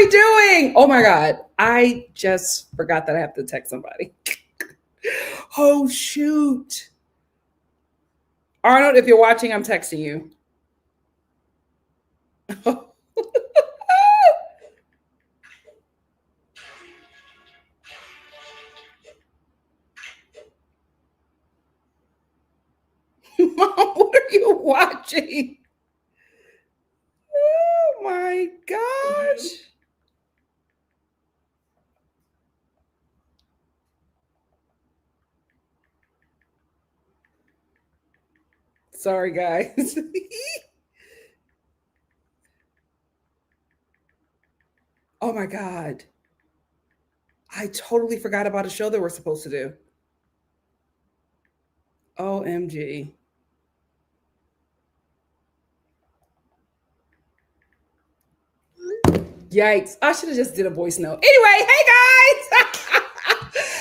we doing? Oh my God. I just forgot that I have to text somebody. Oh, shoot. Arnold, if you're watching, I'm texting you. Mom, what are you watching? Oh my gosh. Sorry, guys. Oh my God. I totally forgot about a show that we're supposed to do. OMG. Yikes. I should have just did a voice note. Anyway, hey guys.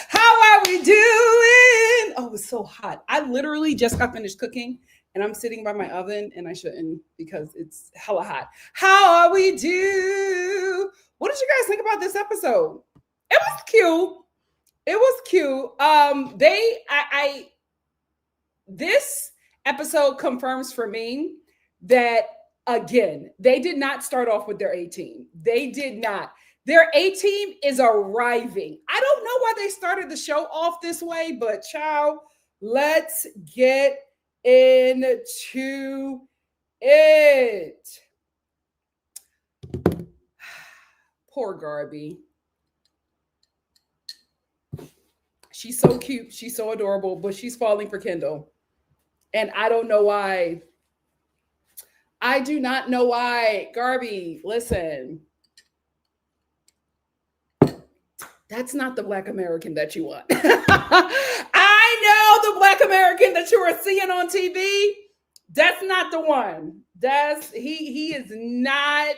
How are we doing? Oh, it's so hot. I literally just got finished cooking and I'm sitting by my oven and I shouldn't because it's hella hot. How are we do? What did you guys think about this episode? It was cute. It was cute. This episode confirms for me that again, they did not start off with their A team. They did not. Their A team is arriving. I don't know why they started the show off this way, but child, let's get into it. Poor Garby. She's so cute. She's so adorable, but she's falling for Kendall. And I don't know why. I do not know why. Garby, listen. That's not the Black American that you want. I know the Black American that you are seeing on TV. That's not the one. He is not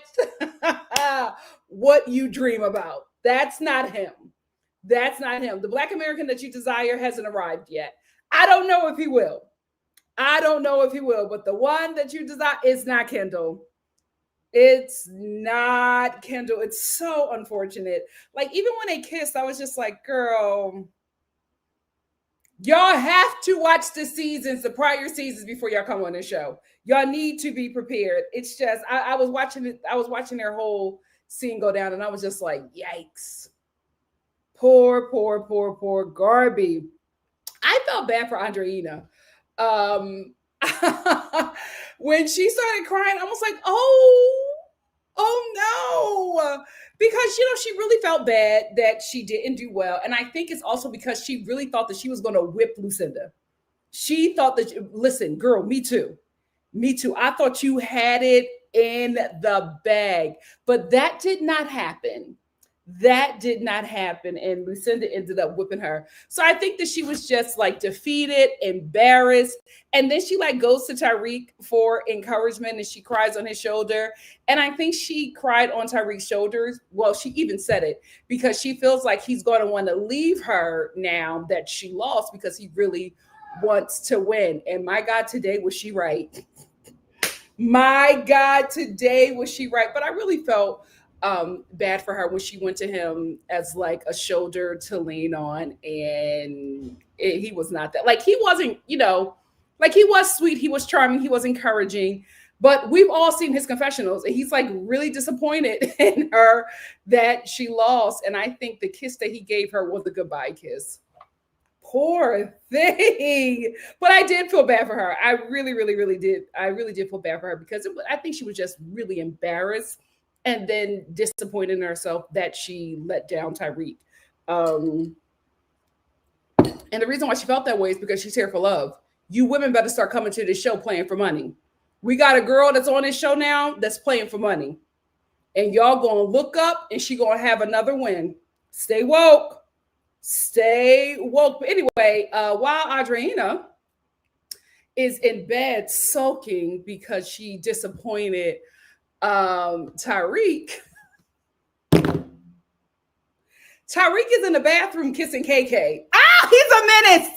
what you dream about. That's not him. That's not him. The Black American that you desire hasn't arrived yet. I don't know if he will. But the one that you desire is not Kendall. It's not Kendall. It's so unfortunate. Like, even when they kissed, I was just like, girl, y'all have to watch the prior seasons before y'all come on the show. Y'all need to be prepared. It's just, I was watching it. I was watching their whole scene go down and I was just like, yikes. Poor Garby. I felt bad for Andreina. When she started crying, I was like, oh no. Because, she really felt bad that she didn't do well. And I think it's also because she really thought that she was going to whip Lucinda. She thought that, listen, girl, me too. I thought you had it in the bag, but that did not happen. And Lucinda ended up whipping her. So I think that she was just like defeated, embarrassed. And then she like goes to Tariq for encouragement and she cries on his shoulder. And I think she cried on Tariq's shoulders. Well, she even said it because she feels like he's going to want to leave her now that she lost because he really wants to win. And my God, today was she right? My God, today was she right? But I really felt bad for her when she went to him as like a shoulder to lean on, and he was not that. Like, he wasn't, like, he was sweet, he was charming, he was encouraging, but we've all seen his confessionals and he's like really disappointed in her that she lost. And I think the kiss that he gave her was a goodbye kiss. Poor thing. But I did feel bad for her. I really did. I really did feel bad for her because I think she was just really embarrassed and then disappointed in herself that she let down Tariq. And the reason why she felt that way is because she's here for love. You women better start coming to this show playing for money. We got a girl that's on this show now that's playing for money. And y'all gonna look up and she gonna have another win. Stay woke. But anyway, while Adriana is in bed sulking because she disappointed Tariq is in the bathroom kissing KK. He's a menace.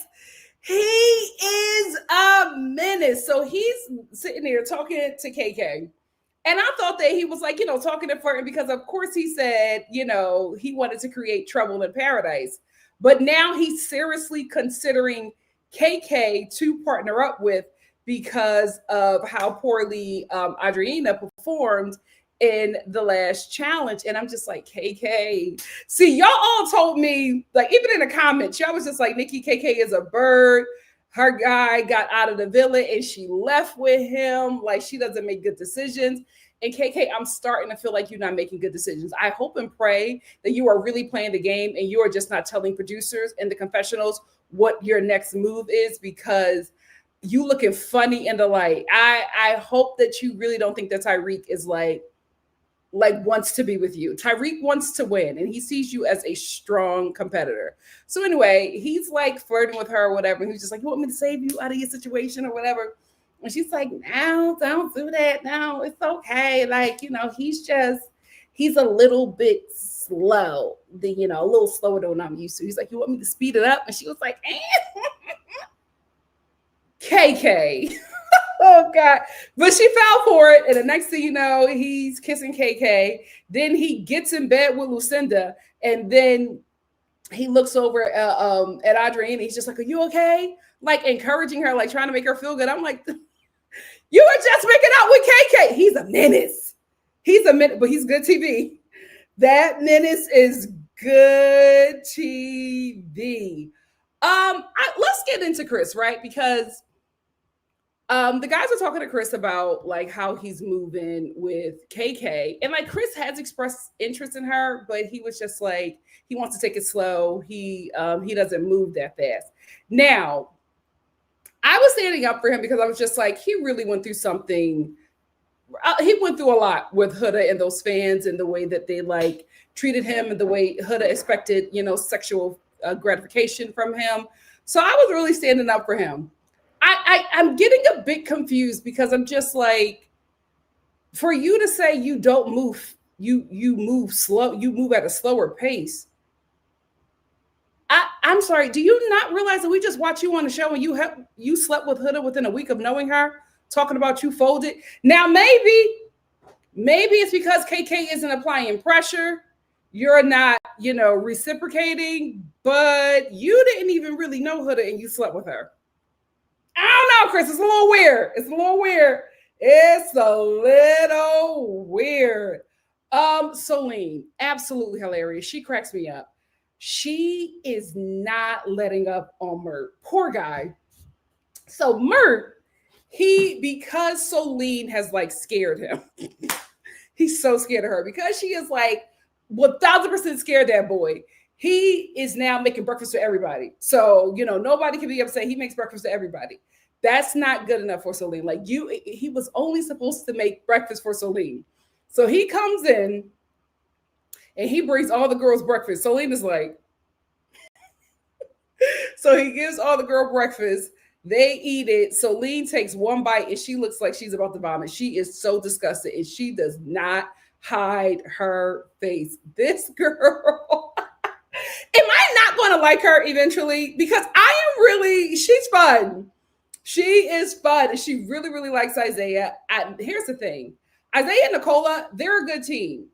He is a menace. So he's sitting there talking to KK And I thought that he was like, talking to flirting because, of course, he said, he wanted to create trouble in paradise. But now he's seriously considering KK to partner up with because of how poorly Adriana performed in the last challenge. And I'm just like, KK. See, y'all all told me, like, even in the comments, y'all was just like, Nikki, KK is a bird. Her guy got out of the villa and she left with him. Like, she doesn't make good decisions. And KK, I'm starting to feel like you're not making good decisions. I hope and pray that you are really playing the game and you are just not telling producers in the confessionals what your next move is, because you looking funny in the light. I hope that you really don't think that Tyreek is like wants to be with you. Tyreek wants to win and he sees you as a strong competitor. So anyway, he's like flirting with her or whatever. And he's just like, you want me to save you out of your situation or whatever? And she's like, no, don't do that. No, it's okay. Like, he's a little bit slow, a little slower than I'm used to. He's like, you want me to speed it up? And she was like, KK. Oh God. But she fell for it. And the next thing you know, he's kissing KK. Then he gets in bed with Lucinda. And then he looks over at Adriana. He's just like, are you okay? Like encouraging her, like trying to make her feel good. I'm like, you were just making out with KK. He's a menace. But he's good TV. That menace is good TV. Let's get into Chris, right? Because the guys are talking to Chris about like how he's moving with KK, and like Chris has expressed interest in her, but he was just like he wants to take it slow. He doesn't move that fast. Now, I was standing up for him because I was just like he really went through something. He went through a lot with Huda and those fans, and the way that they like treated him, and the way Huda expected sexual gratification from him. So I was really standing up for him. I'm getting a bit confused because I'm just like, for you to say you don't move, you move slow, you move at a slower pace. I'm sorry. Do you not realize that we just watched you on the show and you slept with Huda within a week of knowing her, talking about you folded? Now maybe it's because KK isn't applying pressure. You're not, reciprocating, but you didn't even really know Huda and you slept with her. I don't know, Chris. It's a little weird. Celine, absolutely hilarious. She cracks me up. She is not letting up on Mert. Poor guy. So Mert, because Celine has like scared him. He's so scared of her because she is like 1,000% scared that boy. He is now making breakfast for everybody. So, nobody can be upset. He makes breakfast for everybody. That's not good enough for Celine. Like he was only supposed to make breakfast for Celine. So he comes in and he brings all the girls breakfast. Celine is like, so he gives all the girl breakfast. They eat it. Celine takes one bite and she looks like she's about to vomit. She is so disgusted and she does not hide her face. This girl... Am I not going to like her eventually? Because she's fun. She is fun. And she really, really likes Isaiah. Here's the thing. Isaiah and Nicola, they're a good team.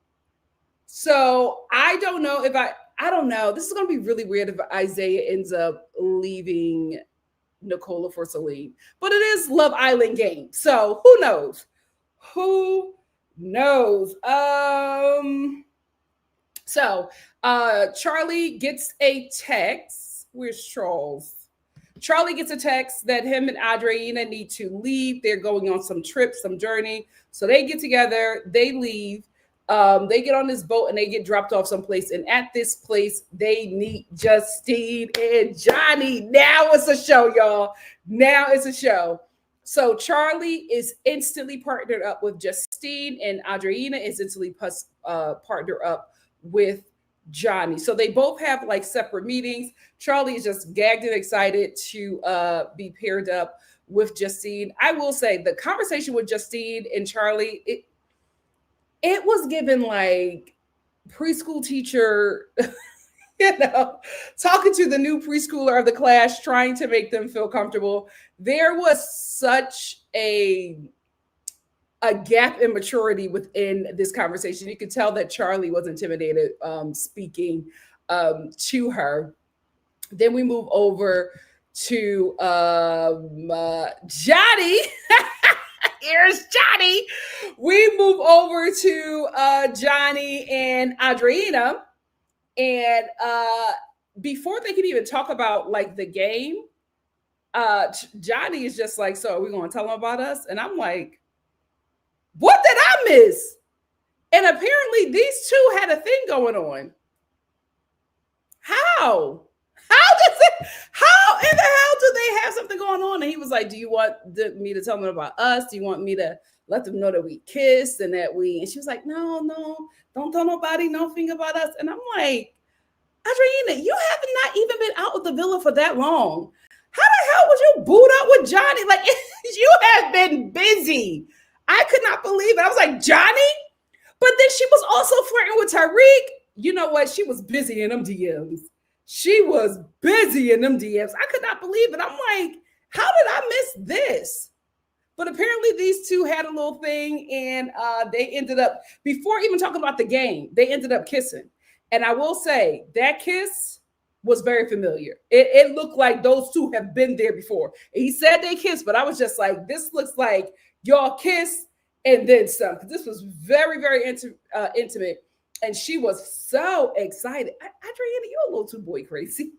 So I don't know if I don't know. This is going to be really weird if Isaiah ends up leaving Nicola for Celine. But it is Love Island game. So who knows? So Charlie gets a text. Where's Charles? Charlie gets a text that him and Adriana need to leave. They're going on some trip, some journey. So they get together, they leave. They get on this boat and they get dropped off someplace. And at this place, they meet Justine and Johnny. Now it's a show, y'all. Now it's a show. So Charlie is instantly partnered up with Justine, and Adriana is instantly partnered up with Johnny. So they both have like separate meetings. Charlie is just gagged and excited to be paired up with Justine. I will say the conversation with Justine and Charlie, it was given like preschool teacher, talking to the new preschooler of the class, trying to make them feel comfortable. There was such a a gap in maturity within this conversation. You could tell that Charlie was intimidated speaking to her. Then we move over to Johnny. Here's Johnny. We move over to Johnny and Adriana. And before they can even talk about like the game, Johnny is just like, so are we going to tell them about us? And I'm like, what did I miss? And apparently these two had a thing going on. How? How in the hell do they have something going on? And he was like, do you want me to tell them about us? Do you want me to let them know that we kissed and that and she was like, no, don't tell nobody, nothing about us. And I'm like, Adriana, you have not even been out of the villa for that long. How the hell was you booed up with Johnny? Like, you have been busy. I could not believe it. I was like, Johnny? But then she was also flirting with Tariq. You know what? She was busy in them DMs. She was busy in them DMs. I could not believe it. I'm like, how did I miss this? But apparently these two had a little thing and they ended up, before even talking about the game, they ended up kissing. And I will say that kiss was very familiar. It looked like those two have been there before. And he said they kissed, but I was just like, this looks like y'all kissed and then some. This was very, very intimate. And she was so excited. Adriana, you're a little too boy crazy.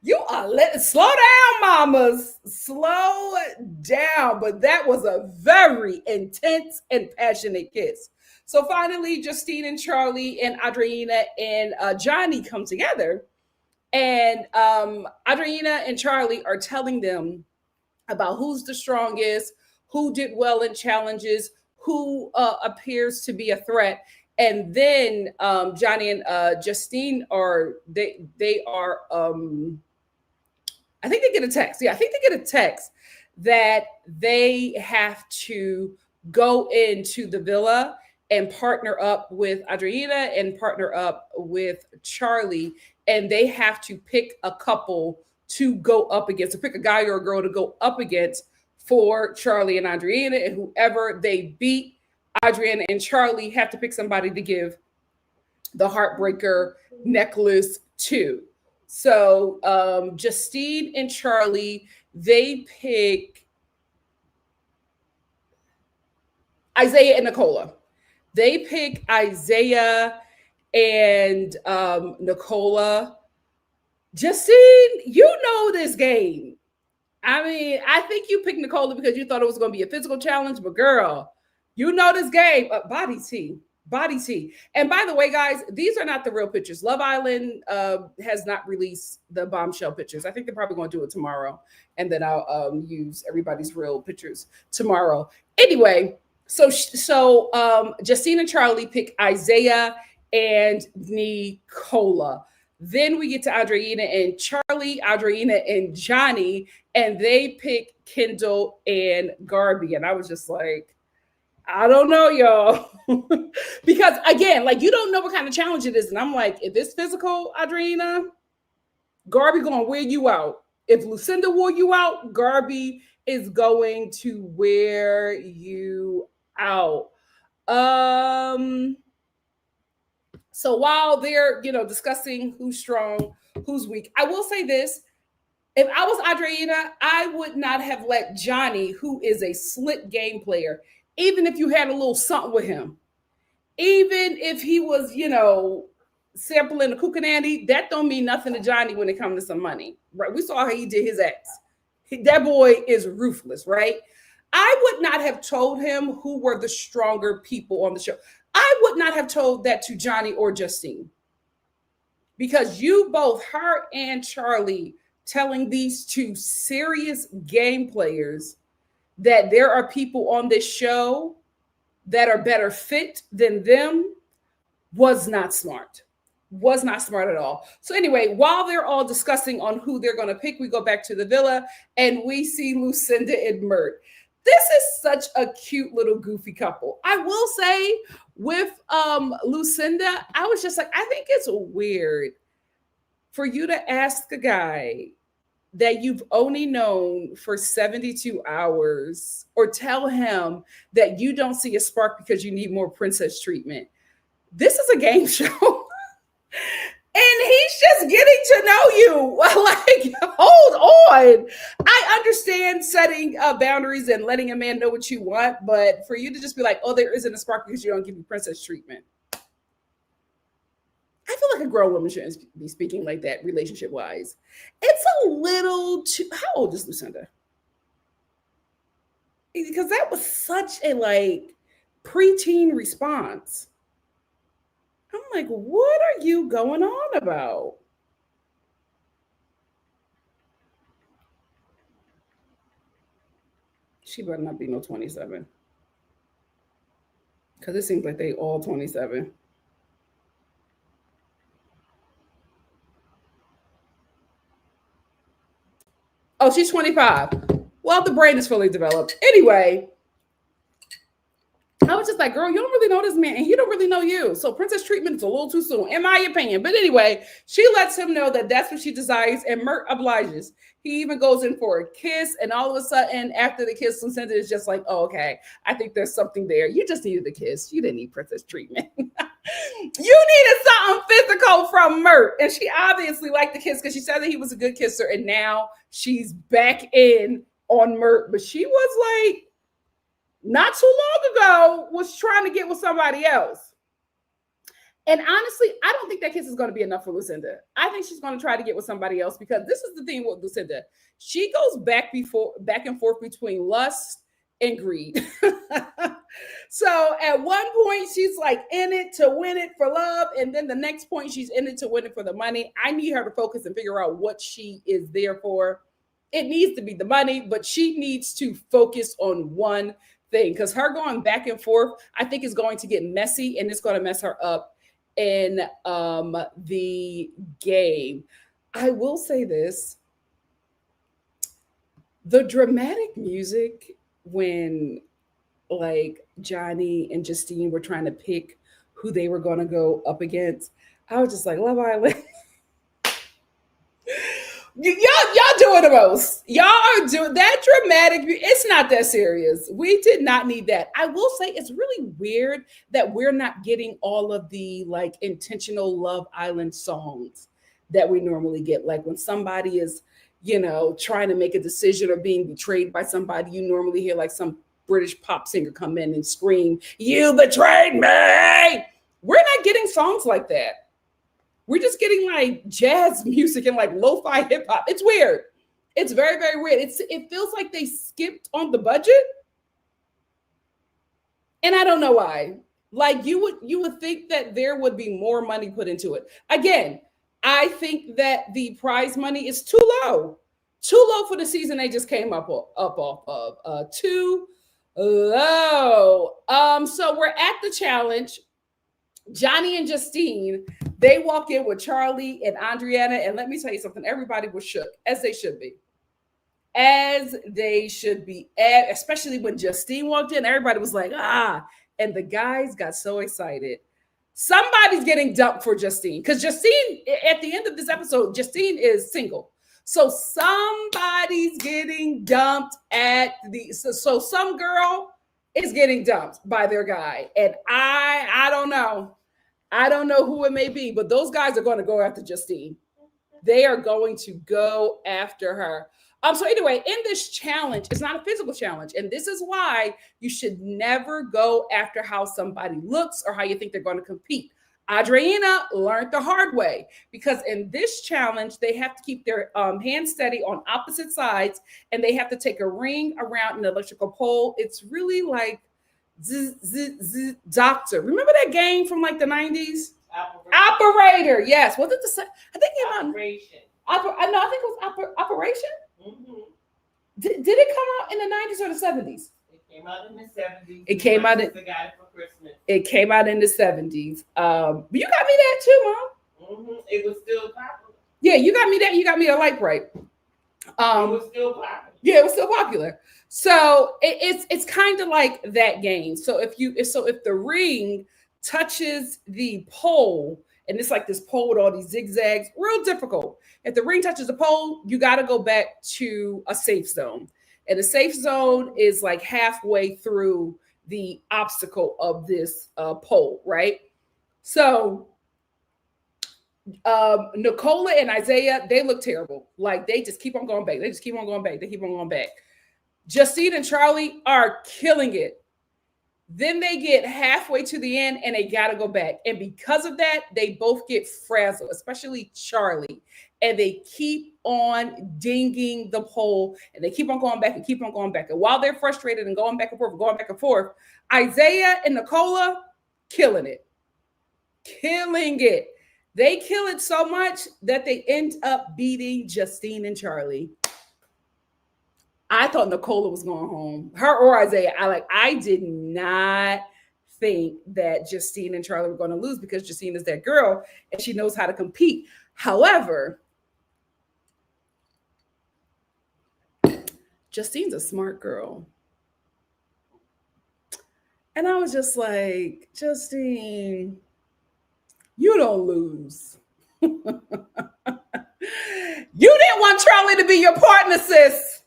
You are slow down, mamas. Slow down. But that was a very intense and passionate kiss. So finally, Justine and Charlie and Adriana and Johnny come together. And Adriana and Charlie are telling them about who's the strongest, who did well in challenges, who appears to be a threat. And then Johnny and Justine are, they are, I think they get a text. Yeah, I think they get a text that they have to go into the villa and partner up with Adriana and partner up with Charlie. And they have to pick a couple to go up against, to pick a guy or a girl to go up against for Charlie and Adriana. And whoever they beat, Adriana and Charlie have to pick somebody to give the heartbreaker necklace to. So Justine and Charlie, they pick Isaiah and Nicola. They pick Isaiah and Nicola. Justine, you know this game. I mean, I think you picked Nicola because you thought it was going to be a physical challenge, but girl, you know this game. Body tea. And by the way, guys, these are not the real pictures. Love Island has not released the Bombshell pictures. I think they're probably going to do it tomorrow. And then I'll use everybody's real pictures tomorrow. Anyway, so Justine and Charlie pick Isaiah and Nicola. Then we get to Adriana and Charlie, Adriana and Johnny, and they pick Kendall and Garby. And I was just like, I don't know, y'all. Because again, like, you don't know what kind of challenge it is. And I'm like, if it's physical, Adriana, Garby gonna wear you out. If Lucinda wore you out, Garby is going to wear you out. So while they're, discussing who's strong, who's weak, I will say this. If I was Adriana, I would not have let Johnny, who is a slick game player, even if you had a little something with him, even if he was, sampling the Kukanandi, that don't mean nothing to Johnny when it comes to some money, right? We saw how he did his ex. That boy is ruthless, right? I would not have told him who were the stronger people on the show. I would not have told that to Johnny or Justine, because you both, her and Charlie, telling these two serious game players that there are people on this show that are better fit than them was not smart. Was not smart at all. So anyway, while they're all discussing on who they're going to pick, we go back to the villa and we see Lucinda and Mert. This is such a cute little goofy couple. I will say with Lucinda, I was just like, I think it's weird for you to ask a guy that you've only known for 72 hours, or tell him that you don't see a spark because you need more princess treatment. This is a game show. And he's just getting to know you. Like, hold on. I understand setting boundaries and letting a man know what you want, but for you to just be like, oh, there isn't a spark because you don't give me princess treatment. I feel like a grown woman shouldn't be speaking like that relationship wise. It's a little too. How old is Lucinda? Because that was such a like preteen response. I'm like, what are you going on about? She better not be no 27. Because it seems like they all 27. Oh, she's 25. Well, the brain is fully developed. Anyway, I was just like, girl, you don't really know this man and he don't really know you. So princess treatment is a little too soon, in my opinion. But anyway, she lets him know that that's what she desires, and Mert obliges. He even goes in for a kiss, and all of a sudden, after the kiss, Lucinda is just like, oh, okay, I think there's something there. You just needed the kiss. You didn't need princess treatment. You needed something physical from Mert. And she obviously liked the kiss because she said that he was a good kisser, and now she's back in on Mert. But she was like, not too long ago, was trying to get with somebody else. And honestly, I don't think that kiss is going to be enough for Lucinda. I think she's going to try to get with somebody else, because this is the thing with Lucinda. She goes back and forth between lust and greed. So at one point, she's like in it to win it for love. And then the next point, she's in it to win it for the money. I need her to focus and figure out what she is there for. It needs to be the money, but she needs to focus on one thing, because her going back and forth, I think, is going to get messy, and it's going to mess her up in the game. I will say this: the dramatic music when like Johnny and Justine were trying to pick who they were going to go up against, I was just like, Love Island. Y'all doing the most. Y'all are doing that dramatic. It's not that serious. We did not need that. I will say it's really weird that we're not getting all of the like intentional Love Island songs that we normally get. Like when somebody is, trying to make a decision or being betrayed by somebody, you normally hear like some British pop singer come in and scream, "You betrayed me." We're not getting songs like that. We're just getting like jazz music and like lo-fi hip hop. It's weird. It's very, very weird. It feels like they skipped on the budget. And I don't know why. Like you would think that there would be more money put into it. Again, I think that the prize money is too low. Too low for the season they just came up off of. Too low. So we're at the challenge. Johnny and Justine, they walk in with Charlie and Adriana, and let me tell you something, everybody was shook, as they should be. As they should be, especially when Justine walked in, everybody was like, ah, and the guys got so excited. Somebody's getting dumped for Justine, because Justine, at the end of this episode, Justine is single. So somebody's getting dumped so some girl is getting dumped by their guy. And I don't know. I don't know who it may be, but those guys are going to go after Justine. They are going to go after her. So anyway, in this challenge, it's not a physical challenge. And this is why you should never go after how somebody looks or how you think they're going to compete. Adriana learned the hard way, because in this challenge, they have to keep their hands steady on opposite sides, and they have to take a ring around an electrical pole. It's really like Doctor. Remember that game from like the 90s? Operator. Yes. Was it I think it came out. Operation. I think it was Operation. Mm-hmm. Did it come out in the 90s or the 70s? It came out in the 70s. It came out in the guy for Christmas. It came out in the 70s. But you got me that too, Mom. Mm-hmm. It was still popular. Yeah, you got me that. You got me a light bright. It was still popular. Yeah, it was still popular. So it's kind of like that game. So if the ring touches the pole And it's like this pole with all these zigzags, real difficult. If the ring touches the pole, you got to go back to a safe zone. And the safe zone is like halfway through the obstacle of this pole, right? So Nicola and Isaiah, they look terrible. Like they just keep on going back. They just keep on going back. They keep on going back. Justine and Charlie are killing it. Then they get halfway to the end and they got to go back. And because of that, they both get frazzled, especially Charlie. And they keep on dinging the pole and they keep on going back and keep on going back. And while they're frustrated and going back and forth, Isaiah and Nicola killing it. Killing it. They kill it so much that they end up beating Justine and Charlie. I thought Nicola was going home, her or Isaiah. I did not think that Justine and Charlie were going to lose because Justine is that girl and she knows how to compete. However, Justine's a smart girl. And I was just like, Justine, you don't lose. You didn't want Charlie to be your partner, sis.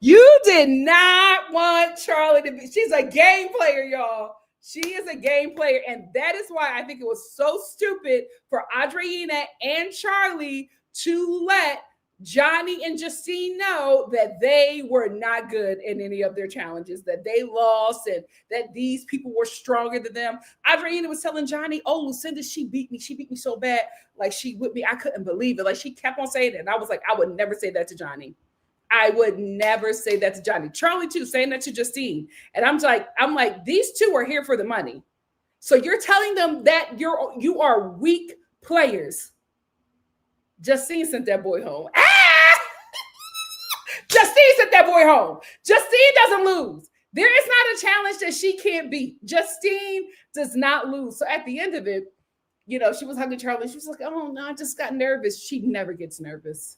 You did not want Charlie to be. She's a game player, y'all. She is a game player. And that is why I think it was so stupid for Adriana and Charlie to let Johnny and Justine know that they were not good in any of their challenges, that they lost and that these people were stronger than them. Adriana was telling Johnny, oh, Lucinda, she beat me. She beat me so bad. Like she whipped me. I couldn't believe it. Like she kept on saying it. And I was like, I would never say that to Johnny. I would never say that to Johnny. Charlie too, saying that to Justine. And I'm like, these two are here for the money. So you're telling them that you are weak players. Justine sent that boy home. Justine sent that boy home. Justine doesn't lose. There is not a challenge that she can't beat. Justine does not lose. So at the end of it, you know, she was hugging Charlie. She was like, oh no, I just got nervous. She never gets nervous.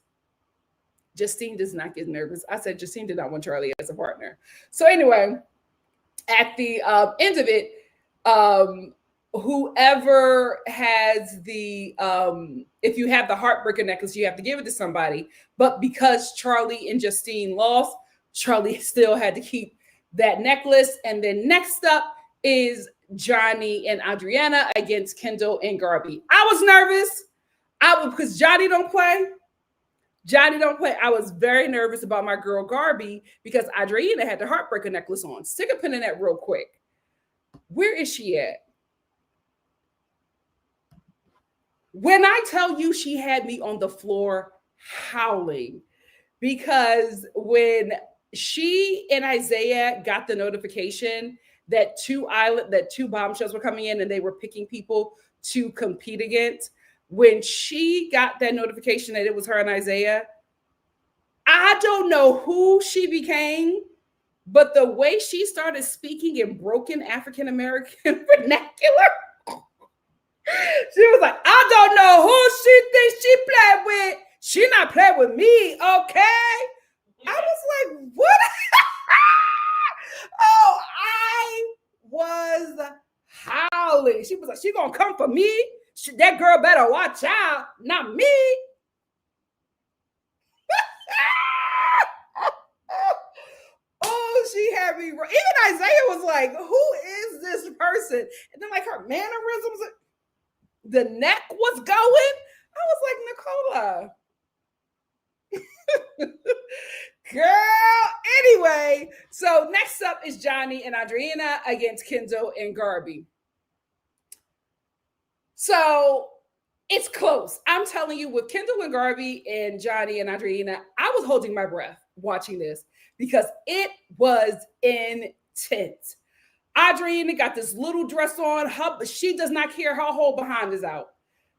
Justine does not get nervous. I said Justine did not want Charlie as a partner. So anyway, at the end of it, whoever has the, if you have the heartbreaker necklace, you have to give it to somebody. But because Charlie and Justine lost, Charlie still had to keep that necklace. And then next up is Johnny and Adriana against Kendall and Garby. I was nervous. Because Johnny don't play. I was very nervous about my girl Garby because Adriana had the heartbreaker necklace on. Stick a pin in that real quick. Where is she at? When I tell you she had me on the floor howling, because when she and Isaiah got the notification that two bombshells were coming in and they were picking people to compete against, when she got that notification that it was her and Isaiah, I don't know who she became, but the way she started speaking in broken African American vernacular, she was like, I don't know who she thinks she played with. She not playing with me, okay? I was like, what? Oh, I was howling. She was like, she gonna come for me? That girl better watch out, not me. Oh, she had me. Even Isaiah was like, who is this person? And then like her mannerisms, the neck was going. I was like, Nicola. Girl, anyway. So next up is Johnny and Adriana against Kendall and Garby. So it's close. I'm telling you, with Kendall and Garby and Johnny and Adriana, I was holding my breath watching this because it was intense. Adriana got this little dress on. She does not care. Her whole behind is out.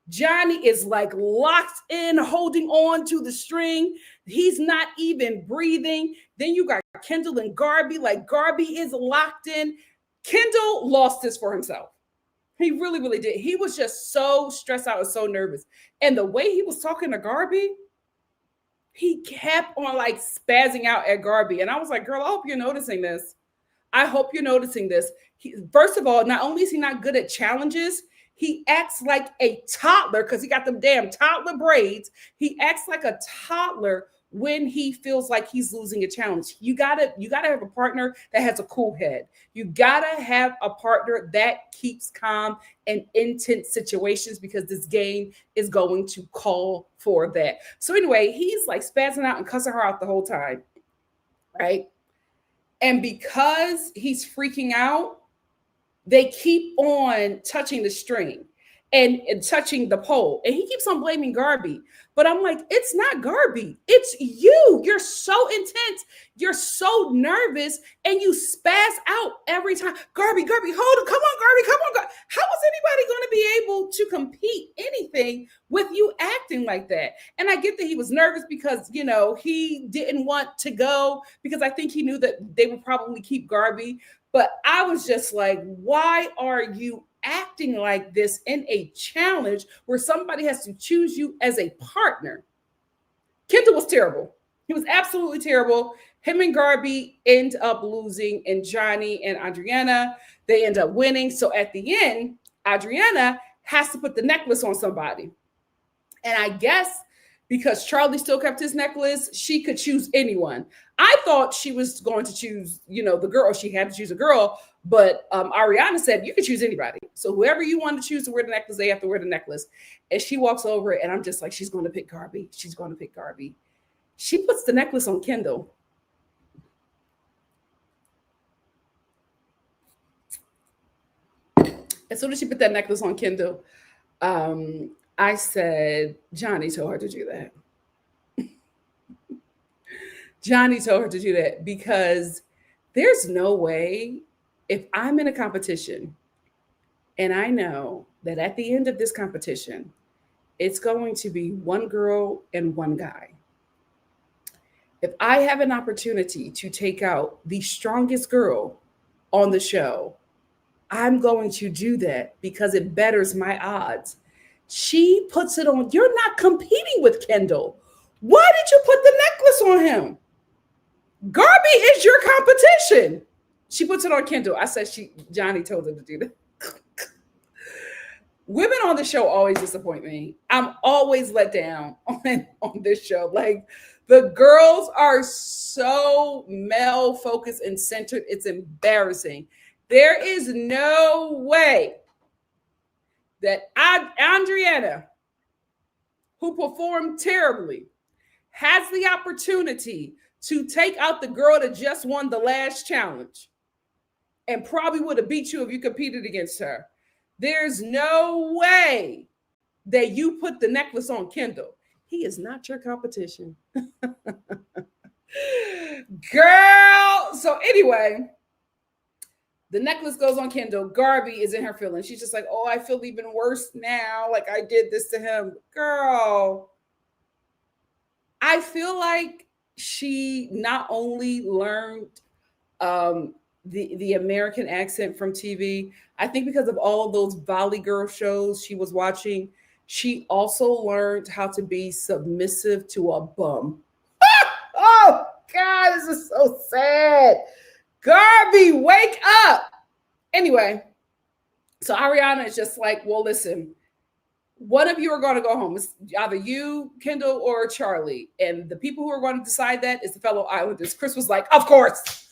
Johnny is like locked in, holding on to the string. He's not even breathing. Then you got Kendall and Garby. Like Garby is locked in. Kendall lost this for himself. He really, really did. He was just so stressed out and so nervous. And the way he was talking to Garby, he kept on like spazzing out at Garby. And I was like, girl, I hope you're noticing this. I hope you're noticing this. First of all, not only is he not good at challenges, He acts like a toddler because he got them damn toddler braids. He acts like a toddler when he feels like he's losing a challenge. You gotta have a partner that has a cool head. You gotta have a partner that keeps calm in intense situations because this game is going to call for that. So anyway, he's like spazzing out and cussing her out the whole time, right? And because he's freaking out, they keep on touching the string and touching the pole. And he keeps on blaming Garby. But I'm like, it's not Garby. It's you. You're so intense. You're so nervous. And you spaz out every time. Garby, hold on. Come on, Garby. Come on, Garby. How is anybody going to be able to compete anything with you acting like that? And I get that he was nervous because, you know, he didn't want to go because I think he knew that they would probably keep Garby. But I was just like, why are you acting like this in a challenge where somebody has to choose you as a partner? Kendall was terrible. He was absolutely terrible. Him and Garby end up losing, and Johnny and Adriana, they end up winning. So at the end, Adriana has to put the necklace on somebody. And I guess because Charlie still kept his necklace, she could choose anyone. I thought she was going to choose, you know, the girl. She had to choose a girl, but Ariana said, you can choose anybody. So whoever you want to choose to wear the necklace, they have to wear the necklace. And she walks over and I'm just like, she's going to pick Garby. She's going to pick Garby. She puts the necklace on Kendall. As soon as she put that necklace on Kendall, I said, Johnny told her to do that. Johnny told her to do that because there's no way if I'm in a competition and I know that at the end of this competition, it's going to be one girl and one guy. If I have an opportunity to take out the strongest girl on the show, I'm going to do that because it betters my odds. She puts it on. You're not competing with Kendall. Why did you put the necklace on him? Garby is your competition. She puts it on Kendall. I said Johnny told her to do that. Women on the show always disappoint me. I'm always let down on this show. Like the girls are so male focused and centered. It's embarrassing. There is no way that Andriana, who performed terribly, has the opportunity to take out the girl that just won the last challenge and probably would have beat you if you competed against her. There's no way that you put the necklace on Kendall. He is not your competition. Girl. So anyway, the necklace goes on Kendall. Garby is in her feelings. She's just like, oh, I feel even worse now. Like I did this to him. Girl. I feel like she not only learned the American accent from TV, I think because of all of those Valley Girl shows she was watching, she also learned how to be submissive to a bum. Oh, God, this is so sad. Garby, wake up. Anyway, so Ariana is just like, well, listen, one of you are going to go home. It's either you, Kendall, or Charlie. And the people who are going to decide that is the fellow Islanders. Chris was like, of course.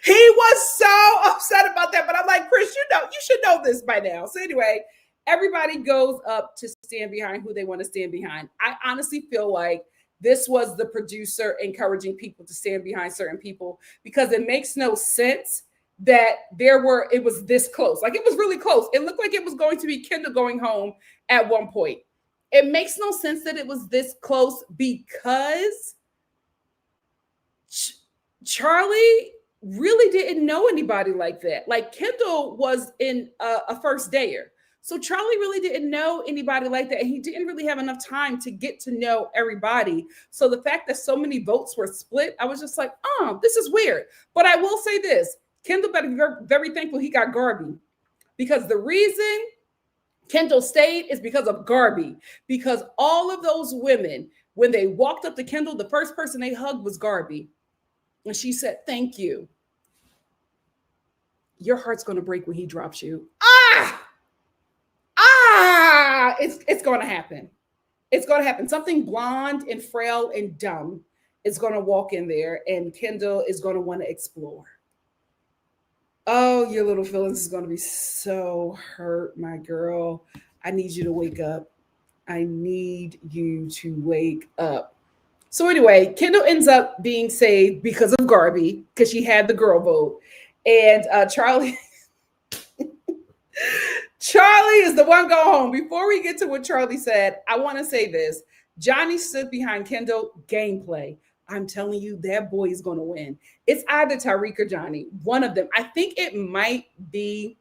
He was so upset about that. But I'm like, Chris, you should know this by now. So anyway, everybody goes up to stand behind who they want to stand behind. I honestly feel like this was the producer encouraging people to stand behind certain people because it makes no sense that it was this close. Like it was really close. It looked like it was going to be Kendall going home at one point. It makes no sense that it was this close because Charlie really didn't know anybody like that. Like Kendall was in a first dayer. So Charlie really didn't know anybody like that. And he didn't really have enough time to get to know everybody. So the fact that so many votes were split, I was just like, oh, this is weird. But I will say this, Kendall better be very, very thankful he got Garby because the reason Kendall stayed is because of Garby, because all of those women, when they walked up to Kendall, the first person they hugged was Garby. And she said, thank you. Your heart's going to break when he drops you. Ah! It's going to happen. It's going to happen. Something blonde and frail and dumb is going to walk in there, and Kendall is going to want to explore. Oh, your little feelings is going to be so hurt, my girl. I need you to wake up. I need you to wake up. So anyway, Kendall ends up being saved because of Garby, because she had the girl vote, and Charlie. Charlie is the one go home. Before we get to what Charlie said, I want to say this. Johnny stood behind Kendall. Gameplay. I'm telling you, that boy is going to win. It's either Tariq or Johnny. One of them. I think it might be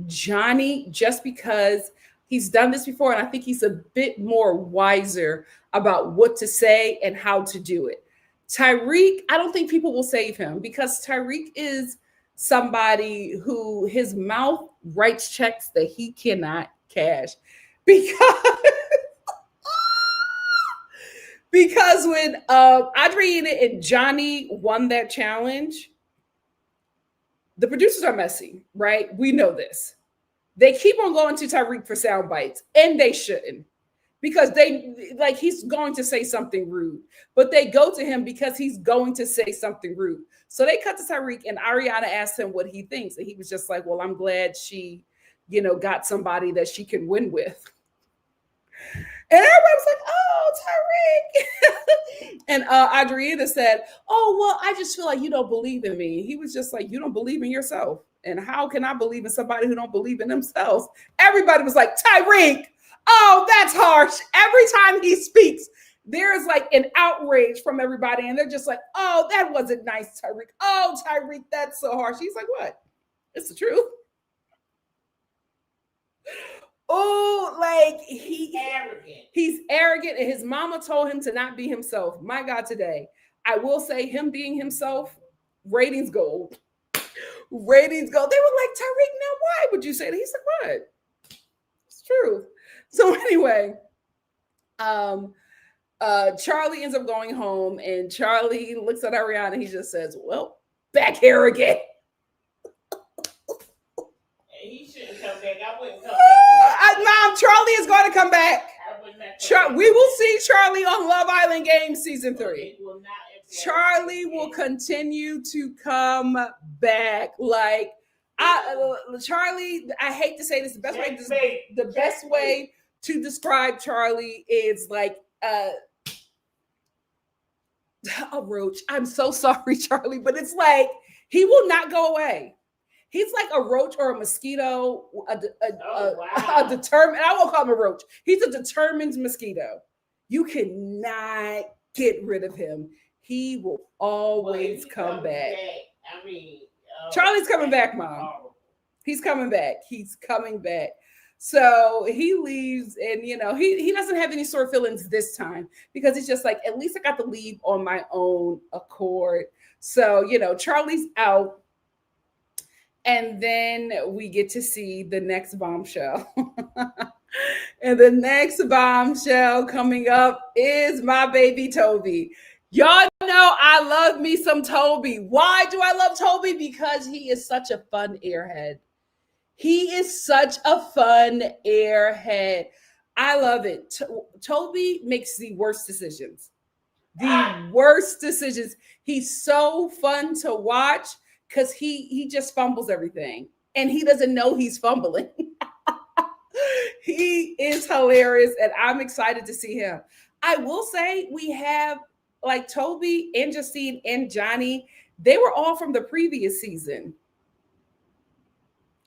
Johnny, just because he's done this before, and I think he's a bit more wiser about what to say and how to do it. Tariq, I don't think people will save him, because Tariq is somebody who his mouth writes checks that he cannot cash. Because when Adriana and Johnny won that challenge, the producers are messy, right? We know this. They keep on going to Tariq for sound bites, and they shouldn't, because he's going to say something rude, but they go to him because he's going to say something rude. So they cut to Tariq, and Ariana asked him what he thinks, and he was just like, well, I'm glad she, got somebody that she can win with. And everybody was like, oh, Tariq. And Adriana said, oh, well, I just feel like you don't believe in me. He was just like, you don't believe in yourself. And how can I believe in somebody who don't believe in themselves? Everybody was like, Tariq, oh, that's harsh. Every time he speaks, there's like an outrage from everybody. And they're just like, oh, that wasn't nice, Tariq. Oh, Tariq, that's so harsh. He's like, what? It's the truth. Oh, like he's arrogant, and his mama told him to not be himself. My God, today, I will say, him being himself, ratings gold. Ratings gold. They were like, Tariq, now why would you say that? He's like, what? It's true. So anyway, Charlie ends up going home, and Charlie looks at Ariana, and he just says, well, back here again. He shouldn't come back. I wouldn't come back. Mom, Charlie is going to come back. We will see Charlie on Love Island Games season 3. Charlie will continue to come back. Like, Charlie, I hate to say this, the best way to describe Charlie is like a roach. I'm so sorry, Charlie, but it's like he will not go away. He's like a roach or a mosquito, a determined, I won't call him a roach. He's a determined mosquito. You cannot get rid of him. He will always come back. Charlie's coming back, Mom. He's coming back. He's coming back. So he leaves, and he doesn't have any sore feelings this time, because it's just like, at least I got to leave on my own accord. So, Charlie's out. And then we get to see the next bombshell. And the next bombshell coming up is my baby Toby. Y'all know I love me some Toby. Why do I love Toby? Because he is such a fun airhead. He is such a fun airhead. I love it. Toby makes the worst decisions. The worst decisions. He's so fun to watch, because he just fumbles everything, and he doesn't know he's fumbling. He is hilarious, and I'm excited to see him. I will say, we have like Toby and Justine and Johnny. They were all from the previous season.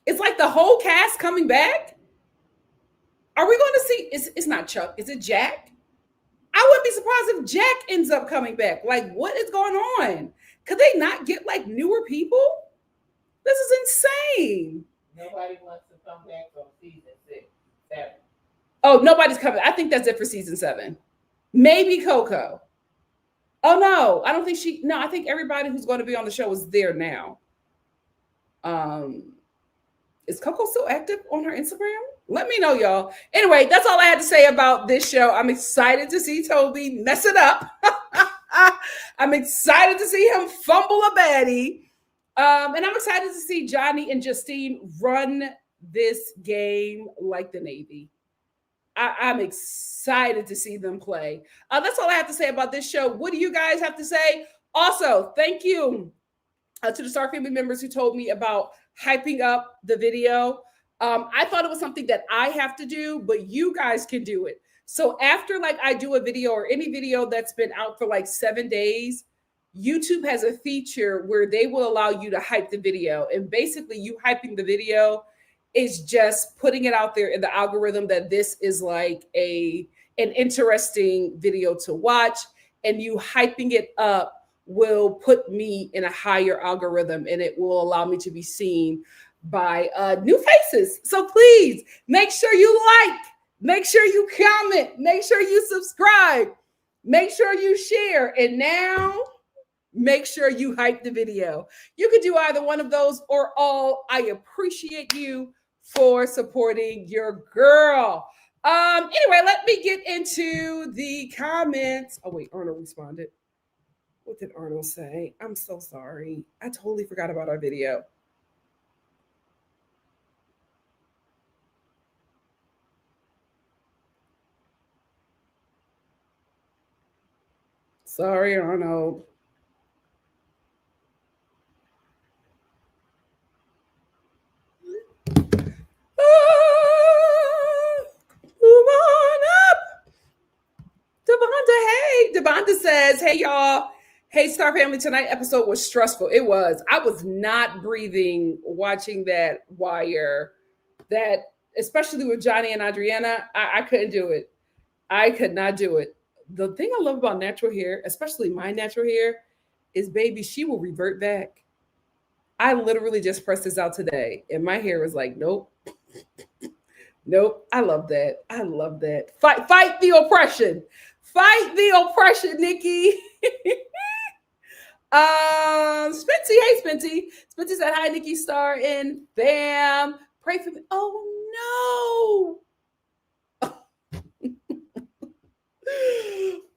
It's like the whole cast coming back. Are we going to see? It's not Chuck. Is it Jack? I wouldn't be surprised if Jack ends up coming back. Like, what is going on? Could they not get like newer people? This is insane. Nobody wants to come back from season 7. Oh, nobody's coming. I think that's it for season 7. Maybe Coco. Oh no, I don't think I think everybody who's going to be on the show is there now. Is Coco still active on her Instagram? Let me know, y'all. Anyway, that's all I had to say about this show. I'm excited to see Toby mess it up. I'm excited to see him fumble a baddie. And I'm excited to see Johnny and Justine run this game like the Navy. I'm excited to see them play. That's all I have to say about this show. What do you guys have to say? Also, thank you to the Star family members who told me about hyping up the video. I thought it was something that I have to do, but you guys can do it. So after like I do a video or any video that's been out for like 7 days, YouTube has a feature where they will allow you to hype the video. And basically you hyping the video is just putting it out there in the algorithm that this is like an interesting video to watch, and you hyping it up will put me in a higher algorithm, and it will allow me to be seen by new faces. So please make sure you like, make sure you comment, make sure you subscribe, make sure you share, and now make sure you hype the video. You could do either one of those or all. I appreciate you for supporting your girl. Anyway, let me get into the comments. Oh wait, Arnold responded. What did Arnold say? I'm so sorry. I totally forgot about our video. Sorry, Arnold. Move on up. Devonta, hey. Devonta says, hey, y'all. Hey, Star Family, tonight episode was stressful. It was. I was not breathing watching that wire. That, especially with Johnny and Adriana, I couldn't do it. I could not do it. The thing I love about natural hair, especially my natural hair, is baby, she will revert back. I literally just pressed this out today, and my hair is like, nope. Nope. I love that. I love that. Fight the oppression. Fight the oppression, Nikki. Spency, hey Spency. Spency said, hi, NikkiStar and fam. Pray for me. Oh no.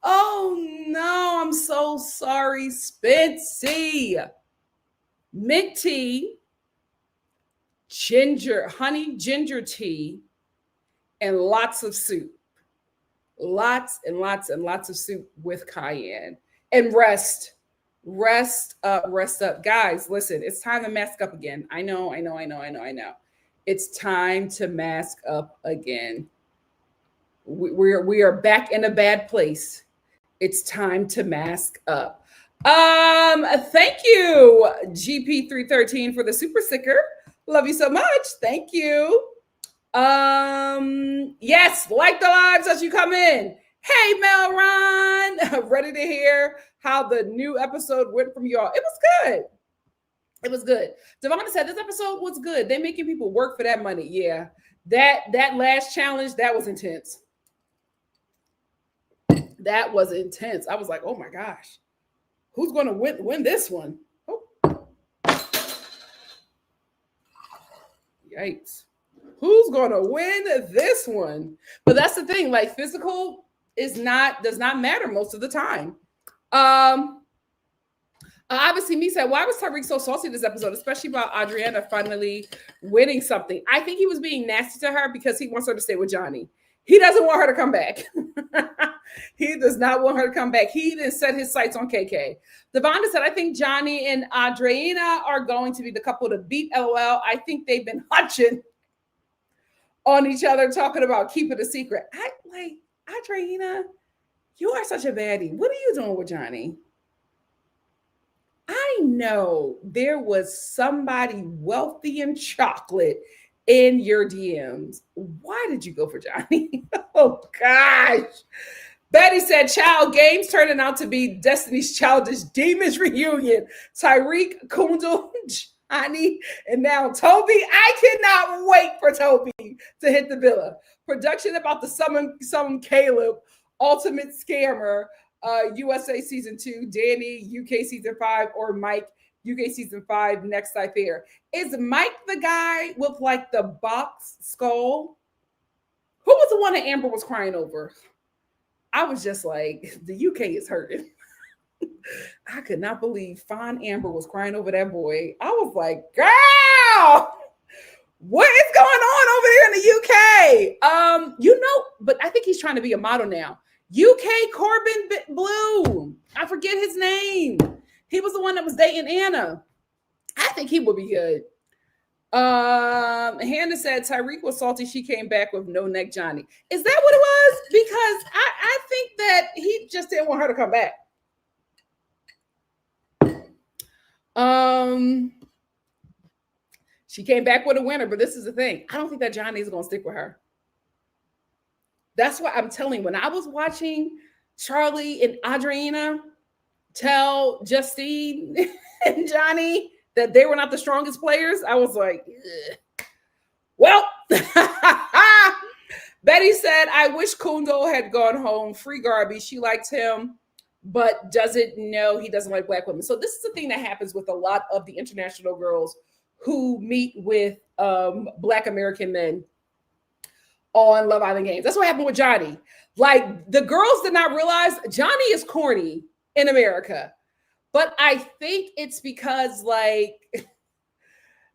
Oh no, I'm so sorry, Spency. Mint tea, honey ginger tea, and lots of soup. Lots and lots and lots of soup with cayenne. And rest up. Guys, listen, it's time to mask up again. I know. It's time to mask up again. We are back in a bad place. It's time to mask up. Thank you, GP313, for the super sticker. Love you so much. Thank you. Yes, like the lives as you come in. Hey, Mel Ron, ready to hear how the new episode went from y'all. It was good. It was good. Devonta said this episode was good. They're making people work for that money. Yeah, that last challenge, that was intense. That was intense. I was like, oh my gosh, who's going to win this one? Oh. Yikes. Who's going to win this one? But that's the thing. Like, physical does not matter most of the time. Obviously, me said, why was Tyreek so saucy this episode, especially about Adriana finally winning something? I think he was being nasty to her because he wants her to stay with Johnny. He doesn't want her to come back. He does not want her to come back. He didn't set his sights on KK. Devonta said, I think Johnny and Adriana are going to be the couple to beat LOL. I think they've been hunching on each other, talking about keeping a secret. Adriana, you are such a baddie. What are you doing with Johnny? I know there was somebody wealthy in chocolate in your DMs. Why did you go for Johnny? Oh, gosh. Betty said, child games turning out to be Destiny's Childish Demons reunion. Tyreek, Kundal, Johnny, and now Toby. I cannot wait for Toby to hit the villa. Production about the summon Caleb, Ultimate Scammer, USA Season 2, Danny, UK Season 5, or Mike, UK Season 5, next I fear. Is Mike the guy with like the box skull? Who was the one that Amber was crying over? I was just like, the UK is hurting. I could not believe Fawn Amber was crying over that boy. I was like, girl, what is going on over here in the UK? But I think he's trying to be a model now. UK Corbin Blue. I forget his name. He was the one that was dating Anna. I think he would be good. Hannah said Tyreek was salty. She came back with no neck Johnny. Is that what it was? Because I think that he just didn't want her to come back. She came back with a winner, but this is the thing. I don't think that Johnny is going to stick with her. That's what I'm telling you. When I was watching Charlie and Adriana tell Justine and Johnny that they were not the strongest players, I was like, ugh. Well, Betty said, I wish Kundo had gone home. Free Garby. She liked him, but doesn't know he doesn't like black women. So this is the thing that happens with a lot of the international girls who meet with Black American men on Love Island Games. That's what happened with Johnny. Like, the girls did not realize Johnny is corny in America. But I think it's because, like,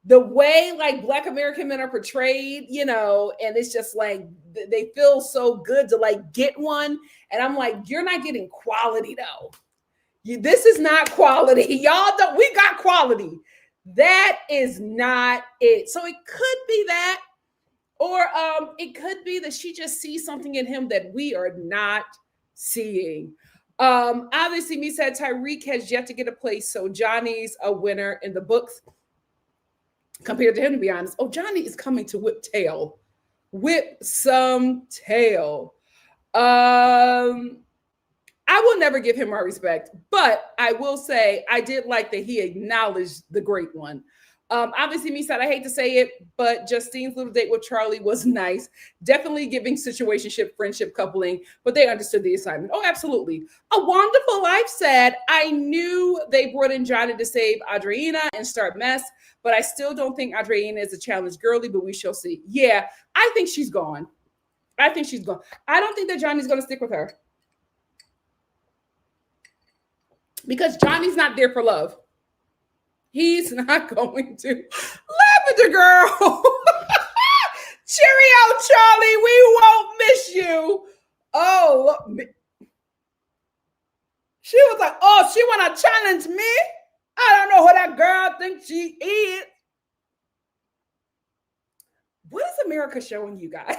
the way, like, Black American men are portrayed, you know, and it's just like, they feel so good to, like, get one. And I'm like, you're not getting quality, though. This is not quality. Y'all don't, we got quality. That is not it. So it could be that, or it could be that she just sees something in him that we are not seeing. Obviously, me said Tyreek has yet to get a place, so Johnny's a winner in the books compared to him, to be honest. Oh, Johnny is coming to whip tail. Whip some tail. I will never give him my respect, but I will say I did like that he acknowledged the great one. Obviously, me said, I hate to say it, but Justine's little date with Charlie was nice. Definitely giving situationship, friendship, coupling, but they understood the assignment. Oh, absolutely. A Wonderful Life said, I knew they brought in Johnny to save Adriana and start mess, but I still don't think Adriana is a challenge girly, but we shall see. Yeah, I think she's gone. I think she's gone. I don't think that Johnny's going to stick with her. Because Johnny's not there for love. He's not going to. Lavender girl. Cheerio, Charlie. We won't miss you. Oh, she was like, oh, she want to challenge me? I don't know who that girl thinks she is. What is America showing you guys?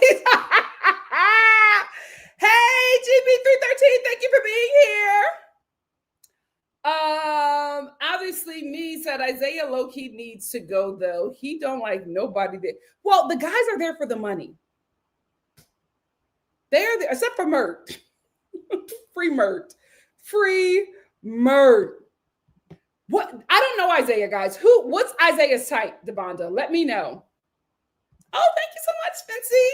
Hey, GB313, thank you for being here. Obviously, me said Isaiah low-key needs to go, though. He don't like nobody there. Well, the guys are there for the money. They're there, except for Mert. Free Mert. Free Mert. What? I don't know Isaiah, guys. What's Isaiah's type, Devonda? Let me know. Oh, thank you so much, Spency.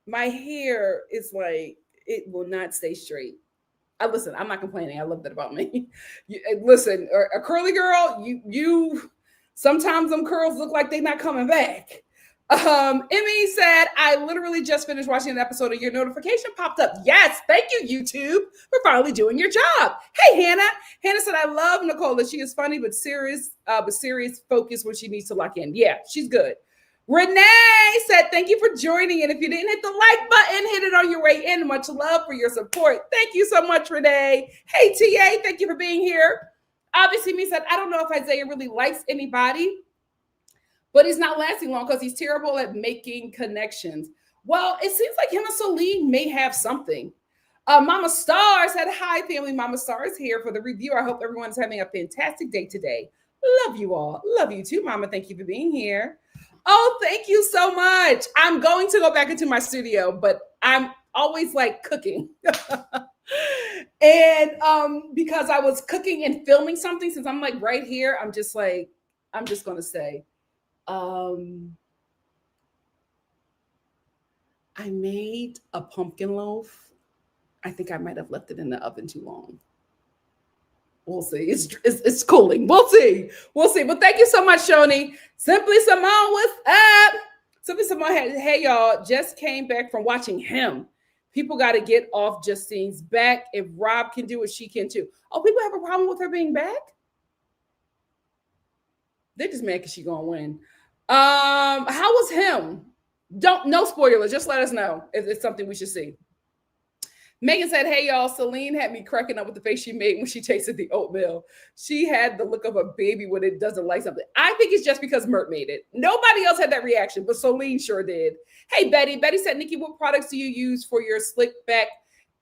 My hair is like, it will not stay straight. Listen, I'm not complaining. I love that about me. Listen, a curly girl, you sometimes them curls look like they're not coming back. Emmy said, I literally just finished watching an episode of your notification popped up. Yes, thank you, YouTube, for finally doing your job. Hey, Hannah. Hannah said, I love Nicole. She is funny, but serious focus when she needs to lock in. Yeah, she's good. Renee said, thank you for joining. And if you didn't hit the like button, hit it on your way in. Much love for your support. Thank you so much, Renee. Hey, TA, thank you for being here. Obviously, me said, I don't know if Isaiah really likes anybody, but he's not lasting long because he's terrible at making connections. Well, it seems like him and Celine may have something. Mama Star said, hi, family. Mama Star is here for the review. I hope everyone's having a fantastic day today. Love you all. Love you too, Mama. Thank you for being here. Oh, thank you so much. I'm going to go back into my studio, but I'm always like cooking. And because I was cooking and filming something, since I'm like right here, I'm just going to say, I made a pumpkin loaf. I think I might have left it in the oven too long. We'll see. It's cooling. We'll see. But thank you so much, Shoni. Simply Simone, what's up? Simply Simone, hey y'all, just came back from watching him. People got to get off Justine's back. If Rob can do it, she can too. Oh, people have a problem with her being back? They're just mad because she's gonna win. How was him? No spoilers. Just let us know if it's something we should see. Megan said, hey, y'all, Celine had me cracking up with the face she made when she tasted the oatmeal. She had the look of a baby when it doesn't like something. I think it's just because Mert made it. Nobody else had that reaction, but Celine sure did. Hey, Betty. Betty said, Nikki, what products do you use for your slick back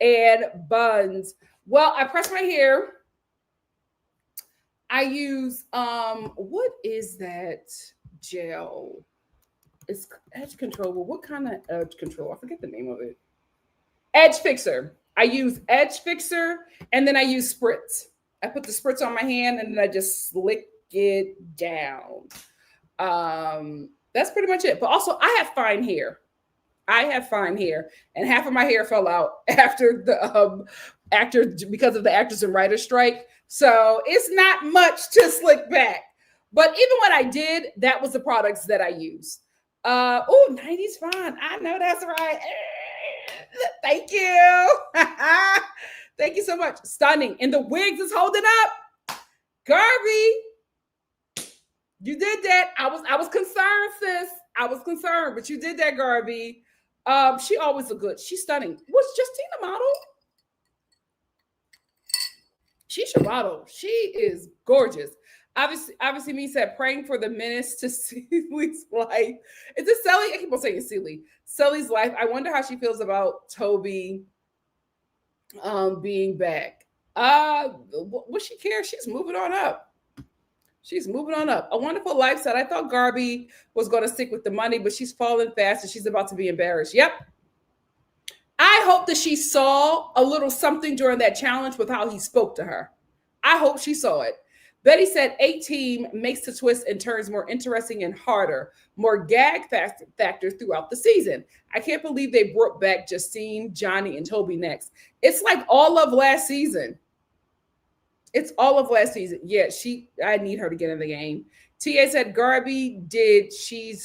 and buns? Well, I press my hair. I use, what is that gel? It's edge control. Well, what kind of edge control? I forget the name of it. Edge Fixer. I use Edge Fixer, and then I use Spritz. I put the Spritz on my hand, and then I just slick it down. That's pretty much it. But also, I have fine hair. And half of my hair fell out after the because of the actors and writers strike. So it's not much to slick back. But even when I did, that was the products that I used. 90s fine. I know that's right. Thank you. Thank you so much. Stunning. And the wigs is holding up. Garvey, you did that. I was concerned, sis. I was concerned, but you did that, Garvey. She always look good. She's stunning. Was Justine a model? She's a model. She is gorgeous. Obviously, me said praying for the menace to Celie's life. Is it Celie? I keep on saying Celie. Celie's life. I wonder how she feels about Toby being back. What she cares? She's moving on up. A Wonderful Life said, I thought Garby was going to stick with the money, but she's falling fast and she's about to be embarrassed. Yep. I hope that she saw a little something during that challenge with how he spoke to her. I hope she saw it. Betty said, A-Team makes the twists and turns more interesting and harder, more gag factor throughout the season. I can't believe they brought back Justine, Johnny, and Toby next. It's like all of last season. Yeah, I need her to get in the game. TA said, Garby she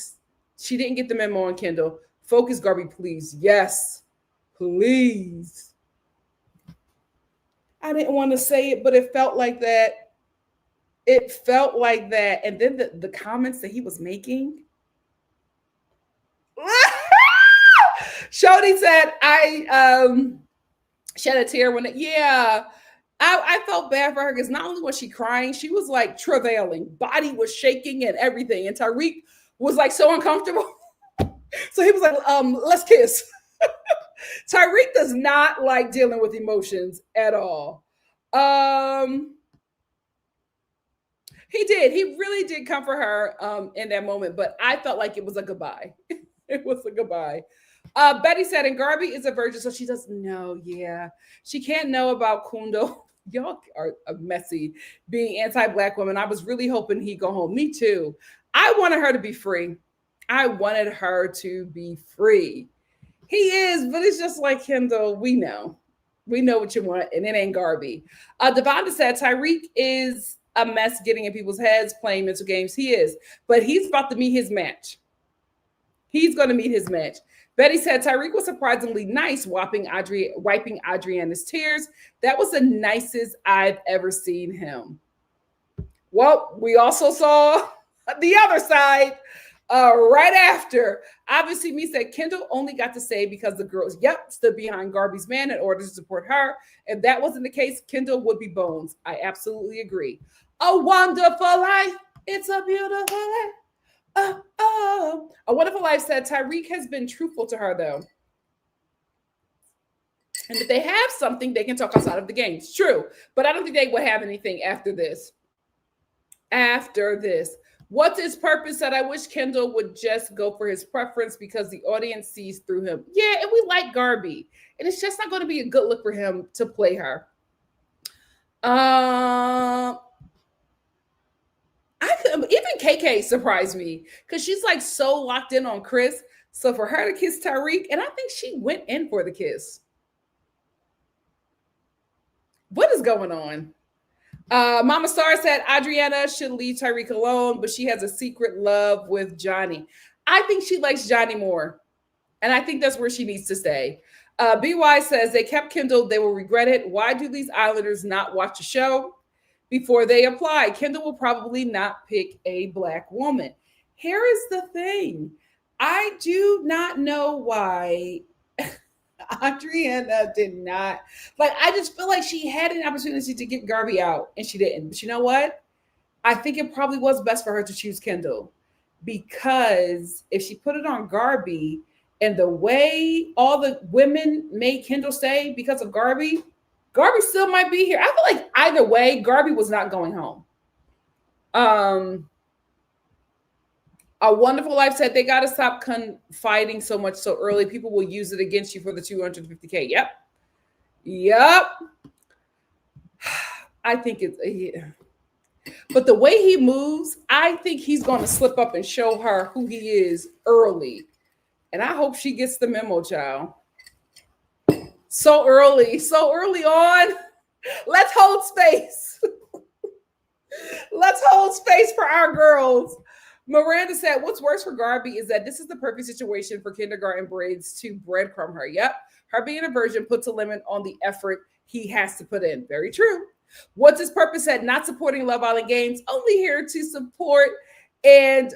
didn't get the memo on Kendall. Focus, Garby, please. Yes, please. I didn't want to say it, but it felt like that. And then the comments that he was making. Shodi said, I shed a tear when I felt bad for her because not only was she crying, she was like travailing. Body was shaking and everything. And Tariq was like so uncomfortable. So he was like, let's kiss. Tariq does not like dealing with emotions at all. He did. He really did comfort her in that moment, but I felt like it was a goodbye. It was a goodbye. Betty said, and Garby is a virgin, so she doesn't know. Yeah. She can't know about Kundo. Y'all are messy being anti-Black women. I was really hoping he'd go home. Me too. I wanted her to be free. He is, but it's just like him, though. We know what you want, and it ain't Garby. Devonta said, Tyreek is a mess getting in people's heads, playing mental games. He is, but he's about to meet his match. He's going to meet his match. Betty said Tyreek was surprisingly nice, wiping Adriana's tears. That was the nicest I've ever seen him. Well, we also saw the other side right after. Obviously, me said Kendall only got to say because the girls, stood behind Garby's man in order to support her. If that wasn't the case, Kendall would be bones. I absolutely agree. A wonderful life. It's a beautiful life. A Wonderful Life said Tyreek has been truthful to her, though. And if they have something, they can talk outside of the game. It's true. But I don't think they will have anything after this. What's his purpose? That I wish Kendall would just go for his preference because the audience sees through him. Yeah, and we like Garby. And it's just not going to be a good look for him to play her. Even KK surprised me because she's like so locked in on Chris. So for her to kiss Tyreek, and I think she went in for the kiss. What is going on? Mama Star said Adriana should leave Tyreek alone, but she has a secret love with Johnny. I think she likes Johnny more. And I think that's where she needs to stay. BY says they kept Kendall. They will regret it. Why do these Islanders not watch the show before they apply? Kendall will probably not pick a black woman. Here is the thing. I do not know why Adriana did not. Like, I just feel like she had an opportunity to get Garvey out and she didn't. But you know what? I think it probably was best for her to choose Kendall, because if she put it on Garvey and the way all the women made Kendall stay because of Garvey, Garvey still might be here. I feel like either way, Garvey was not going home. A Wonderful Life said they got to stop confiding so much so early. People will use it against you for the 250K. Yep. I think it's, yeah. But the way he moves, I think he's going to slip up and show her who he is early. And I hope she gets the memo, child. So early on. Let's hold space. Let's hold space for our girls. Miranda said, what's worse for Garvey is that this is the perfect situation for kindergarten braids to breadcrumb her. Yep. Her being a virgin puts a limit on the effort he has to put in. Very true. What's his purpose at not supporting Love Island Games? Only here to support. And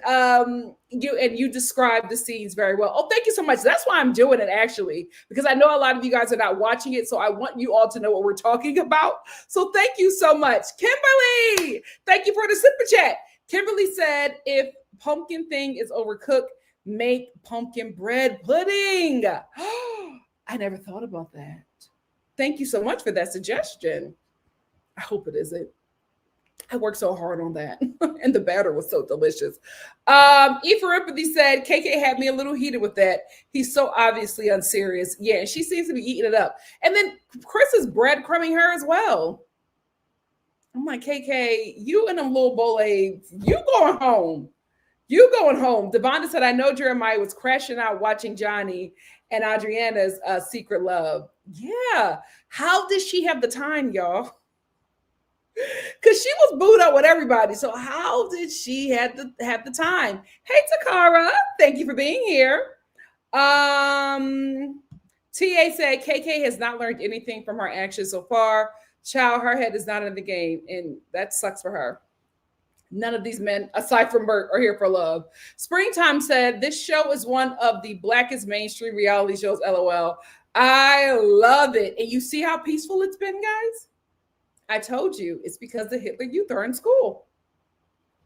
you described the scenes very well. Oh, thank you so much. That's why I'm doing it, actually, because I know a lot of you guys are not watching it. So I want you all to know what we're talking about. So thank you so much. Kimberly, thank you for the super chat. Kimberly said, if pumpkin thing is overcooked, make pumpkin bread pudding. I never thought about that. Thank you so much for that suggestion. I hope it isn't. I worked so hard on that. And the batter was so delicious. E for Empathy said, KK had me a little heated with that. He's so obviously unserious. Yeah, and she seems to be eating it up. And then Chris is breadcrumbing her as well. I'm like, KK, you and them little bolades, you going home. You going home. Devonda said, I know Jeremiah was crashing out watching Johnny and Adriana's secret love. Yeah. How did she have the time, y'all? Because she was booed up with everybody. So how did she have the time? Hey, Takara, thank you for being here. TA said KK has not learned anything from her actions so far. Child, her head is not in the game, and that sucks for her. None of these men, aside from Bert, are here for love. Springtime said, this show is one of the blackest mainstream reality shows, LOL. I love it. And you see how peaceful it's been, guys? I told you, it's because the Hitler Youth are in school.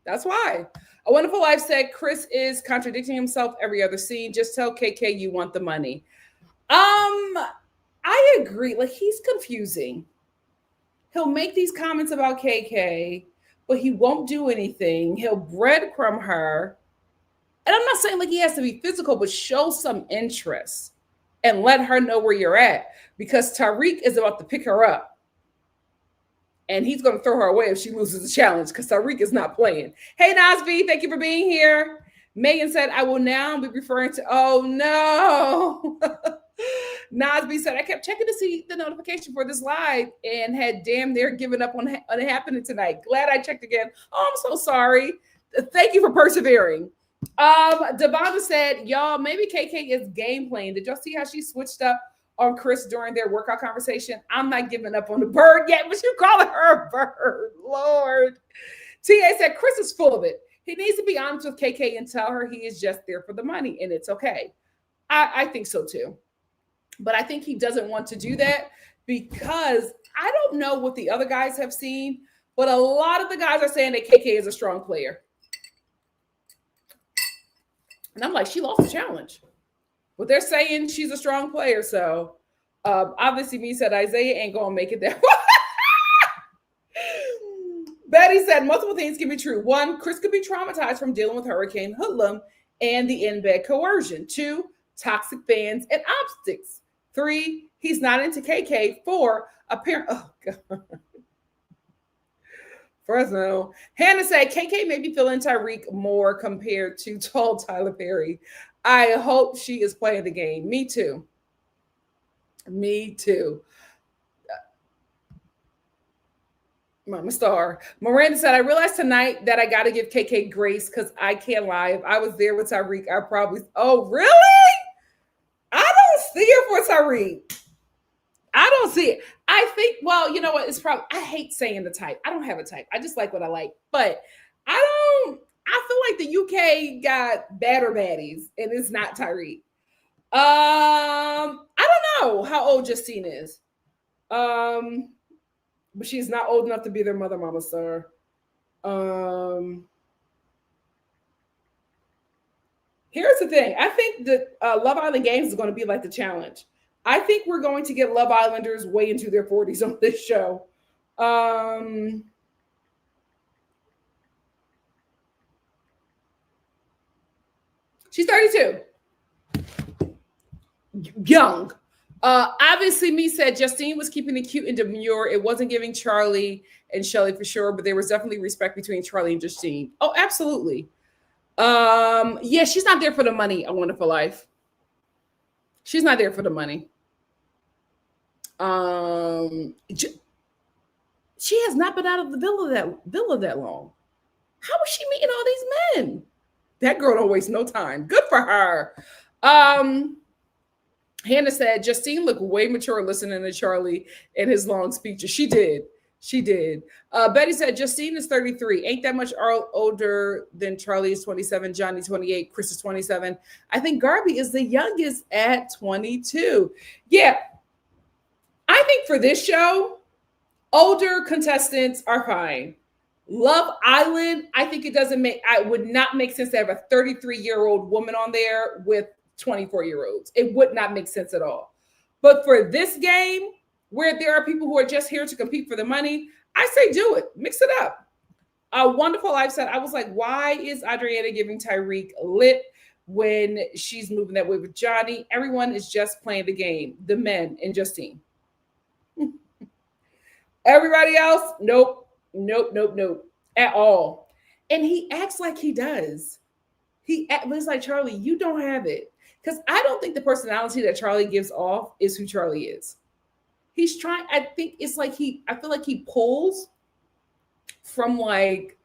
That's why. A Wonderful Life said, Chris is contradicting himself every other scene. Just tell KK you want the money. I agree. Like, he's confusing. He'll make these comments about KK, but he won't do anything. He'll breadcrumb her. And I'm not saying like he has to be physical, but show some interest and let her know where you're at, because Tariq is about to pick her up. And he's going to throw her away if she loses the challenge, because Tariq is not playing. Hey, Nasby, thank you for being here. Megan said, I will now be referring to, oh, no. Nasby said, I kept checking to see the notification for this live and had damn near given up on it happening tonight. Glad I checked again. Oh, I'm so sorry. Thank you for persevering. Devonta said, y'all, maybe KK is game playing. Did y'all see how she switched up on Chris during their workout conversation? I'm not giving up on the bird yet, but you calling her a bird. Lord. TA said, Chris is full of it. He needs to be honest with KK and tell her he is just there for the money, and it's okay. I think so too. But I think he doesn't want to do that because I don't know what the other guys have seen, but a lot of the guys are saying that KK is a strong player. And I'm like, she lost the challenge. But they're saying she's a strong player. So obviously me said Isaiah ain't going to make it there. Betty said multiple things can be true. 1, Chris could be traumatized from dealing with Hurricane Hoodlum and the in-bed coercion. 2, toxic fans and optics. 3, he's not into KK. 4, apparent. Oh, God. Fresno. Hannah said KK may be feeling Tyreek more compared to tall Tyler Perry. I hope she is playing the game. Me too. Me too. Mama Star. Miranda said, I realized tonight that I got to give KK grace because I can't lie. If I was there with Tyreek, I probably. Oh, really? I don't see her for Tariq. I don't see it. I think, well, you know what? It's probably, I hate saying the type. I don't have a type. I just like what I like. But I feel like the UK got badder baddies, and it's not Tariq. I don't know how old Justine is. But she's not old enough to be their mother mama star. Here's the thing. I think that Love Island Games is going to be like the challenge. I think we're going to get Love Islanders way into their 40s on this show. She's 32. Young. Obviously, me said Justine was keeping it cute and demure. It wasn't giving Charlie and Shelly for sure, but there was definitely respect between Charlie and Justine. Oh, absolutely. Yeah, she's not there for the money. A Wonderful Life. She's not there for the money. She has not been out of the villa that long. How is she meeting all these men? That girl don't waste no time. Good for her. Hannah said Justine looked way mature listening to Charlie and his long speeches. She did. She did. Betty said Justine is 33. Ain't that much older than Charlie is 27, Johnny 28, Chris is 27. I think Garby is the youngest at 22. Yeah. I think for this show, older contestants are fine. Love Island, I think it would not make sense to have a 33-year-old woman on there with 24-year-olds. It would not make sense at all. But for this game, where there are people who are just here to compete for the money, I say do it. Mix it up. A Wonderful Life said, I was like, why is Adriana giving Tyreek lip when she's moving that way with Johnny? Everyone is just playing the game. The men and Justine. Everybody else, nope. At all. And he acts like he does. It's like, Charlie, you don't have it. Because I don't think the personality that Charlie gives off is who Charlie is. He's trying, I think it's like I feel like he pulls from like,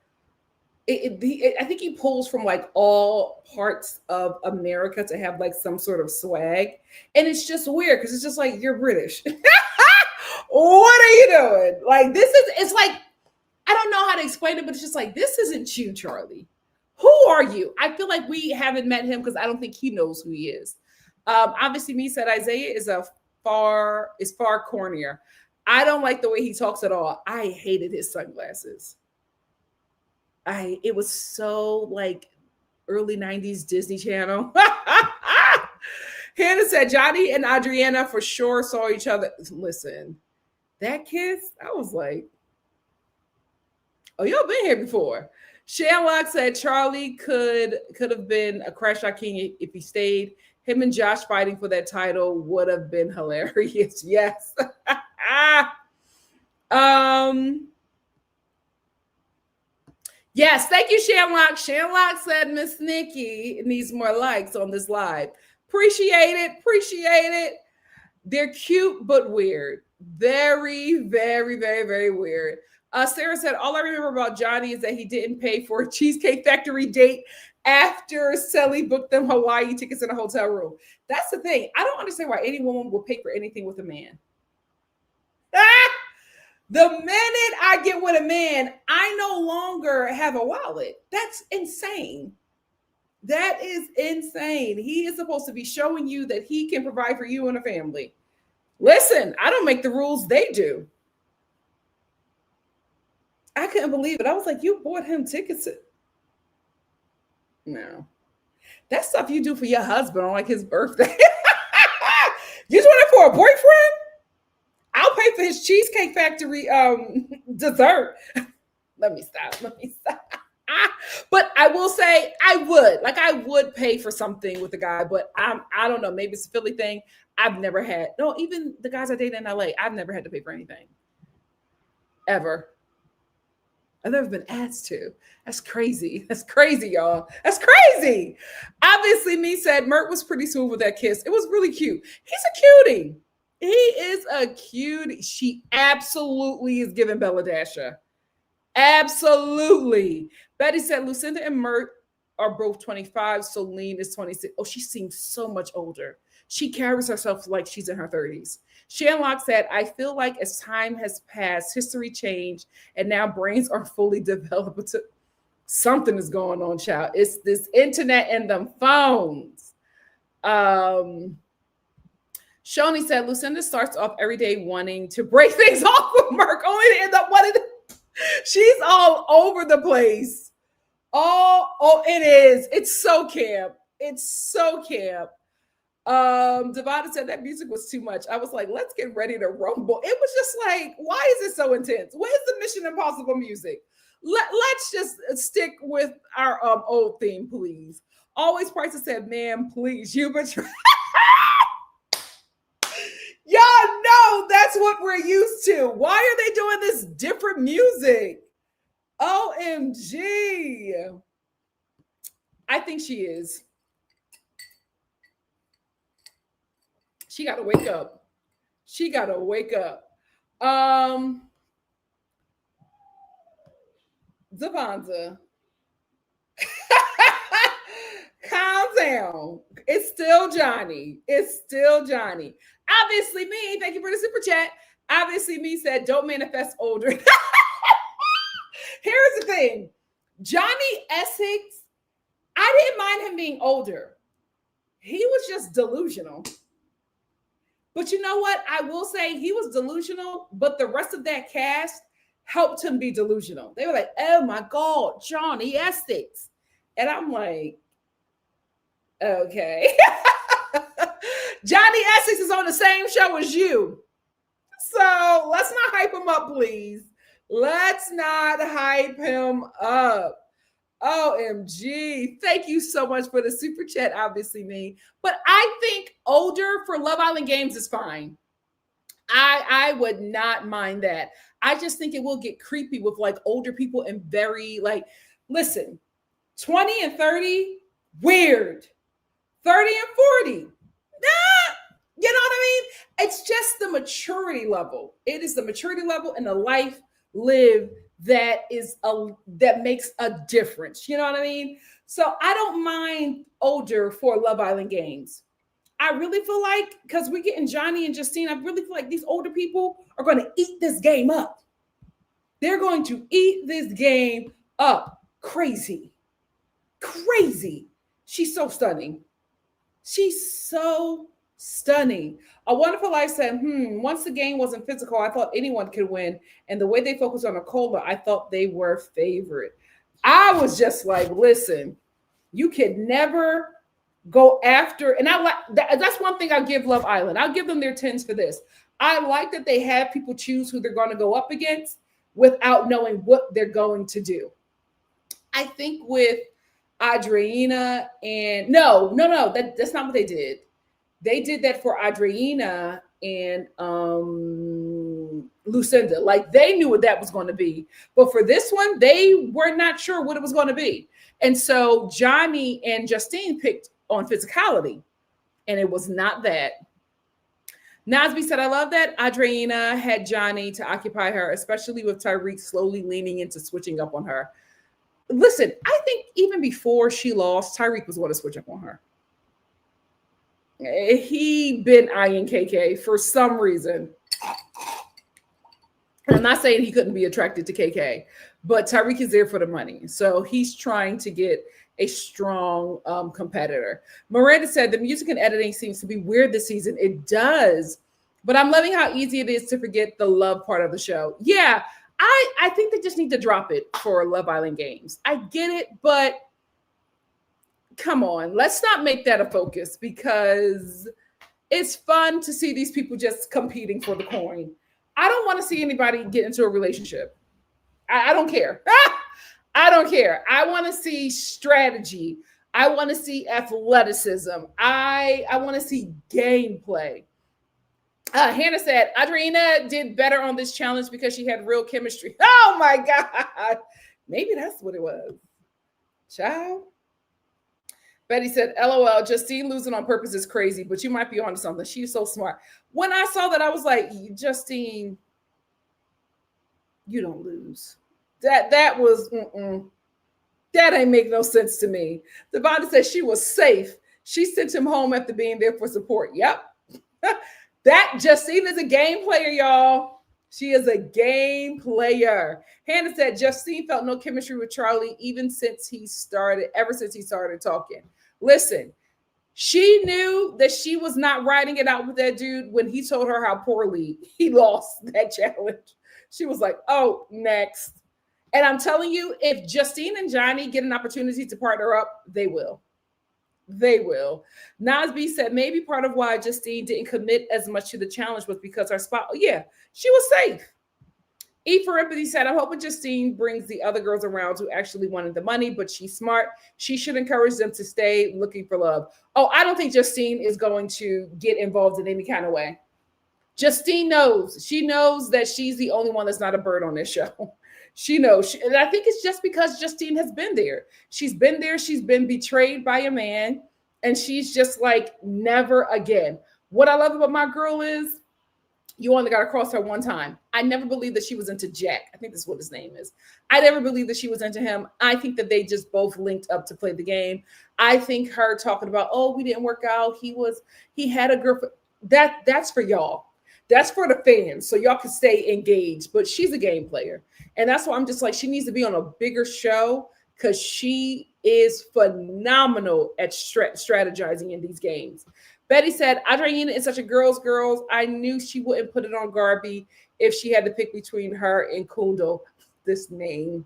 I think he pulls from like all parts of America to have like some sort of swag. And it's just weird because it's just like, you're British. What are you doing? Like, it's like, I don't know how to explain it, but it's just like, this isn't you, Charlie. Who are you? I feel like we haven't met him because I don't think he knows who he is. Obviously, me said Isaiah is far cornier. I don't like the way he talks at all. I hated his sunglasses. It was so like early 90s Disney Channel. Hannah said Johnny and Adriana for sure saw each other. Listen, that kiss, I was like, oh, y'all been here before. Shanlock said Charlie could have been a Crash Out King if he stayed. Him and Josh fighting for that title would have been hilarious. Yes. Yes, thank you, Shanlock. Shanlock said Miss Nikki needs more likes on this live. Appreciate it. They're cute but weird. Very, very, very, very weird. Sarah said, all I remember about Johnny is that he didn't pay for a Cheesecake Factory date after Sally booked them Hawaii tickets in a hotel room. That's the thing. I don't understand why any woman would pay for anything with a man. The minute I get with a man, I no longer have a wallet. That's insane. That is insane. He is supposed to be showing you that he can provide for you and a family. Listen, I don't make the rules, they do. I couldn't believe it. I was like, you bought him tickets. No. That's stuff you do for your husband on like his birthday. You doing it for a boyfriend? I'll pay for his Cheesecake Factory dessert. Let me stop. But I will say I would pay for something with the guy, but I don't know. Maybe it's a Philly thing. I've never had. No, even the guys I date in LA, I've never had to pay for anything. Ever. I've never been asked to. That's crazy. That's crazy, y'all. That's crazy. Obviously, me said Mert was pretty smooth with that kiss. It was really cute. He's a cutie. He is a cutie. She absolutely is giving Bella Dasha. Absolutely. Betty said Lucinda and Mert are both 25. Celine is 26. Oh, she seems so much older. She carries herself like she's in her 30s. Shanlock said, I feel like as time has passed, history changed, and now brains are fully developed. Something is going on, child. It's this internet and them phones. Shoni said, Lucinda starts off every day wanting to break things off with Merc, only to end up wanting to. She's all over the place. Oh, it is. It's so camp. It's so camp. Devada said that music was too much. I was like, let's get ready to rumble. It was just like, why is it so intense? Where's the Mission Impossible music? Let's just stick with our old theme, please. Always Prices said, man, please, you betray. Y'all know that's what we're used to. Why are they doing this different music? OMG. I think she is. She got to wake up. She got to wake up. Zavonza. Calm down. It's still Johnny. It's still Johnny. Obviously me. Thank you for the super chat. Obviously me said, don't manifest older. Here's the thing. Johnny Essex, I didn't mind him being older. He was just delusional. But you know what? I will say he was delusional, but the rest of that cast helped him be delusional. They were like, oh my God, Johnny Essex. And I'm like, okay. Johnny Essex is on the same show as you. So let's not hype him up, please. Let's not hype him up. OMG. Thank you so much for the super chat, obviously me. But I think older for Love Island Games is fine. I would not mind that. I just think it will get creepy with like older people and very like, listen, 20 and 30, weird. 30 and 40, nah. You know what I mean? It's just the maturity level. It is the maturity level and the life lived that makes a difference. You know what I mean? So I don't mind older for Love Island Games. I really feel like, because we're getting Johnny and Justine, I really feel like these older people are going to eat this game up. They're going to eat this game up. Crazy. Crazy. She's so stunning. She's so stunning. A Wonderful Life said, once the game wasn't physical, I thought anyone could win. And the way they focused on Nicola, I thought they were favorite. I was just like, listen, you could never go after. And I like that's one thing I'll give Love Island. I'll give them their 10s for this. I like that they have people choose who they're going to go up against without knowing what they're going to do. I think with Adriana and no, that's not what they did. They did that for Adriana and Lucinda. Like they knew what that was going to be. But for this one, they were not sure what it was going to be. And so Johnny and Justine picked on physicality. And it was not that. Nasby said, I love that Adriana had Johnny to occupy her, especially with Tyreek slowly leaning into switching up on her. Listen, I think even before she lost, Tyreek was going to switch up on her. He been eyeing KK for some reason. And I'm not saying he couldn't be attracted to KK, but Tyreek is there for the money. So he's trying to get a strong competitor. Miranda said, the music and editing seems to be weird this season. It does. But I'm loving how easy it is to forget the love part of the show. Yeah, I think they just need to drop it for Love Island Games. I get it, but come on, let's not make that a focus because it's fun to see these people just competing for the coin. I don't want to see anybody get into a relationship. I don't care. I don't care. I want to see strategy. I want to see athleticism. I want to see gameplay. Hannah said, Adriana did better on this challenge because she had real chemistry. Oh my God. Maybe that's what it was. Child. Betty said, LOL, Justine losing on purpose is crazy, but you might be onto something. She's so smart. When I saw that, I was like, Justine, you don't lose. That was, That ain't make no sense to me. Devonta said she was safe. She sent him home after being there for support. Yep. That Justine is a game player, y'all. She is a game player. Hannah said Justine felt no chemistry with Charlie ever since he started talking. Listen, she knew that she was not riding it out with that dude when he told her how poorly he lost that challenge. She was like, oh, next. And I'm telling you, if Justine and Johnny get an opportunity to partner up, they will. They will. Nasby said maybe part of why Justine didn't commit as much to the challenge was because her spot, yeah, she was safe. E for Empathy said, I'm hoping Justine brings the other girls around who actually wanted the money, but she's smart. She should encourage them to stay looking for love. Oh, I don't think Justine is going to get involved in any kind of way. Justine knows. She knows that she's the only one that's not a bird on this show. She knows. And I think it's just because Justine has been there. She's been there. She's been betrayed by a man. And she's just like, never again. What I love about my girl is you only got to cross her one time. I never believed that she was into Jack. I think that's what his name is. I never believed that she was into him. I think that they just both linked up to play the game. I think her talking about, oh, we didn't work out. He had a girlfriend. That's for y'all. That's for the fans. So y'all can stay engaged. But she's a game player. And that's why I'm just like, she needs to be on a bigger show because she is phenomenal at strategizing in these games. Betty said, Adriana is such a girl's. I knew she wouldn't put it on Garby if she had to pick between her and Kundo. This name.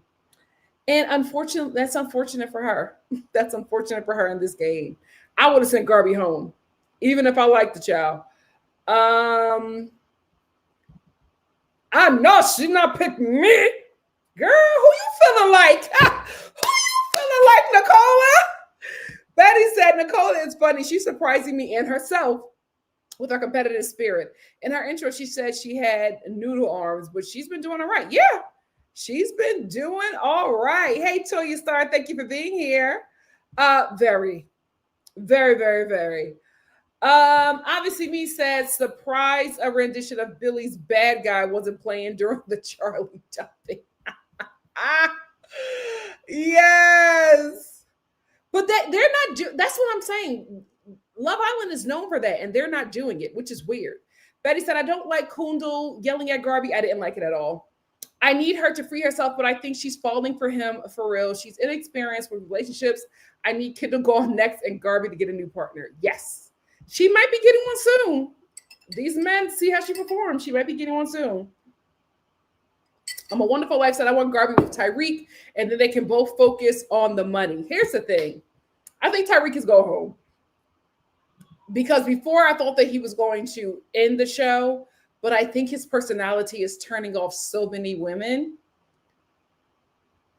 And unfortunately, that's unfortunate for her. That's unfortunate for her in this game. I would have sent Garby home, even if I liked the child. I know she not picked me. Girl, who you feeling like? Who you feeling like, Nicola? Betty said, Nicola is funny. She's surprising me and herself with her competitive spirit. In her intro, she said she had noodle arms, but she's been doing all right. Yeah, she's been doing all right. Hey, NikkiStar, thank you for being here. Very, very, very, very. Obviously, me said, surprise a rendition of Billy's Bad Guy wasn't playing during the Charlie dumping. Yes. But they're not that's what I'm saying. Love Island is known for that, and they're not doing it, which is weird. Betty said, I don't like Kundal yelling at Garby. I didn't like it at all. I need her to free herself, but I think she's falling for him for real. She's inexperienced with relationships. I need Kendall Gall next and Garby to get a new partner. Yes. She might be getting one soon. These men, see how she performs. She might be getting one soon. I'm a Wonderful Life said, I want Garby with Tyreek, and then they can both focus on the money. Here's the thing. I think Tyreek is go home. Because before I thought that he was going to end the show, but I think his personality is turning off so many women.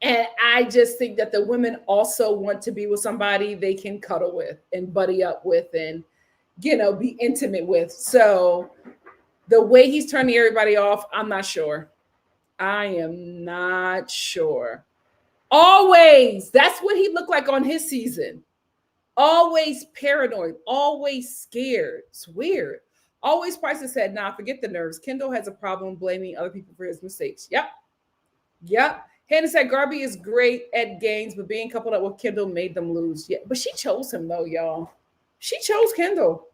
And I just think that the women also want to be with somebody they can cuddle with and buddy up with and, be intimate with. So the way he's turning everybody off, I'm not sure. I am not sure. Always. That's what he looked like on his season. Always paranoid. Always scared. It's weird. Always Prices said, nah, forget the nerves. Kendall has a problem blaming other people for his mistakes. Yep. Hannah said Garby is great at games, but being coupled up with Kendall made them lose. Yeah, but she chose him though, y'all. She chose Kendall.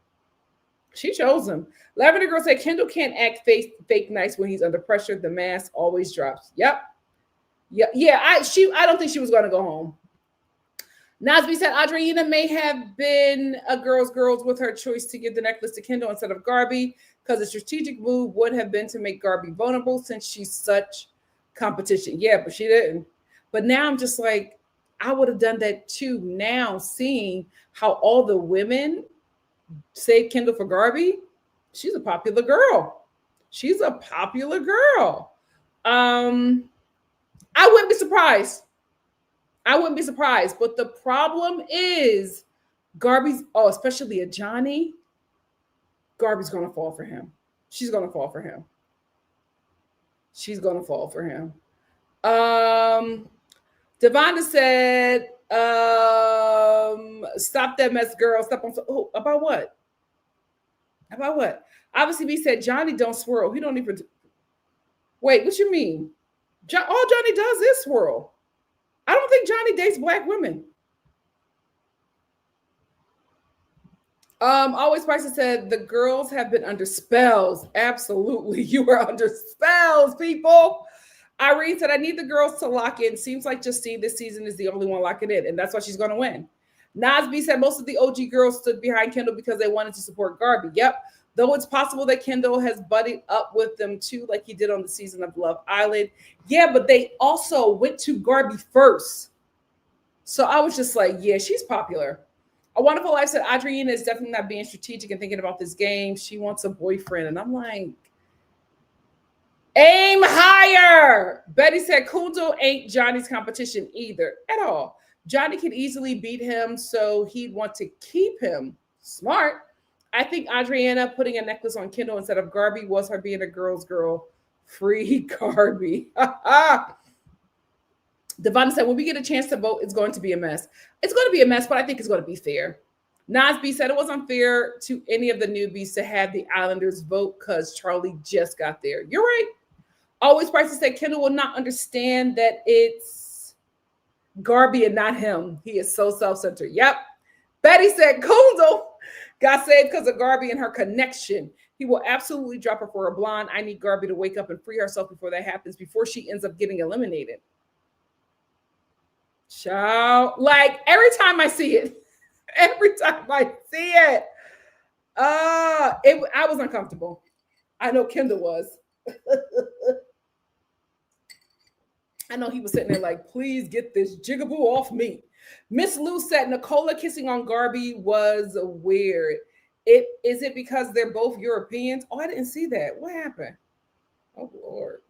She chose him. Lavender Girl said Kendall can't act fake nice when he's under pressure. The mask always drops. Yep. Yeah. I don't think she was going to go home. Nasby said Adriana may have been a girl's with her choice to give the necklace to Kendall instead of Garby because a strategic move would have been to make Garby vulnerable since she's such competition. Yeah, but she didn't. But now I'm just like, I would have done that too. Now seeing how all the women saved Kendall for Garby, she's a popular girl. I wouldn't be surprised. But the problem is Garby's, especially a Johnny, Garby's going to fall for him. She's going to fall for him. Devonta said, stop that mess, girl. Stop on. Oh, about what? Obviously, we said Johnny don't swirl. He don't even. Wait, what you mean? All Johnny does is swirl. I don't think Johnny dates black women. Always Spicer said the girls have been under spells. Absolutely, you are under spells, people. Irene said, I need the girls to lock in. Seems like Justine this season is the only one locking in, and that's why she's going to win. Nasby said most of the OG girls stood behind Kendall because they wanted to support Garby. Yep. Though it's possible that Kendall has buddied up with them too, like he did on the season of Love Island. Yeah, but they also went to Garby first. So I was just like, yeah, she's popular. A Wonderful Life said Adriana is definitely not being strategic and thinking about this game. She wants a boyfriend. And I'm like, aim higher. Betty said Kundo ain't Johnny's competition either at all. Johnny could easily beat him, so he'd want to keep him. Smart. I think Adriana putting a necklace on Kendall instead of Garby was her being a girl's girl. Free Garby. Devon said, when we get a chance to vote, it's going to be a mess. It's going to be a mess, but I think it's going to be fair. Nasby said it was unfair to any of the newbies to have the Islanders vote because Charlie just got there. You're right. Always Prices said Kendall will not understand that it's Garby and not him. He is so self-centered. Yep. Betty said Kundal got saved because of Garby and her connection. He will absolutely drop her for a blonde. I need Garby to wake up and free herself before that happens, before she ends up getting eliminated. Child, like every time I see it, I was uncomfortable. I know Kendall was. I know he was sitting there like, please get this jigaboo off me. Miss Lou said Nicola kissing on Garby was weird. Is it because they're both Europeans? Oh, I didn't see that. What happened? Oh, Lord.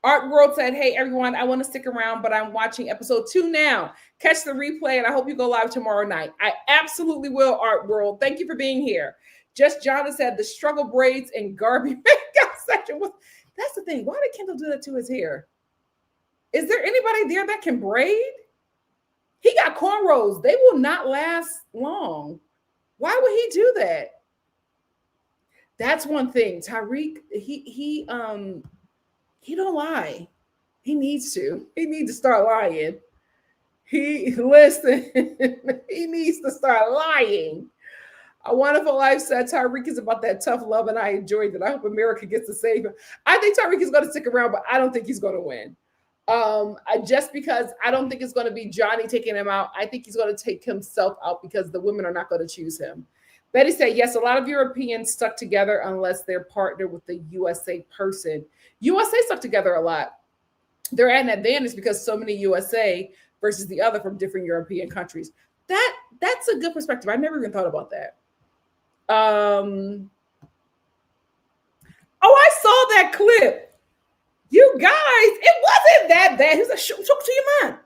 Art World said, hey, everyone, I want to stick around, but I'm watching episode 2 now. Catch the replay, and I hope you go live tomorrow night. I absolutely will, Art World. Thank you for being here. Just Jonna said the struggle braids and Garby makeup section was. That's the thing. Why did Kendall do that to his hair? Is there anybody there that can braid? He got cornrows. They will not last long. Why would he do that? That's one thing. Tyreek, he don't lie. He needs to. He needs to start lying. He needs to start lying. A Wonderful Life said Tyreek is about that tough love, and I enjoyed it. I hope America gets to save him. I think Tyreek is going to stick around, but I don't think he's going to win. Just because I don't think it's going to be Johnny taking him out. I think he's going to take himself out because the women are not going to choose him. Betty said, yes, a lot of Europeans stuck together unless they're partnered with the USA person. USA stuck together a lot. They're at an advantage because so many USA versus the other from different European countries. That's a good perspective. I never even thought about that. Oh, I saw that clip. You guys, it wasn't that bad. He was like, talk to your mind.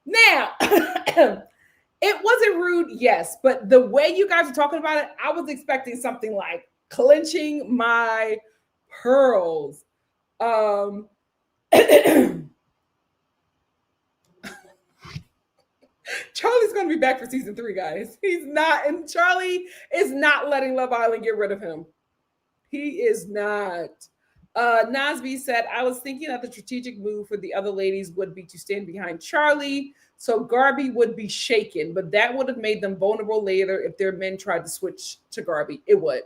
Now, it wasn't rude, yes, but the way you guys are talking about it, I was expecting something like clenching my pearls. Charlie's going to be back for season 3, guys. He's not, and Charlie is not letting Love Island get rid of him. He is not. Nasby said, I was thinking that the strategic move for the other ladies would be to stand behind Charlie, so Garby would be shaken, but that would have made them vulnerable later if their men tried to switch to Garby. It would.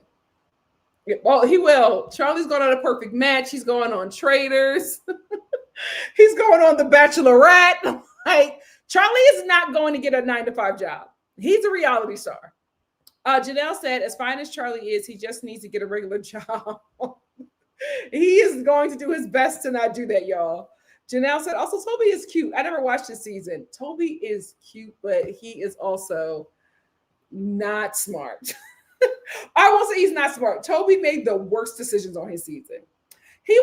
Well, he will. Charlie's going on a perfect match. He's going on Traders. He's going on The Bachelorette. Like, Charlie is not going to get a 9-to-5 job. He's a reality star. Janelle said, as fine as Charlie is, he just needs to get a regular job. He is going to do his best to not do that, y'all. Janelle said, also, Toby is cute. I never watched this season. Toby is cute, but he is also not smart. I won't say he's not smart. Toby made the worst decisions on his season. He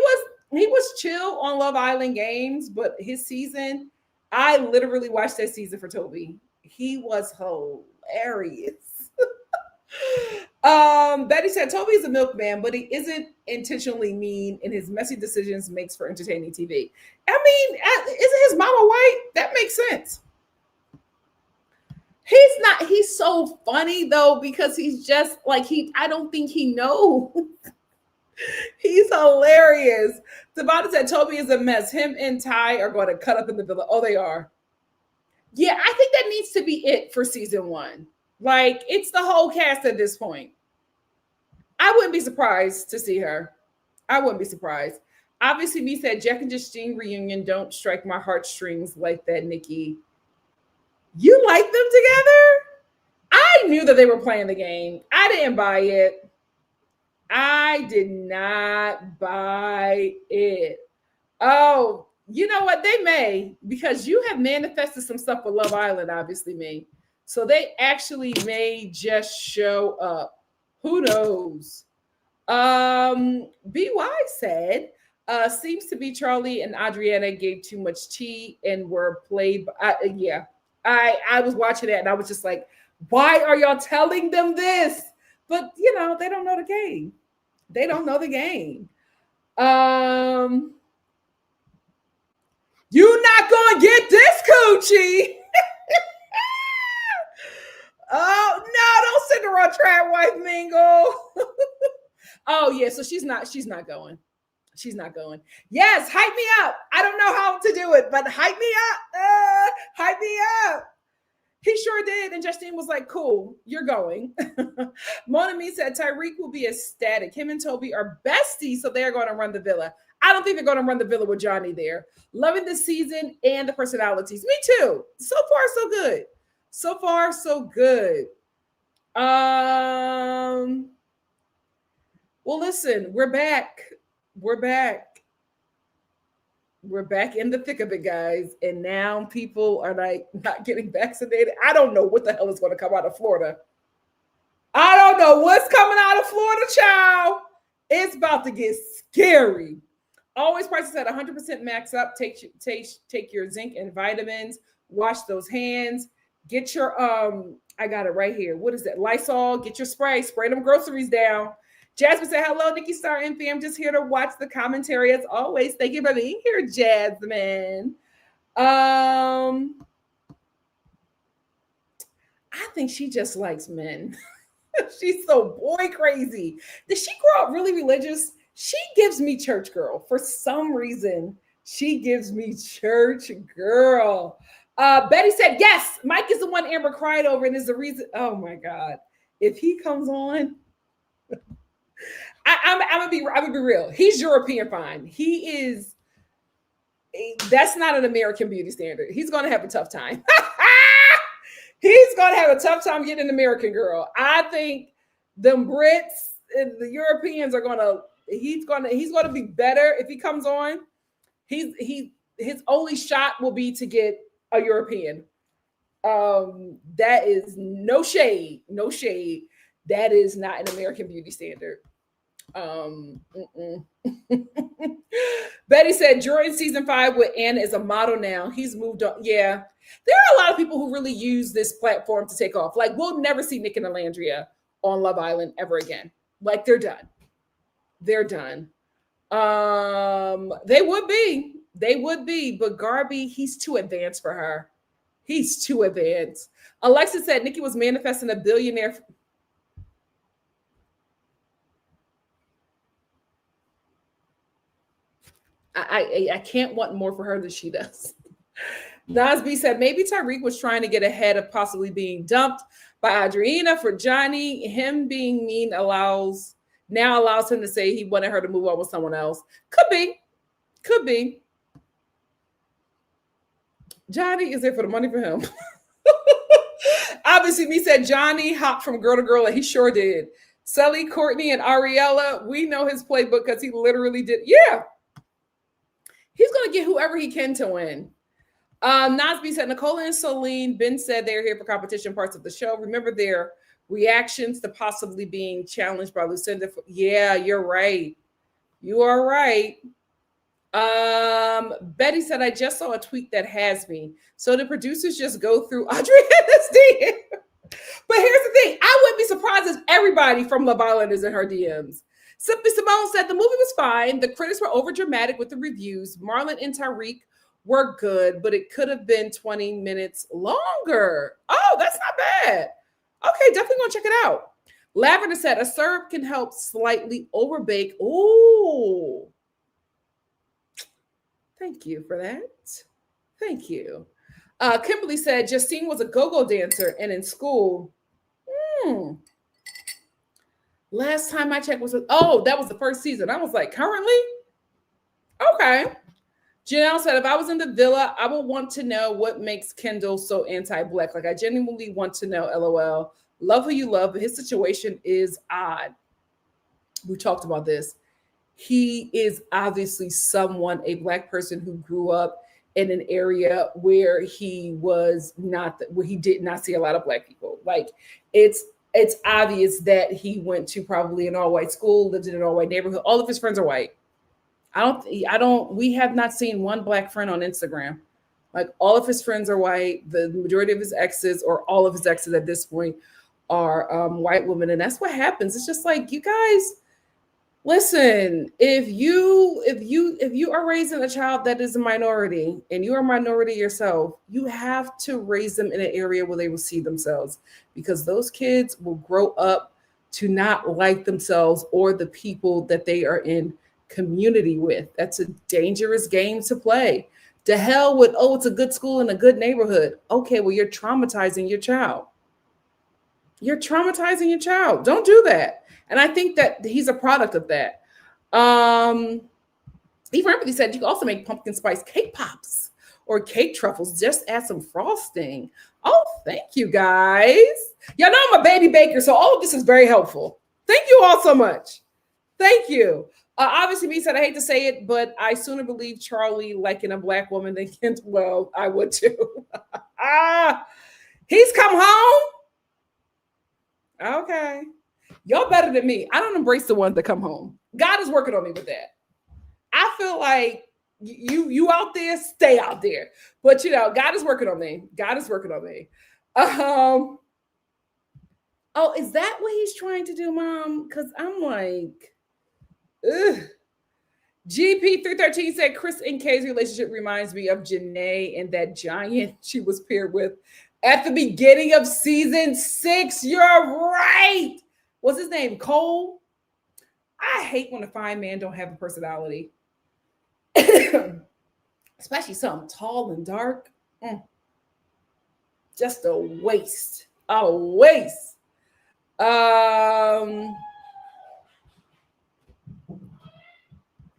was chill on Love Island games, but his season, I literally watched that season for Toby. He was hilarious. Betty said Toby is a milkman, but he isn't intentionally mean, and his messy decisions makes for entertaining TV. I mean, isn't his mama white? That makes sense. He's so funny though, because he's just like I don't think he knows. He's hilarious. Tabata said Toby is a mess. Him and Ty are going to cut up in the villa. Oh, they are. Yeah, I think that needs to be it for season 1. Like, it's the whole cast at this point. I wouldn't be surprised to see her. I wouldn't be surprised. Obviously, me said Jack and Justine reunion don't strike my heartstrings like that, Nikki. You like them together? I knew that they were playing the game. I didn't buy it. I did not buy it. Oh, you know what? They may, because you have manifested some stuff with Love Island, obviously, me. So they actually may just show up. Who knows? BY said, seems to be Charlie and Adriana gave too much tea and were played. Yeah, I was watching that and I was just like, why are y'all telling them this? But you know, they don't know the game. They don't know the game. You not gonna get this coochie. Oh no, don't send her on trap wife mingle. Oh yeah, so she's not going. She's not going. Yes, hype me up. I don't know how to do it, but hype me up. Hype me up. He sure did. And Justine was like, cool, you're going. Mona Me said Tyreek will be ecstatic. Him and Toby are besties, so they're going to run the villa. I don't think they're going to run the villa with Johnny there. Loving the season and the personalities. Me too. So far, so good. So far, so good. Well, listen, we're back. We're back. We're back in the thick of it, guys. And now people are like not getting vaccinated. I don't know what the hell is going to come out of Florida. I don't know what's coming out of Florida, child. It's about to get scary. Always prices at 100% max up. Take your zinc and vitamins. Wash those hands. Get your I got it right here. What is that? Lysol. Get your spray. Spray them groceries down. Jasmine said, hello, Nikki.Star and fam. Just here to watch the commentary as always. Thank you for being here, Jasmine. I think she just likes men. She's so boy crazy. Did she grow up really religious? She gives me church girl. For some reason, she gives me church girl. Betty said, yes, Mike is the one Amber cried over and is the reason. Oh my God. If he comes on, I'm gonna be real. He's European fine. He is. That's not an American beauty standard. He's gonna have a tough time. He's gonna have a tough time getting an American girl. I think the Brits and the Europeans are gonna. He's gonna be better if he comes on. His only shot will be to get a European. That is no shade. That is not an American beauty standard. Betty said during season 5 with Anna is a model now. He's moved on. Yeah, there are a lot of people who really use this platform to take off. Like, we'll never see Nick and Alandria on Love Island ever again. Like, they're done. They would be, but Garby, he's too advanced for her. He's too advanced. Alexa said Nikki was manifesting a billionaire. I can't want more for her than she does. Nasby said maybe Tyreek was trying to get ahead of possibly being dumped by Adriana for Johnny. Him being mean allows him to say he wanted her to move on with someone else. Could be. Johnny is there for the money for him. Obviously, me said Johnny hopped from girl to girl, and he sure did. Sully, Courtney, and Ariella, we know his playbook because he literally did. Yeah. He's going to get whoever he can to win. Nasby said, Nicole and Celine, Ben said they're here for competition parts of the show. Remember their reactions to possibly being challenged by Lucinda. Yeah, you're right. You are right. Betty said, I just saw a tweet that has me. So the producers just go through Adriana's DM. But here's the thing. I wouldn't be surprised if everybody from Love Island is in her DMs. Simply Simone said the movie was fine. The critics were over dramatic with the reviews. Marlon and Tyreek were good, but it could have been 20 minutes longer. Oh, that's not bad. Okay, definitely gonna check it out. Lavender said a syrup can help slightly overbake. Ooh. Thank you for that. Thank you. Kimberly said Justine was a go-go dancer and in school. Last time I checked was that was the first season. I was like, currently? Okay. Janelle said, if I was in the villa, I would want to know what makes Kendall so anti-black. Like, I genuinely want to know, LOL. Love who you love, but his situation is odd. We talked about this. He is obviously a black person who grew up in an area where he did not see a lot of black people. Like, it's obvious that he went to probably an all-white school, lived in an all-white neighborhood. All of his friends are white. We have not seen one black friend on Instagram. Like, all of his friends are white. The majority of his exes, or all of his exes at this point, are white women. And that's what happens. It's just like, you guys, listen, if you are raising a child that is a minority and you are a minority yourself, you have to raise them in an area where they will see themselves, because those kids will grow up to not like themselves or the people that they are in community with. That's a dangerous game to play. To hell with, it's a good school in a good neighborhood. Okay, well, you're traumatizing your child. You're traumatizing your child. Don't do that. And I think that he's a product of that. Even Empathy said you can also make pumpkin spice cake pops or cake truffles. Just add some frosting. Oh, thank you, guys. Y'all know I'm a baby baker, so all of this is very helpful. Thank you all so much. Thank you. Obviously, B said, I hate to say it, but I sooner believe Charlie liking a black woman than Kent. Well, I would too. He's come home. Okay. Y'all better than me. I don't embrace the ones that come home. God is working on me with that. I feel like you out there, stay out there. But God is working on me. God is working on me. Is that what he's trying to do, Mom? Because I'm like, ugh. GP313 said Chris and Kay's relationship reminds me of Janae and that giant she was paired with at the beginning of season 6. You're right. What's his name? Cole? I hate when a fine man don't have a personality. Especially something tall and dark. Just a waste. A waste.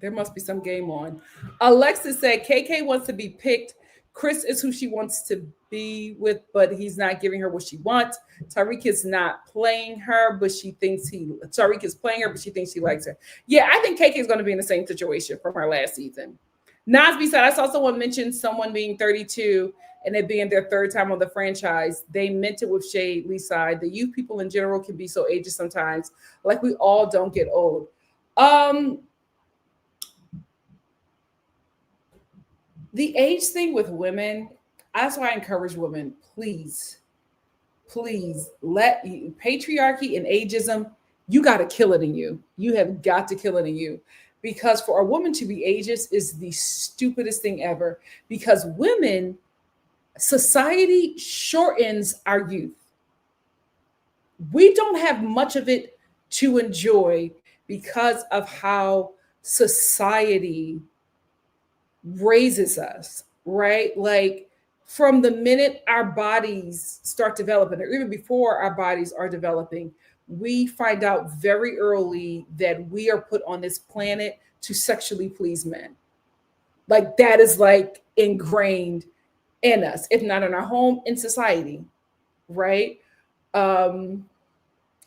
There must be some game on. Alexis said KK wants to be picked. Chris is who she wants to be with, but he's not giving her what she wants. Tariq is not playing her, but Tariq is playing her, but she thinks he likes her. Yeah, I think KK is going to be in the same situation from her last season. Nasby said, I saw someone mention someone being 32 and it being their third time on the franchise. They meant it with shade, Lisa. The youth people in general can be so ageist sometimes. Like, we all don't get old. The age thing with women, that's why I encourage women, please let patriarchy and ageism, you got to kill it in you. You have got to kill it in you. Because for a woman to be ageist is the stupidest thing ever. Because women, society shortens our youth. We don't have much of it to enjoy because of how society raises us, right? Like, from the minute our bodies start developing, or even before our bodies are developing, we find out very early that we are put on this planet to sexually please men. Like, that is like ingrained in us, if not in our home, in society, right? Then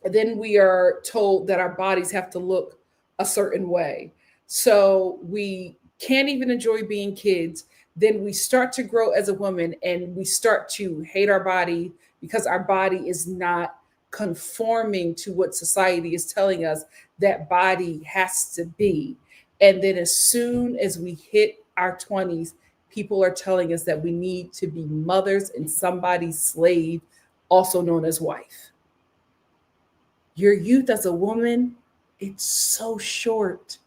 we are told that our bodies have to look a certain way. So we can't even enjoy being kids. Then we start to grow as a woman and we start to hate our body because our body is not conforming to what society is telling us that body has to be. And then as soon as we hit our 20s, people are telling us that we need to be mothers and somebody's slave, also known as wife. Your youth as a woman, it's so short.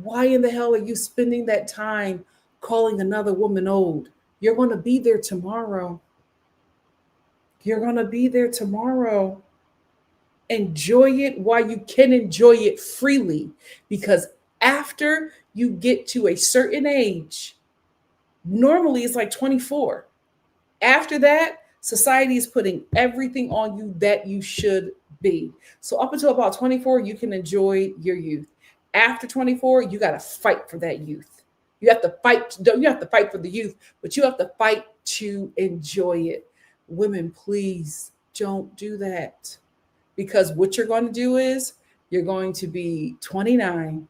Why in the hell are you spending that time calling another woman old? You're going to be there tomorrow. You're going to be there tomorrow. Enjoy it while you can enjoy it freely. Because after you get to a certain age, normally it's like 24. After that, society is putting everything on you that you should be. So up until about 24, you can enjoy your youth. After 24, you got to fight for that youth. You have to fight. You have to fight for the youth, but you have to fight to enjoy it. Women, please don't do that, because what you're going to do is you're going to be 29,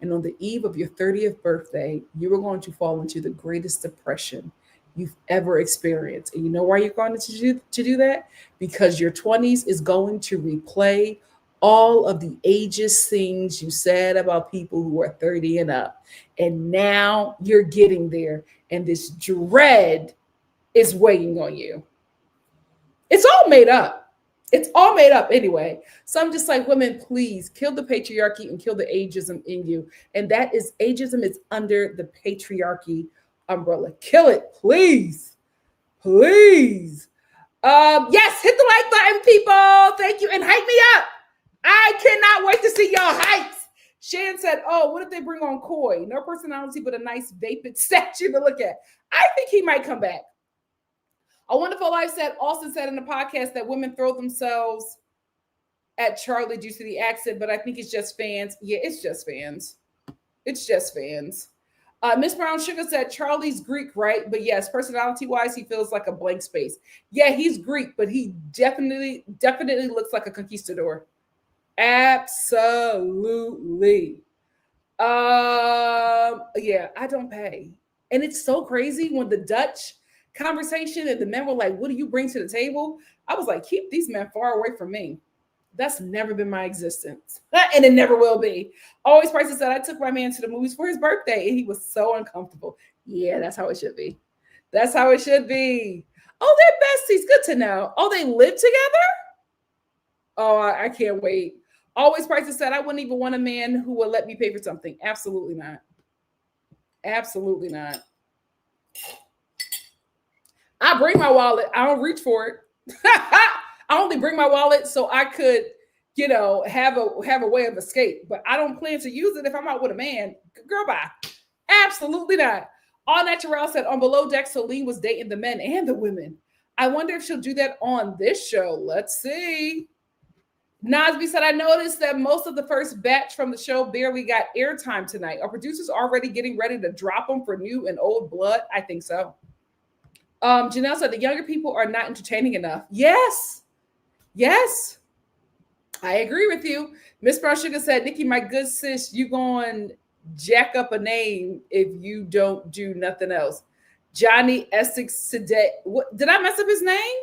and on the eve of your 30th birthday, you are going to fall into the greatest depression you've ever experienced. And you know why you're going to do that? Because your 20s is going to replay all of the ageist things you said about people who are 30 and up. And now you're getting there, and this dread is weighing on you. It's all made up. It's all made up anyway. So I'm just like, women, please kill the patriarchy and kill the ageism in you. And that is, ageism is under the patriarchy umbrella. Kill it, please. Please. Yes, hit the like button, people. Thank you. And hype me up. I cannot wait to see y'all hypes. Shan said, oh, what if they bring on Coy? No personality, but a nice vapid statue to look at. I think he might come back. A Wonderful Life said, Austin said in the podcast that women throw themselves at Charlie due to the accent, but I think it's just fans. Yeah, it's just fans. It's just fans. Miss Brown Sugar said, Charlie's Greek, right? But yes, personality-wise, he feels like a blank space. Yeah, he's Greek, but he definitely looks like a conquistador. Absolutely. Yeah, I don't pay. And it's so crazy when the Dutch conversation and the men were like, what do you bring to the table? I was like, keep these men far away from me. That's never been my existence. And it never will be. Always Prices said, I took my man to the movies for his birthday and he was so uncomfortable. Yeah, that's how it should be. That's how it should be. Oh, they're besties. Good to know. Oh, they live together? Oh, I can't wait. Always Prices said, I wouldn't even want a man who would let me pay for something. Absolutely not. Absolutely not. I bring my wallet. I don't reach for it. I only bring my wallet so I could, have a way of escape. But I don't plan to use it if I'm out with a man. Girl, bye. Absolutely not. All Natural said on Below Deck, Celine was dating the men and the women. I wonder if she'll do that on this show. Let's see. Nasby said, I noticed that most of the first batch from the show barely got airtime tonight. Are producers already getting ready to drop them for new and old blood? I think so. Janelle said the younger people are not entertaining enough. Yes. I agree with you. Miss Brown Sugar said, Nikki, my good sis, you going to jack up a name if you don't do nothing else. Johnny Essex today. What, did I mess up his name?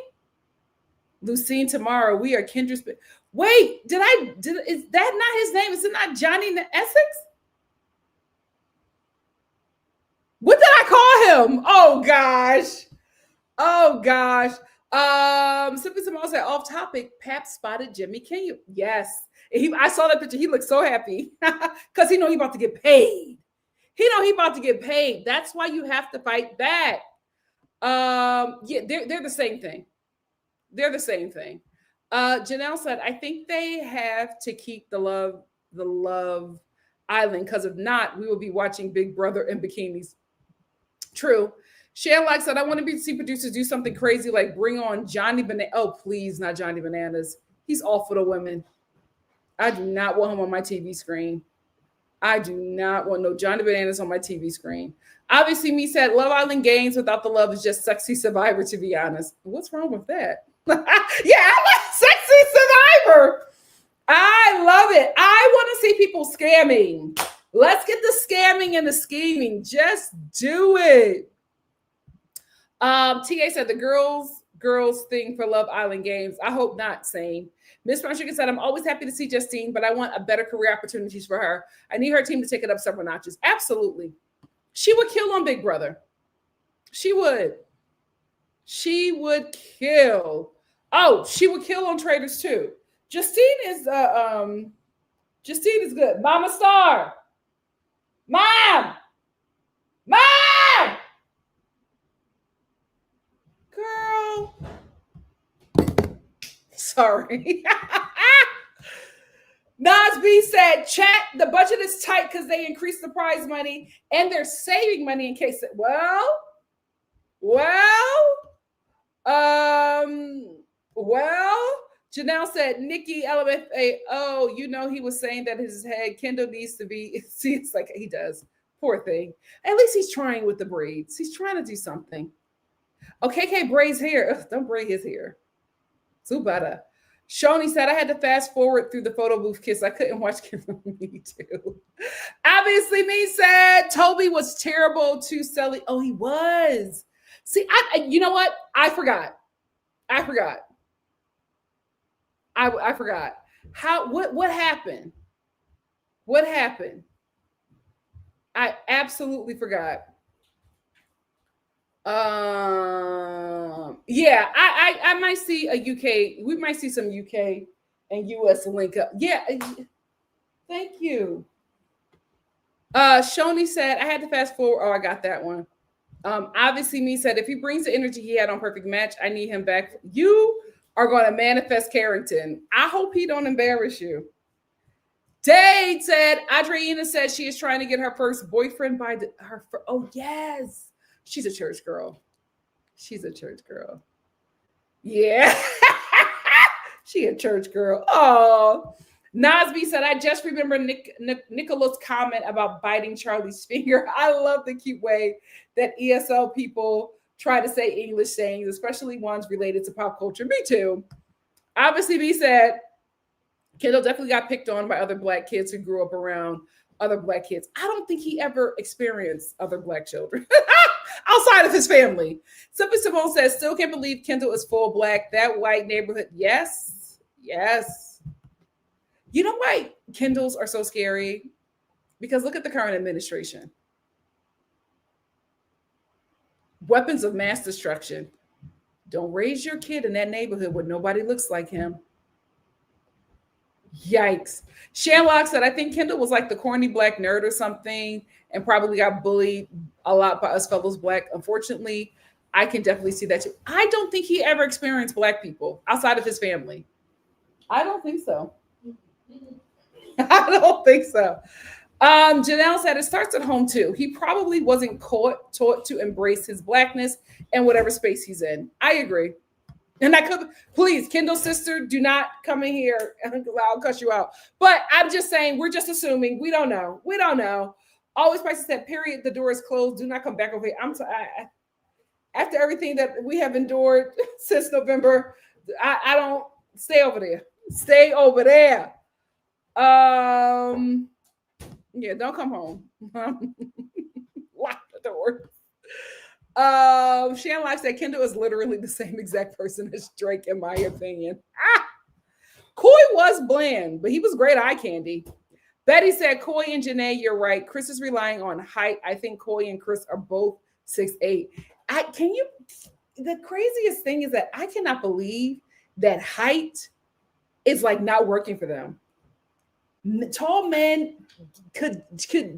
Lucine tomorrow. We are kindred. Wait, is that not his name? Is it not Johnny Essex? What did I call him? Oh gosh. Simply Simone said, off topic, Pap spotted Jimmy King. Yes. I saw that picture. He looked so happy because he know he about to get paid. That's why you have to fight back. Yeah, they're the same thing. Janelle said, I think they have to keep the love island, because if not, we will be watching Big Brother in bikinis. True. Shan said, I want to see producers do something crazy like bring on Johnny Banana. Oh, please, not Johnny Bananas. He's all for the women. I do not want him on my TV screen. I do not want no Johnny Bananas on my TV screen. Obviously, me said Love Island Games without the love is just Sexy Survivor, to be honest. What's wrong with that? Yeah, I like Sexy Survivor. I love it. I want to see people scamming. Let's get the scamming and the scheming. Just do it. TA said the girls thing for Love Island Games. I hope not, same. Miss Franchika said, I'm always happy to see Justine, but I want a better career opportunities for her. I need her team to take it up several notches. Absolutely. She would kill on Big Brother. She would kill. Oh, she would kill on Traitors too. Justine is good. Mama Star. Mom. Girl. Sorry. Nas B said, chat, the budget is tight because they increased the prize money and they're saving money in case it, well, Well, Janelle said, Nikki LMFA. Oh, you know, he was saying that his head, Kendall needs to be. See, it's like he does. Poor thing. At least he's trying with the braids. He's trying to do something. Oh, KK braids hair. Ugh, don't braid his hair. Zubada. Shoni said, I had to fast forward through the photo booth kiss. I couldn't watch Kendall. Me too. Obviously, me said Toby was terrible to Sally. Oh, he was. See, you know what? I forgot. I forgot. I forgot. What happened? What happened? I absolutely forgot. Yeah, I might see a UK. We might see some UK and US link up. Yeah, thank you. Shoni said I had to fast forward. Oh, I got that one. Obviously, me said if he brings the energy he had on Perfect Match, I need him back. You are going to manifest Carrington. I hope he don't embarrass you. Dade said Adriana said she is trying to get her first boyfriend by her. Oh yes, she's a church girl. She's a church girl. Yeah, she a church girl. Oh. Nasby said, I just remember Nicola's comment about biting Charlie's finger. I love the cute way that ESL people try to say English sayings, especially ones related to pop culture. Me too. Obviously, B said, Kendall definitely got picked on by other Black kids who grew up around other Black kids. I don't think he ever experienced other Black children outside of his family. Simply Simone says, still can't believe Kendall is full Black. That white neighborhood. Yes. Yes. You know why Kindles are so scary? Because look at the current administration. Weapons of mass destruction. Don't raise your kid in that neighborhood where nobody looks like him. Yikes. Shanlock said, I think Kendall was like the corny Black nerd or something and probably got bullied a lot by us fellows Black. Unfortunately, I can definitely see that too. I don't think he ever experienced Black people outside of his family. I don't think so. I don't think so. Janelle said it starts at home too. He probably wasn't taught to embrace his Blackness in whatever space he's in. I agree. And I could, please, Kendall's sister, do not come in here and I'll cuss you out. But I'm just saying, we're just assuming. We don't know. We don't know. Always Spicy said, period, the door is closed. Do not come back over here. After everything that we have endured since November, I don't, stay over there. Stay over there. Yeah, don't come home. Lock the door. Shan Life said Kendall is literally the same exact person as Drake, in my opinion. Coy was bland, but he was great eye candy. Betty said, Coy and Janae, you're right. Chris is relying on height. I think Coy and Chris are both 6'8". The craziest thing is that I cannot believe that height is like not working for them. Tall men could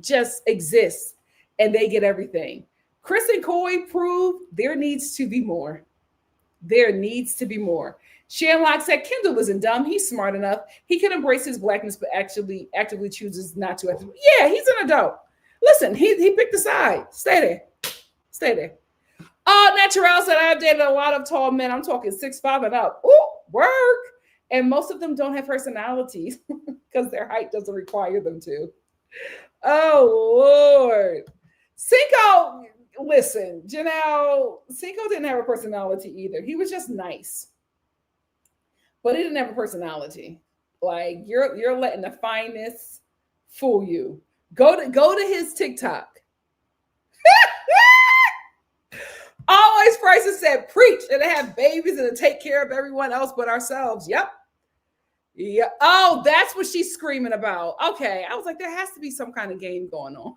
just exist and they get everything. Chris and Coy prove there needs to be more. There needs to be more. Shanlock said Kendall isn't dumb. He's smart enough. He can embrace his Blackness, but actually actively chooses not to. Yeah, he's an adult. Listen, he picked a side. Stay there. Stay there. Natural said I've dated a lot of tall men. I'm talking 6'5" and up. Ooh, work. And most of them don't have personalities because their height doesn't require them to. Oh, Lord. Cinco, listen, Janelle, Cinco didn't have a personality either. He was just nice. But he didn't have a personality. Like, you're letting the finest fool you. Go to his TikTok. Always Prices said, preach, and to have babies and to take care of everyone else but ourselves. Yep. Yeah. Oh, that's what she's screaming about. Okay. I was like, there has to be some kind of game going on.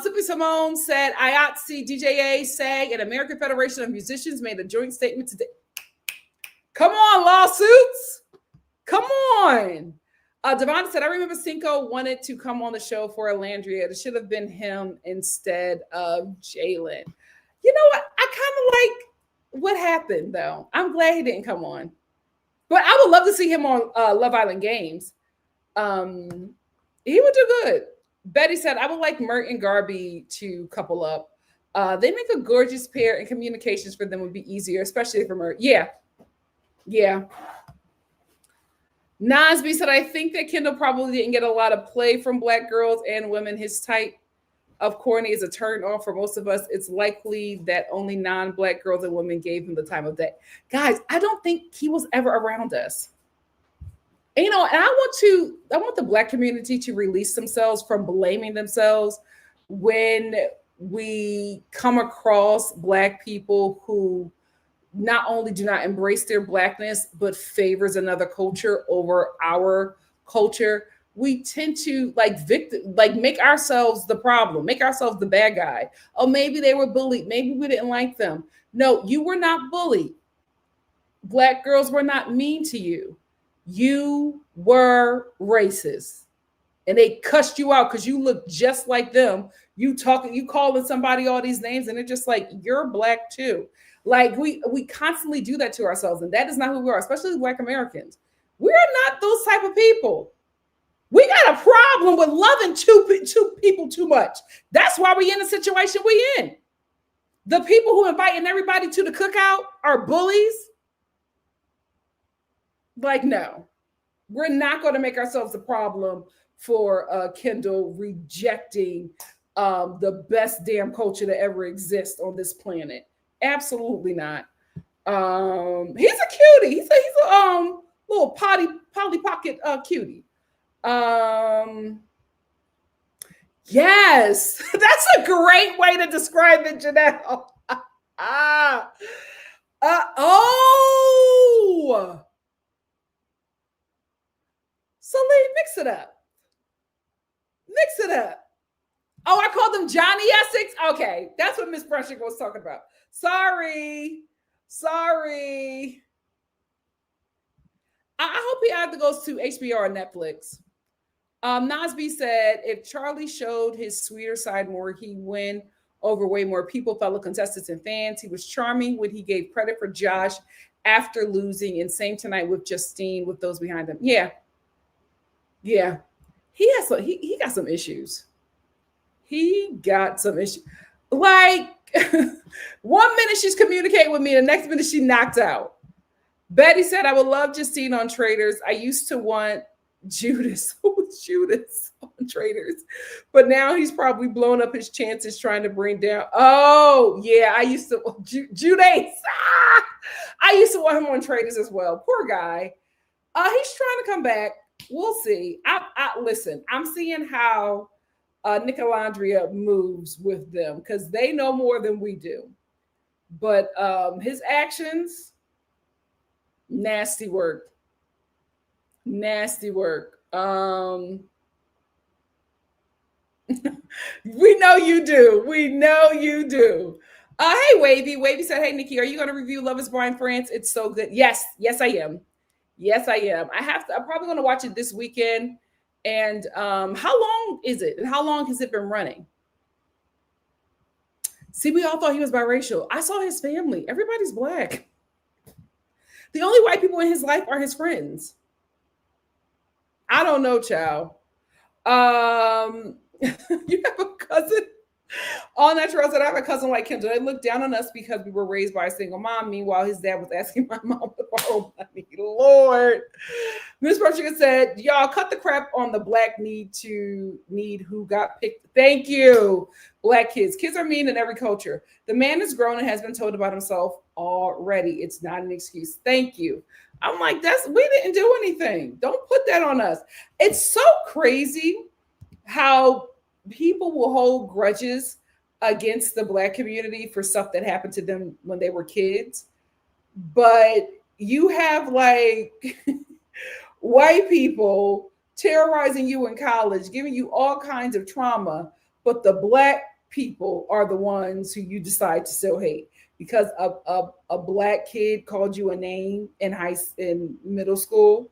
Simply Simone said, IATSE, DJA, SAG, and American Federation of Musicians made a joint statement today. Come on, lawsuits. Come on. Devonta said, I remember Cinco wanted to come on the show for Alandria. It should have been him instead of Jalen. You know what? I kind of like what happened, though. I'm glad he didn't come on. But I would love to see him on Love Island Games. He would do good. Betty said, I would like Mert and Garby to couple up. They make a gorgeous pair, and communications for them would be easier, especially from her. Yeah, yeah. Nasby said, I think that Kendall probably didn't get a lot of play from black girls and women. His type of corny is a turn off for most of us. It's likely that only non-black girls and women gave him the time of day. Guys, I don't think he was ever around us. And, and I want the black community to release themselves from blaming themselves when we come across black people who not only do not embrace their blackness, but favors another culture over our culture. We tend to make ourselves the problem, make ourselves the bad guy. Oh, maybe they were bullied. Maybe we didn't like them. No, you were not bullied. Black girls were not mean to you. You were racist. And they cussed you out because you look just like them. You calling somebody all these names, and they're just like, you're black too. Like we constantly do that to ourselves, and that is not who we are, especially Black Americans. We're not those type of people. We got a problem with loving two people too much. That's why we in the situation we in. The people who inviting everybody to the cookout are bullies. Like, no, we're not going to make ourselves a problem for Kendall rejecting the best damn culture that ever exists on this planet. Absolutely not. He's a cutie. He's a little Polly Pocket cutie. Yes, that's a great way to describe it, Janelle. Celine, mix it up. Mix it up. Oh, I called them Johnny Essex? Okay, that's what Miss Brunswick was talking about. Sorry. I hope he either goes to HBO or Netflix. Nasby said, if Charlie showed his sweeter side more, he'd win over way more people, fellow contestants and fans. He was charming when he gave credit for Josh after losing, and same tonight with Justine with those behind him. Yeah. He got some issues. He got some issues. Like 1 minute she's communicating with me, the next minute she knocked out. Betty said, I would love Justine on Traders. I used to want Judas. Who was Judas on Traders? But now he's probably blown up his chances trying to bring down. Oh, yeah, I used to Judas. I used to want him on Traders as well. Poor guy. He's trying to come back. We'll see. Listen, I'm seeing how Nicolandria moves with them because they know more than we do. But his actions, nasty work. We know you do. Hey, Wavy said, hey, Nikki, are you going to review Love is Blind France? It's so good. Yes, I am. I'm probably going to watch it this weekend. And how long is it? And how long has it been running? See, we all thought he was biracial. I saw his family. Everybody's black. The only white people in his life are his friends. I don't know, child. You have a cousin? All Natural said, I have a cousin like Kendall. They look down on us because we were raised by a single mom. Meanwhile, his dad was asking my mom to borrow money. Lord. Miss Patricia said, y'all cut the crap on the black need who got picked. Thank you. Black kids. Kids are mean in every culture. The man is grown and has been told about himself already. It's not an excuse. Thank you. I'm like, we didn't do anything. Don't put that on us. It's so crazy how people will hold grudges against the black community for stuff that happened to them when they were kids. But you have like white people terrorizing you in college, giving you all kinds of trauma, but the black people are the ones who you decide to still hate because a black kid called you a name in middle school.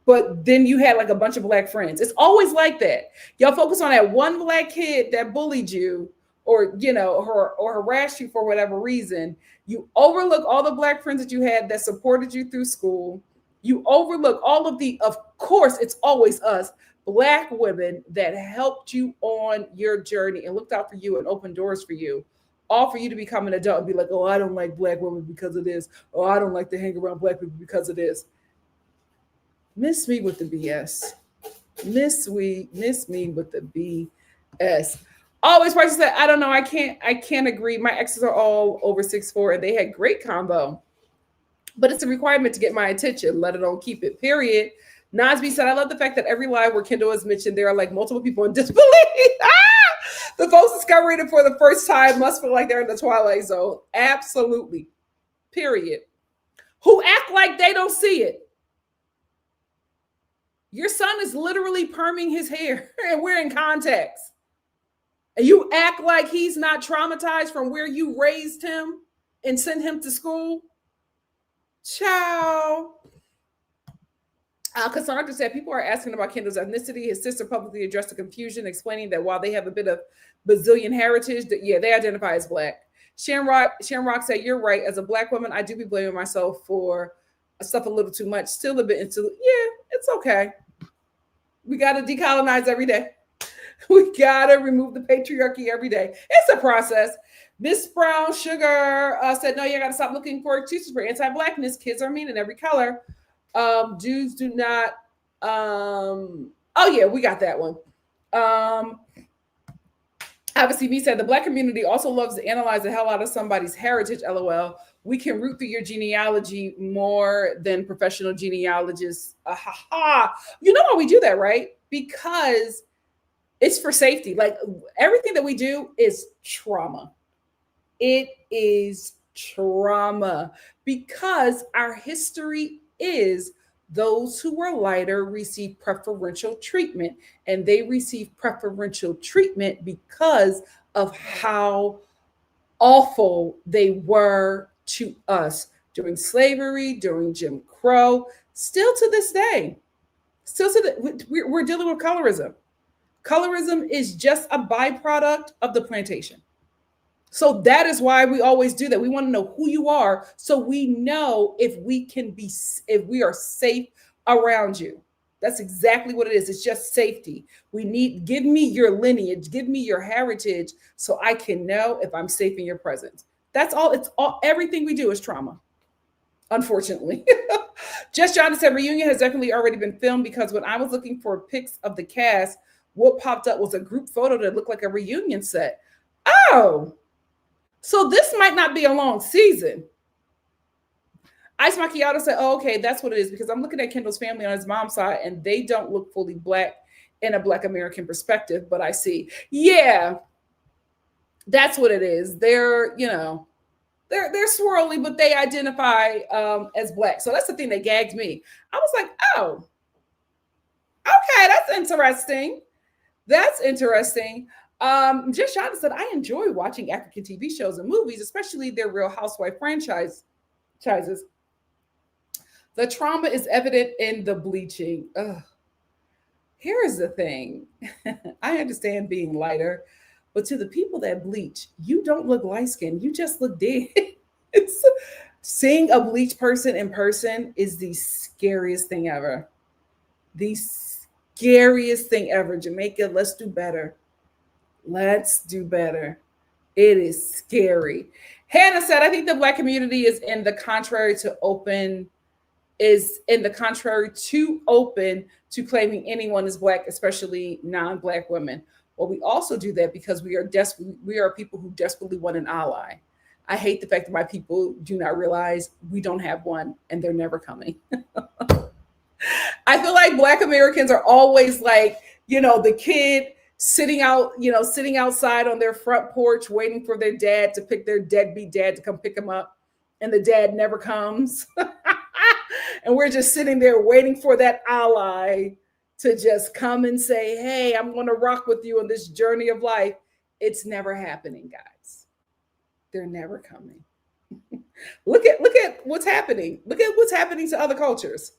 But then you had like a bunch of black friends. It's always like that. Y'all focus on that one black kid that bullied you or harassed you for whatever reason. You overlook all the black friends that you had that supported you through school. You overlook all of the, of course, it's always us, Black women, that helped you on your journey and looked out for you and opened doors for you, all for you to become an adult and be like, oh, I don't like Black women because of this. Oh, I don't like to hang around Black people because of this. Miss me with the BS. Miss me with the BS. Always person said, I don't know, I can't agree. My exes are all over 6'4" and they had great combo. But it's a requirement to get my attention. Let it on keep it, period. Nasby said, I love the fact that every live where Kendall is mentioned, there are like multiple people in disbelief. The folks discovering it for the first time must feel like they're in the Twilight Zone. Absolutely. Period. Who act like they don't see it. Your son is literally perming his hair and wearing contacts. And you act like he's not traumatized from where you raised him and sent him to school. Ciao. Cassandra said, people are asking about Kendall's ethnicity. His sister publicly addressed the confusion, explaining that while they have a bit of Brazilian heritage, that they identify as Black. Sharon Rock said, you're right. As a Black woman, I do be blaming myself for stuff a little too much. Still a bit into, it's okay. We got to decolonize every day. We got to remove the patriarchy every day. It's a process. Miss Brown Sugar said, no, you got to stop looking for excuses for anti-Blackness. Kids are mean in every color. Jews do not. We got that one. Obviously, me said the Black community also loves to analyze the hell out of somebody's heritage. LOL. We can root through your genealogy more than professional genealogists. You know why we do that, right? Because it's for safety. Like everything that we do is trauma. It is trauma because our history is those who were lighter receive preferential treatment, and they receive preferential treatment because of how awful they were to us during slavery, during Jim Crow, still to this day. We're dealing with colorism. Colorism is just a byproduct of the plantation. So that is why we always do that. We want to know who you are so we know if we are safe around you. That's exactly what it is. It's just safety. Give me your lineage, give me your heritage so I can know if I'm safe in your presence. That's all. Everything we do is trauma, unfortunately. Just John said reunion has definitely already been filmed because when I was looking for pics of the cast, what popped up was a group photo that looked like a reunion set. Oh, so this might not be a long season. Ice Macchiato said, oh, okay, that's what it is, because I'm looking at Kendall's family on his mom's side, and they don't look fully Black in a Black American perspective, but I see. Yeah, that's what it is. They're swirly, but they identify as Black. So that's the thing that gagged me. I was like, oh, okay, that's interesting. That's interesting. Just Shonda said, I enjoy watching African TV shows and movies, especially their Real Housewife franchises. The trauma is evident in the bleaching. Ugh. Here is the thing. I understand being lighter, but to the people that bleach, you don't look light-skinned. You just look dead. Seeing a bleached person in person is the scariest thing ever. The scariest thing ever. Jamaica, let's do better. Let's do better. It is scary. Hannah said, I think the Black community is in the contrary to open to claiming anyone is Black, especially non-Black women. Well, we also do that because we are people who desperately want an ally. I hate the fact that my people do not realize we don't have one and they're never coming. I feel like Black Americans are always like, the kid sitting outside on their front porch, waiting for their dad to pick their deadbeat dad to come pick them up. And the dad never comes. And we're just sitting there waiting for that ally to just come and say, hey, I'm going to rock with you on this journey of life. It's never happening, guys. They're never coming. Look at what's happening. Look at what's happening to other cultures.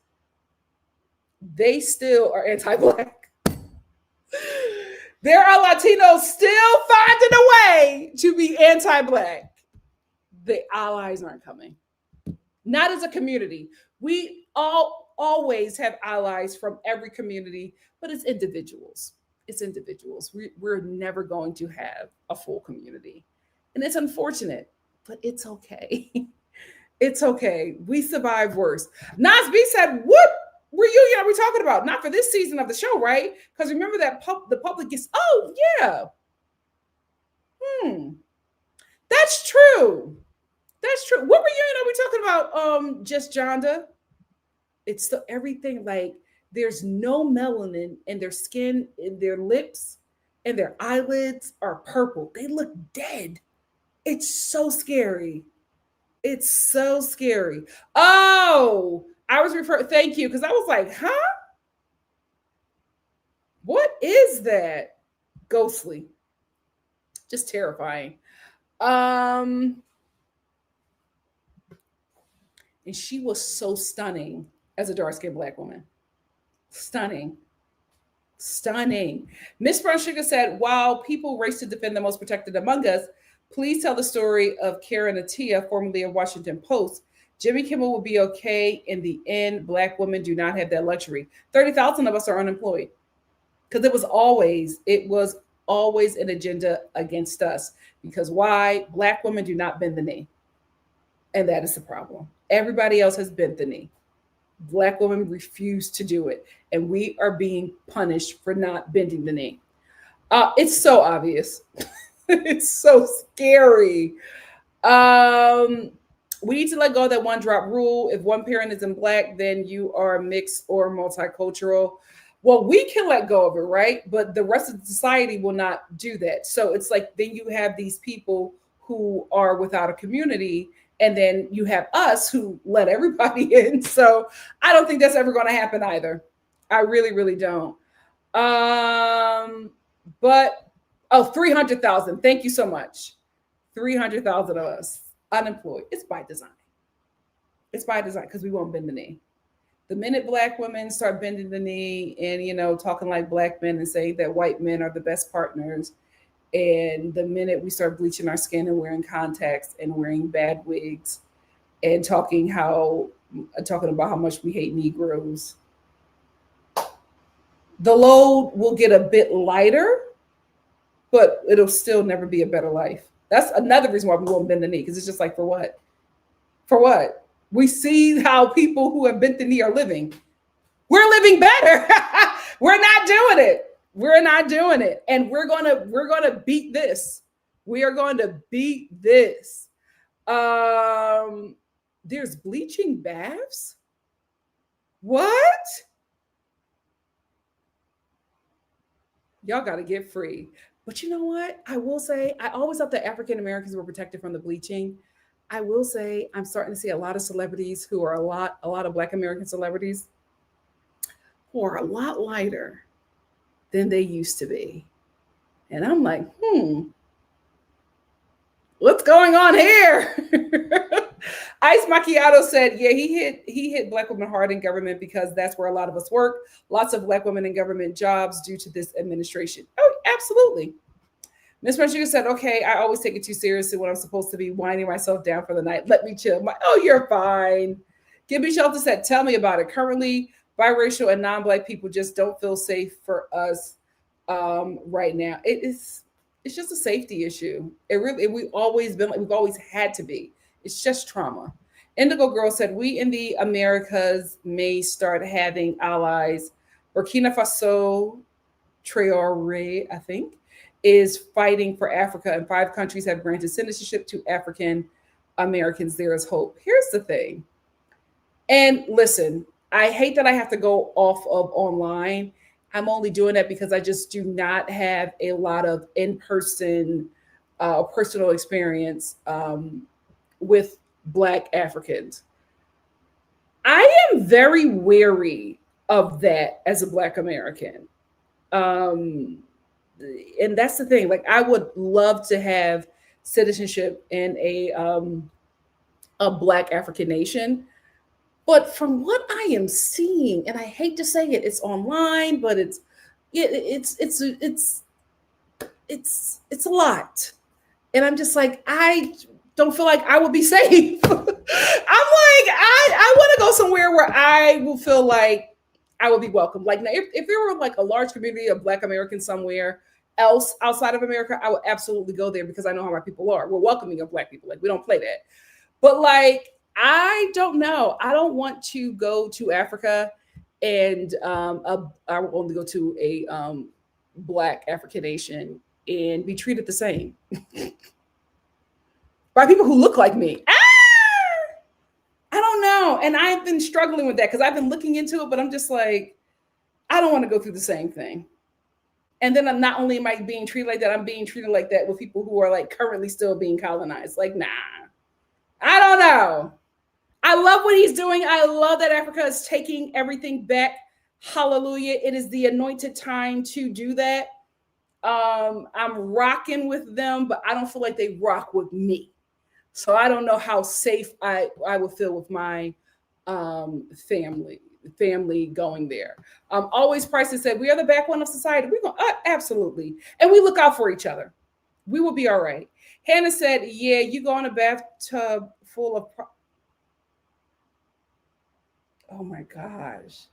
They still are anti-Black. There are Latinos still finding a way to be anti-Black. The allies aren't coming. Not as a community. We all, always have allies from every community, but it's individuals. It's individuals. We're never going to have a full community. And it's unfortunate, but it's okay. It's okay. We survive worse. Nas B said, what reunion are we talking about? Not for this season of the show, right? Because remember that the public gets, oh, yeah. That's true. That's true. What reunion are we talking about? Just Jonda? It's still everything like there's no melanin in their skin, in their lips, and their eyelids are purple. They look dead. It's so scary. It's so scary. Oh, I was referring, thank you, because I was like, huh? What is that? Ghostly. Just terrifying. And she was so stunning as a dark-skinned Black woman. Stunning. Stunning. Miss Brown Sugar said, while people race to defend the most protected among us, please tell the story of Karen Atia, formerly of Washington Post. Jimmy Kimmel will be okay in the end. Black women do not have that luxury. 30,000 of us are unemployed. Because it was always an agenda against us. Because why? Black women do not bend the knee. And that is the problem. Everybody else has bent the knee. Black women refuse to do it. And we are being punished for not bending the knee. It's so obvious. It's so scary. We need to let go of that one drop rule. If one parent isn't Black, then you are mixed or multicultural. Well, we can let go of it, right? But the rest of the society will not do that. So it's like then you have these people who are without a community, and then you have us who let everybody in. So I don't think that's ever going to happen either. I really, really don't. But 300,000. Thank you so much. 300,000 of us unemployed. It's by design. It's by design because we won't bend the knee. The minute Black women start bending the knee and, talking like Black men and saying that white men are the best partners, and the minute we start bleaching our skin and wearing contacts and wearing bad wigs and talking about how much we hate Negroes, the load will get a bit lighter, but it'll still never be a better life. That's another reason why we won't bend the knee, because it's just like, for what? For what? We see how people who have bent the knee are living. We're living better. We're not doing it. We're not doing it. And we're gonna beat this. We are going to beat this. There's bleaching baths? What? Y'all got to get free. But you know what? I will say, I always thought that African Americans were protected from the bleaching. I will say, I'm starting to see a lot of celebrities who are a lot of Black American celebrities who are a lot lighter than they used to be. And I'm like, what's going on here? Ice Macchiato said, yeah, he hit Black women hard in government because that's where a lot of us work. Lots of Black women in government jobs due to this administration. Oh, absolutely. Miss Marshall said, okay, I always take it too seriously when I'm supposed to be winding myself down for the night. Let me chill. You're fine. Gibby Shelter said, tell me about it. Currently, biracial and non-Black people just don't feel safe for us right now. It's just a safety issue. We've always had to be. It's just trauma. Indigo Girl said, we in the Americas may start having allies. Burkina Faso, Traore, I think, is fighting for Africa, and 5 countries have granted citizenship to African Americans. There is hope. Here's the thing. And listen, I hate that I have to go off of online. I'm only doing that because I just do not have a lot of in-person personal experience with Black Africans. I am very wary of that as a Black American. And that's the thing. Like, I would love to have citizenship in a Black African nation. But from what I am seeing, and I hate to say it, it's online, but it's a lot. And I'm just like, I don't feel like I will be safe. I'm I want to go somewhere where I will feel like I will be welcome. Like now, if there were like a large community of Black Americans somewhere else outside of America, I would absolutely go there because I know how my people are. We're welcoming of Black people. Like we don't play that. But like, I don't know. I don't want to go to Africa and I will only go to a Black African nation and be treated the same by people who look like me. I don't know. And I've been struggling with that because I've been looking into it, but I'm just like, I don't want to go through the same thing. And then I'm not only am I being treated like that, I'm being treated like that with people who are like currently still being colonized. Like, nah, I don't know. I love what he's doing. I love that Africa is taking everything back. Hallelujah. It is the anointed time to do that. I'm rocking with them, but I don't feel like they rock with me. So I don't know how safe I would feel with my family going there. Always Price said, we are the backbone of society. We're going absolutely. And we look out for each other. We will be all right. Hannah said, yeah, you go in a bathtub full of oh my gosh.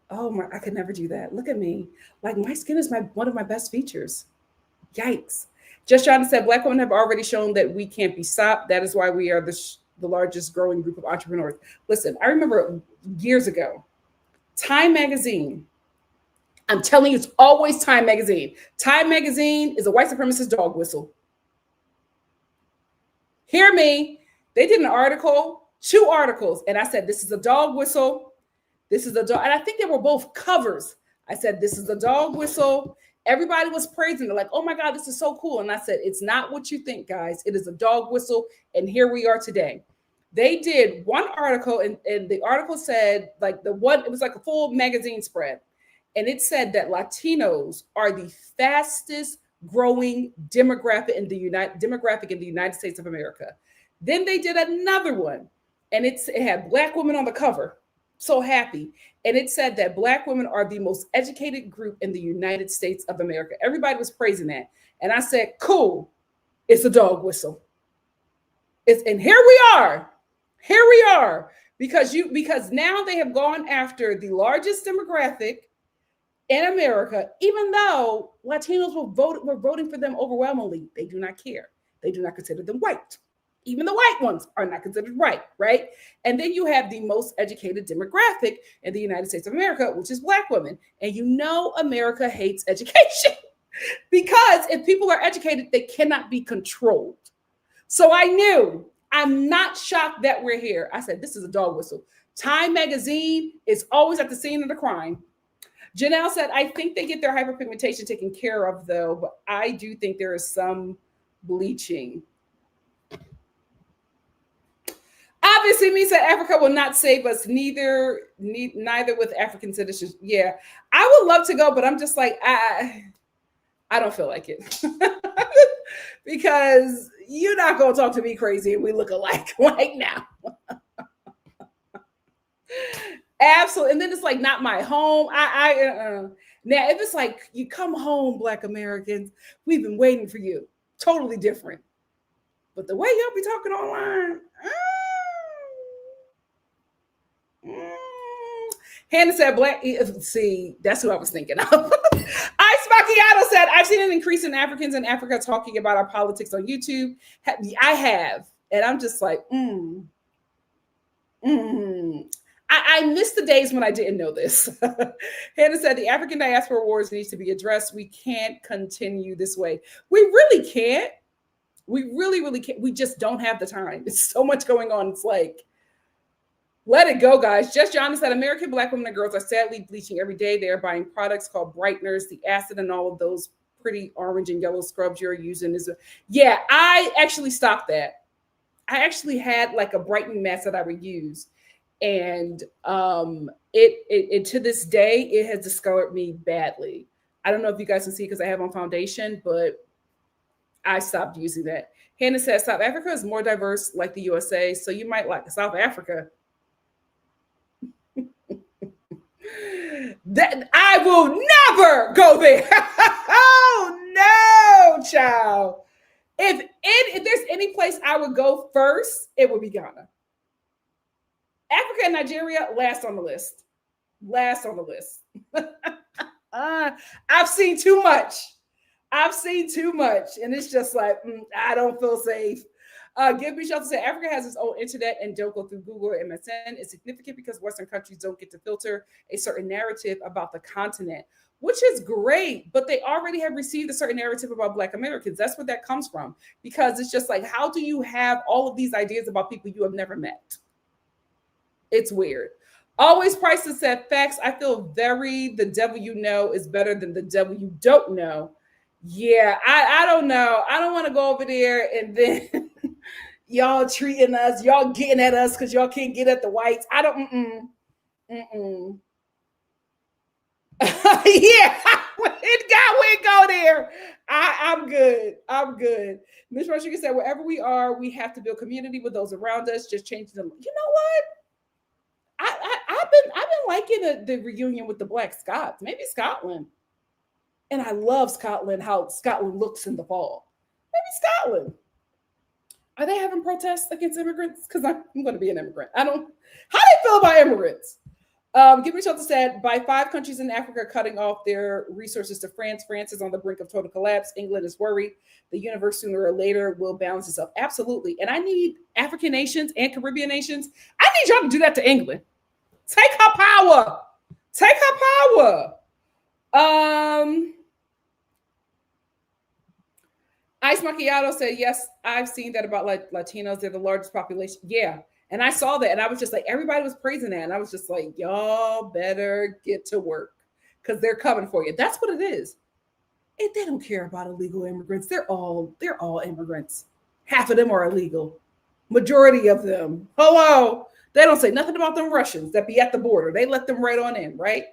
Oh my, I could never do that. Look at me. Like my skin is one of my best features. Yikes. Just John said, Black women have already shown that we can't be stopped. That is why we are the largest growing group of entrepreneurs. Listen, I remember years ago, Time Magazine. I'm telling you, it's always Time Magazine. Time Magazine is a white supremacist dog whistle. Hear me. They did an article, 2 articles, and I said, this is a dog whistle. This is a dog. And I think they were both covers. I said, this is a dog whistle. Everybody was praising it, like, oh my God, this is so cool. And I said, it's not what you think, guys. It is a dog whistle. And here we are today. They did one article, and the article said, like it was like a full magazine spread. And it said that Latinos are the fastest growing demographic in the United States of America. Then they did another one, and it had Black women on the cover. So happy. And it said that Black women are the most educated group in the United States of America. Everybody was praising that. And I said, cool, it's a dog whistle. And here we are. Here we are. Because now they have gone after the largest demographic in America, even though Latinos were voting for them overwhelmingly. They do not care. They do not consider them white. Even the white ones are not considered white, right? And then you have the most educated demographic in the United States of America, which is Black women. And you know America hates education because if people are educated, they cannot be controlled. So I knew, I'm not shocked that we're here. I said, this is a dog whistle. Time Magazine is always at the scene of the crime. Janelle said, I think they get their hyperpigmentation taken care of, though, but I do think there is some bleaching. Obviously, me said Africa will not save us, neither with African citizens. Yeah, I would love to go, but I'm just like, I don't feel like it. Because you're not going to talk to me crazy and we look alike right now. Absolutely. And then it's like, not my home. Now, if it's like, you come home, Black Americans, we've been waiting for you. Totally different. But the way y'all be talking online, Hannah said, Black, see, that's who I was thinking of. Ice Macchiato said, I've seen an increase in Africans in Africa talking about our politics on YouTube. I have. And I'm just like, I miss the days when I didn't know this. Hannah said, the African diaspora wars needs to be addressed. We can't continue this way. We really can't. We really, really can't. We just don't have the time. It's so much going on. It's like, let it go, guys. Just John said, American Black women and girls are sadly bleaching every day. They are buying products called brighteners. The acid and all of those pretty orange and yellow scrubs you're using is, yeah, I actually stopped that. I actually had like a brightening mask that I would use. And it to this day, it has discolored me badly. I don't know if you guys can see because I have on foundation, but I stopped using that. Hannah says, South Africa is more diverse like the USA, so you might like South Africa. That I will never go there. Oh no, child. If there's any place I would go first, it would be Ghana. Africa and Nigeria, last on the list. Last on the list. I've seen too much. I've seen too much. And it's just like, I don't feel safe. Give me shelter. Say Africa has its own internet and don't go through Google or MSN. It's significant because Western countries don't get to filter a certain narrative about the continent, which is great. But they already have received a certain narrative about Black Americans. That's where that comes from. Because it's just like, how do you have all of these ideas about people you have never met? It's weird. Always Prices said facts. I feel the devil you know is better than the devil you don't know. Yeah, I don't know. I don't want to go over there and then y'all treating us, y'all getting at us because y'all can't get at the whites. I don't. Yeah, we go there. I'm good. I'm good. Ms. Rodriguez said, wherever we are, we have to build community with those around us. Just changing them. You know what? I've been liking the reunion with the Black Scots, maybe Scotland. And I love Scotland, how Scotland looks in the fall. Maybe Scotland. Are they having protests against immigrants? Because I'm going to be an immigrant. How do you feel about immigrants? Give me shelter said, by 5 countries in Africa cutting off their resources to France. France is on the brink of total collapse. England is worried. The universe sooner or later will balance itself. Absolutely. And I need African nations and Caribbean nations. I need y'all to do that to England. Take her power. Take her power. Ice Macchiato said, yes, I've seen that about Latinos. They're the largest population. Yeah. And I saw that and I was just like, everybody was praising that. And I was just like, y'all better get to work because they're coming for you. That's what it is. And they don't care about illegal immigrants. They're all immigrants. Half of them are illegal. Majority of them. Hello. They don't say nothing about them Russians that be at the border. They let them right on in, right?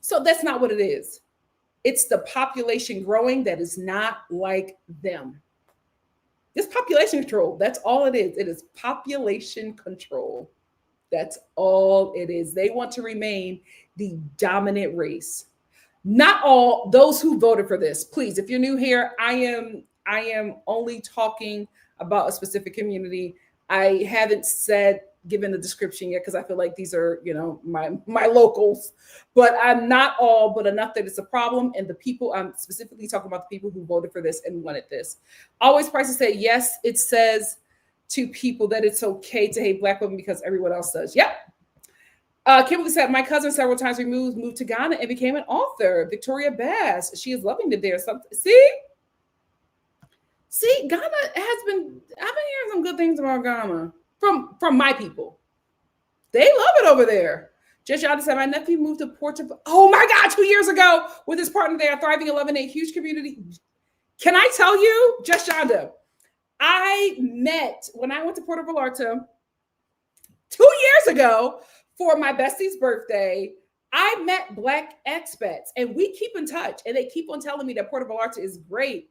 So that's not what it is. It's the population growing that is not like them. It's population control. That's all it is. It is population control. That's all it is. They want to remain the dominant race. Not all those who voted for this. Please, if you're new here, I am only talking about a specific community. I haven't given the description yet because I feel like these are, my locals, but I'm not all, but enough that it's a problem. And the people, I'm specifically talking about the people who voted for this and wanted this. Always Prices say, yes, it says to people that it's okay to hate Black women because everyone else does. Yep. Kimberly said, my cousin several times removed, moved to Ghana and became an author. Victoria Bass, she is loving it there. See, Ghana I've been hearing some good things about Ghana. From my people. They love it over there. Just Yada said, my nephew moved to Portugal. Oh my God, 2 years ago with his partner. They are thriving 11, a huge community. Can I tell you, Just Yada, I met when I went to Puerto Vallarta 2 years ago for my bestie's birthday. I met Black expats and we keep in touch and they keep on telling me that Puerto Vallarta is great.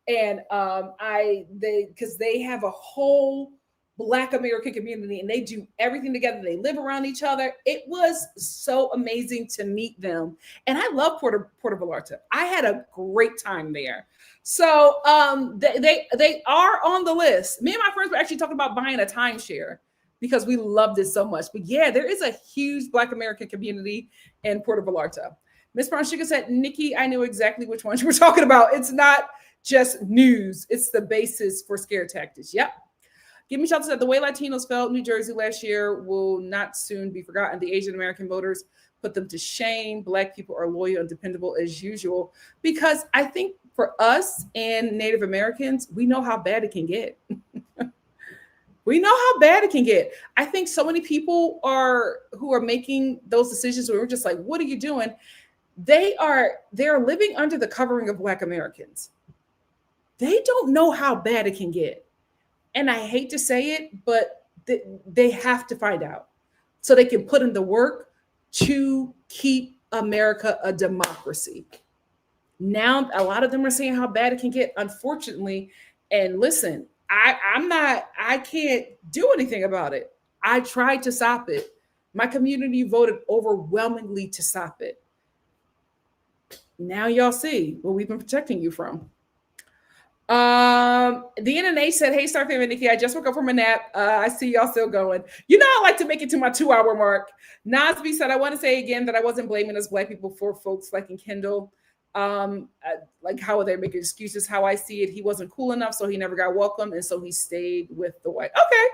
And because they have a whole Black American community and they do everything together. They live around each other. It was so amazing to meet them. And I love Puerto Vallarta. I had a great time there. So they are on the list. Me and my friends were actually talking about buying a timeshare because we loved it so much. But yeah, there is a huge Black American community in Puerto Vallarta. Miss Brown Sugar said, Nikki, I knew exactly which ones you were talking about. It's not just news. It's the basis for scare tactics. Yep. Give me shelter said the way Latinos felt New Jersey last year will not soon be forgotten. The Asian American voters put them to shame. Black people are loyal and dependable as usual. Because I think for us and Native Americans, we know how bad it can get. We know how bad it can get. I think so many people who are making those decisions where we're just like, what are you doing? They're living under the covering of Black Americans. They don't know how bad it can get. And I hate to say it, but they have to find out so they can put in the work to keep America a democracy. Now, a lot of them are saying how bad it can get, unfortunately. And listen, I can't do anything about it. I tried to stop it. My community voted overwhelmingly to stop it. Now y'all see what we've been protecting you from. The NNA said, "Hey, Star Family Nikki, I just woke up from a nap. I see y'all still going. You know, I like to make it to my 2-hour mark." Nasby said, "I want to say again that I wasn't blaming us Black people for folks liking Kendall. Like how they make excuses. How I see it, he wasn't cool enough, so he never got welcome, and so he stayed with the white." Okay,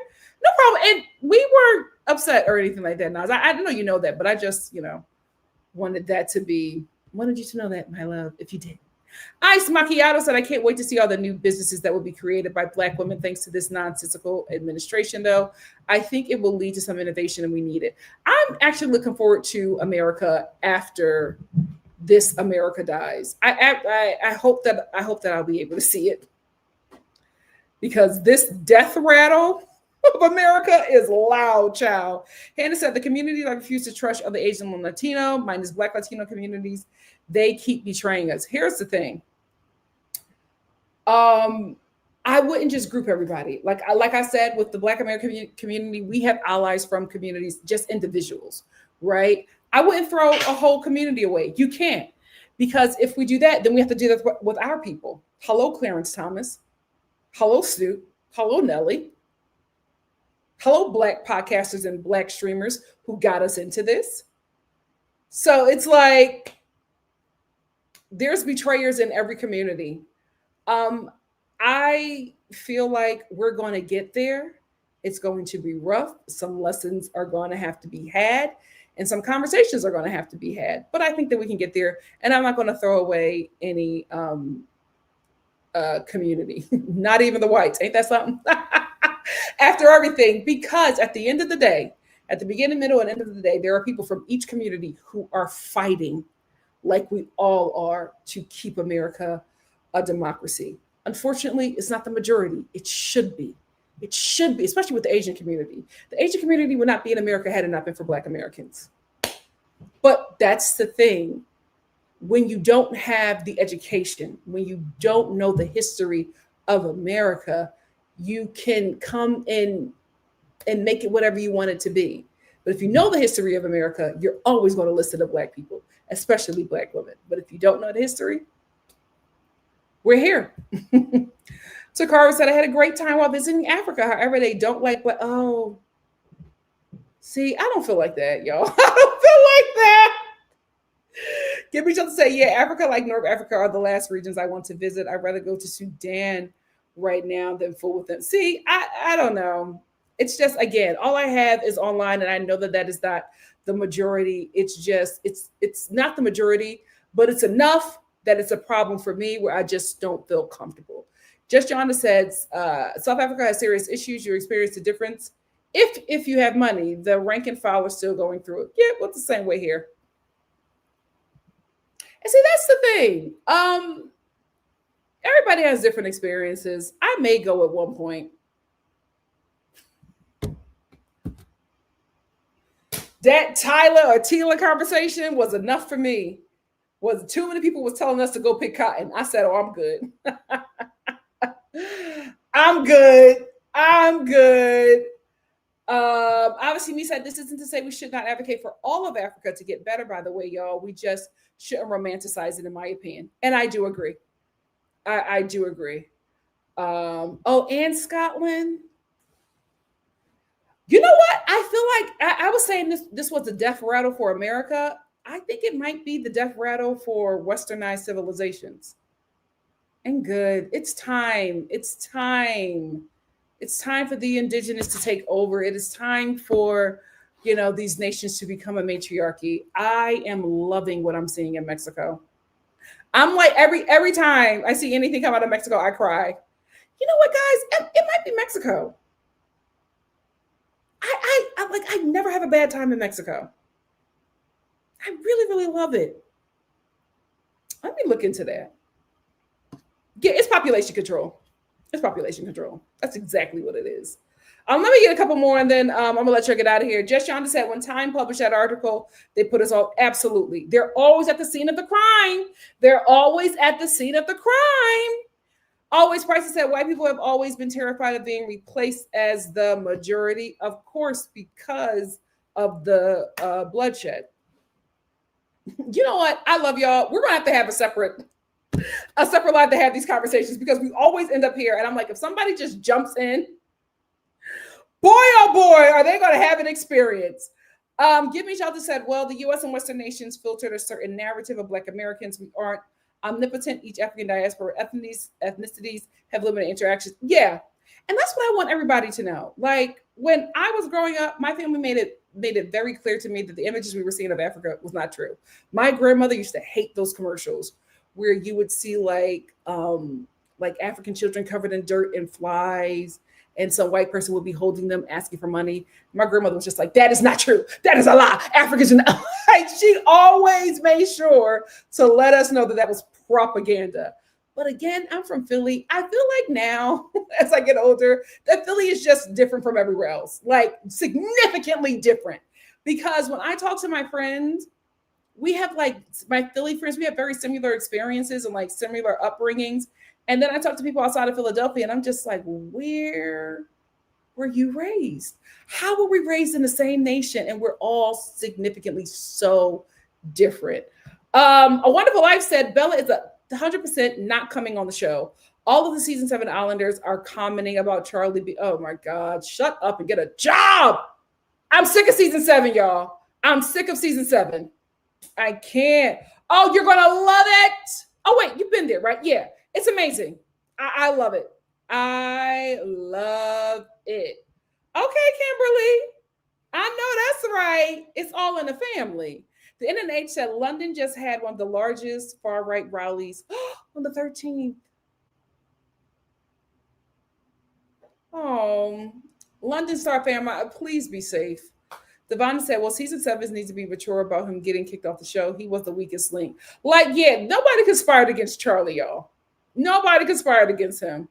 no problem. And we weren't upset or anything like that, Nas. I know you know that, but I just, wanted that to be. Wanted you to know that, my love, if you did. Ice Macchiato said, "I can't wait to see all the new businesses that will be created by Black women thanks to this nonsensical administration, though. I think it will lead to some innovation and we need it." I'm actually looking forward to America after this America dies. I hope that I'll be able to see it, because this death rattle of America is loud, child. Hannah said, "The community that refuse to trust other Asian and Latino, minus Black Latino communities, they keep betraying us." Here's the thing. I wouldn't just group everybody. Like I said, with the Black American community, we have allies from communities, just individuals, right? I wouldn't throw a whole community away. You can't. Because if we do that, then we have to do that with our people. Hello, Clarence Thomas. Hello, Snoop. Hello, Nelly. Hello, Black podcasters and Black streamers who got us into this. So it's like there's betrayers in every community. I feel like we're going to get there. It's going to be rough. Some lessons are going to have to be had, and some conversations are going to have to be had. But I think that we can get there. And I'm not going to throw away any community, not even the whites. Ain't that something? After everything, because at the end of the day, at the beginning, middle, and end of the day, there are people from each community who are fighting, like we all are, to keep America a democracy. Unfortunately, it's not the majority. It should be. It should be, especially with the Asian community. The Asian community would not be in America had it not been for Black Americans. But that's the thing. When you don't have the education, when you don't know the history of America, you can come in and make it whatever you want it to be. But if you know the history of America, you're always going to listen to Black people, especially Black women. But if you don't know the history, we're here. Takara said, "I had a great time while visiting Africa. However, they don't like what." Oh, see, I don't feel like that, y'all. I don't feel like that. Give me just to say, yeah, Africa, like North Africa, are the last regions I want to visit. I'd rather go to Sudan right now than fool with them. See, I don't know. It's just, again, all I have is online, and I know that that is not the majority. It's just, it's not the majority, but it's enough that it's a problem for me where I just don't feel comfortable. Just Jonna says, South Africa has serious issues. You experience the difference. If you have money, the rank and file are still going through it. Yeah, well, it's the same way here. And see, that's the thing. Everybody has different experiences. I may go at one point. That Tyler or Tila conversation was enough for me. Was too many people was telling us to go pick cotton. I said, "Oh, I'm good. I'm good. I'm good." Obviously, me said, "This isn't to say we should not advocate for all of Africa to get better, by the way, y'all. We just shouldn't romanticize it, in my opinion." And I do agree. I do agree. Oh, and Scotland. You know what? I feel like I was saying this was a death rattle for America. I think it might be the death rattle for westernized civilizations. And good. It's time. It's time. It's time for the indigenous to take over. It is time for, these nations to become a matriarchy. I am loving what I'm seeing in Mexico. I'm like, every time I see anything come out of Mexico, I cry. You know what, guys? It might be Mexico. I never have a bad time in Mexico. I really, really love it. Let me look into that. Yeah, it's population control. It's population control. That's exactly what it is. Let me get a couple more, and then I'm gonna let you get out of here. Just Yonda said, when Time published that article, they put us all absolutely. They're always at the scene of the crime. They're always at the scene of the crime. Always Prices said, white people have always been terrified of being replaced as the majority, of course, because of the bloodshed. You know what? I love y'all. We're gonna have to have a separate a separate live to have these conversations because we always end up here. And I'm like, if somebody just jumps in, boy, oh boy, are they going to have an experience. Give Me Shelter said, well, the U.S. and Western nations filtered a certain narrative of Black Americans. We aren't omnipotent. Each African diaspora ethnicities have limited interactions. Yeah. And that's what I want everybody to know. Like, when I was growing up, my family made it very clear to me that the images we were seeing of Africa was not true. My grandmother used to hate those commercials where you would see like African children covered in dirt and flies, and some white person would be holding them, asking for money. My grandmother was just like, that is not true. That is a lie. Africans are not. Like, she always made sure to let us know that that was propaganda. But again, I'm from Philly. I feel like now, as I get older, that Philly is just different from everywhere else, like significantly different. Because when I talk to my friends, we have like my Philly friends, we have very similar experiences and like similar upbringings. And then I talk to people outside of Philadelphia and I'm just like, where were you raised? How were we raised in the same nation? And we're all significantly so different. A Wonderful Life said, Bella is 100% not coming on the show. All of the season 7 Islanders are commenting about Charlie B. Oh my God, shut up and get a job. I'm sick of season 7, y'all. I'm sick of season 7. I can't. Oh, you're going to love it. Oh, wait, you've been there, right? Yeah, it's amazing. I love it. I love it. Okay, Kimberly. I know that's right. It's all in the family. The NNH said London just had one of the largest far-right rallies on the 13th. Oh, London-Star fan, please be safe. Devon said, well, season 7 needs to be mature about him getting kicked off the show. He was the weakest link. Like, yeah, nobody conspired against Charlie, y'all. Nobody conspired against him.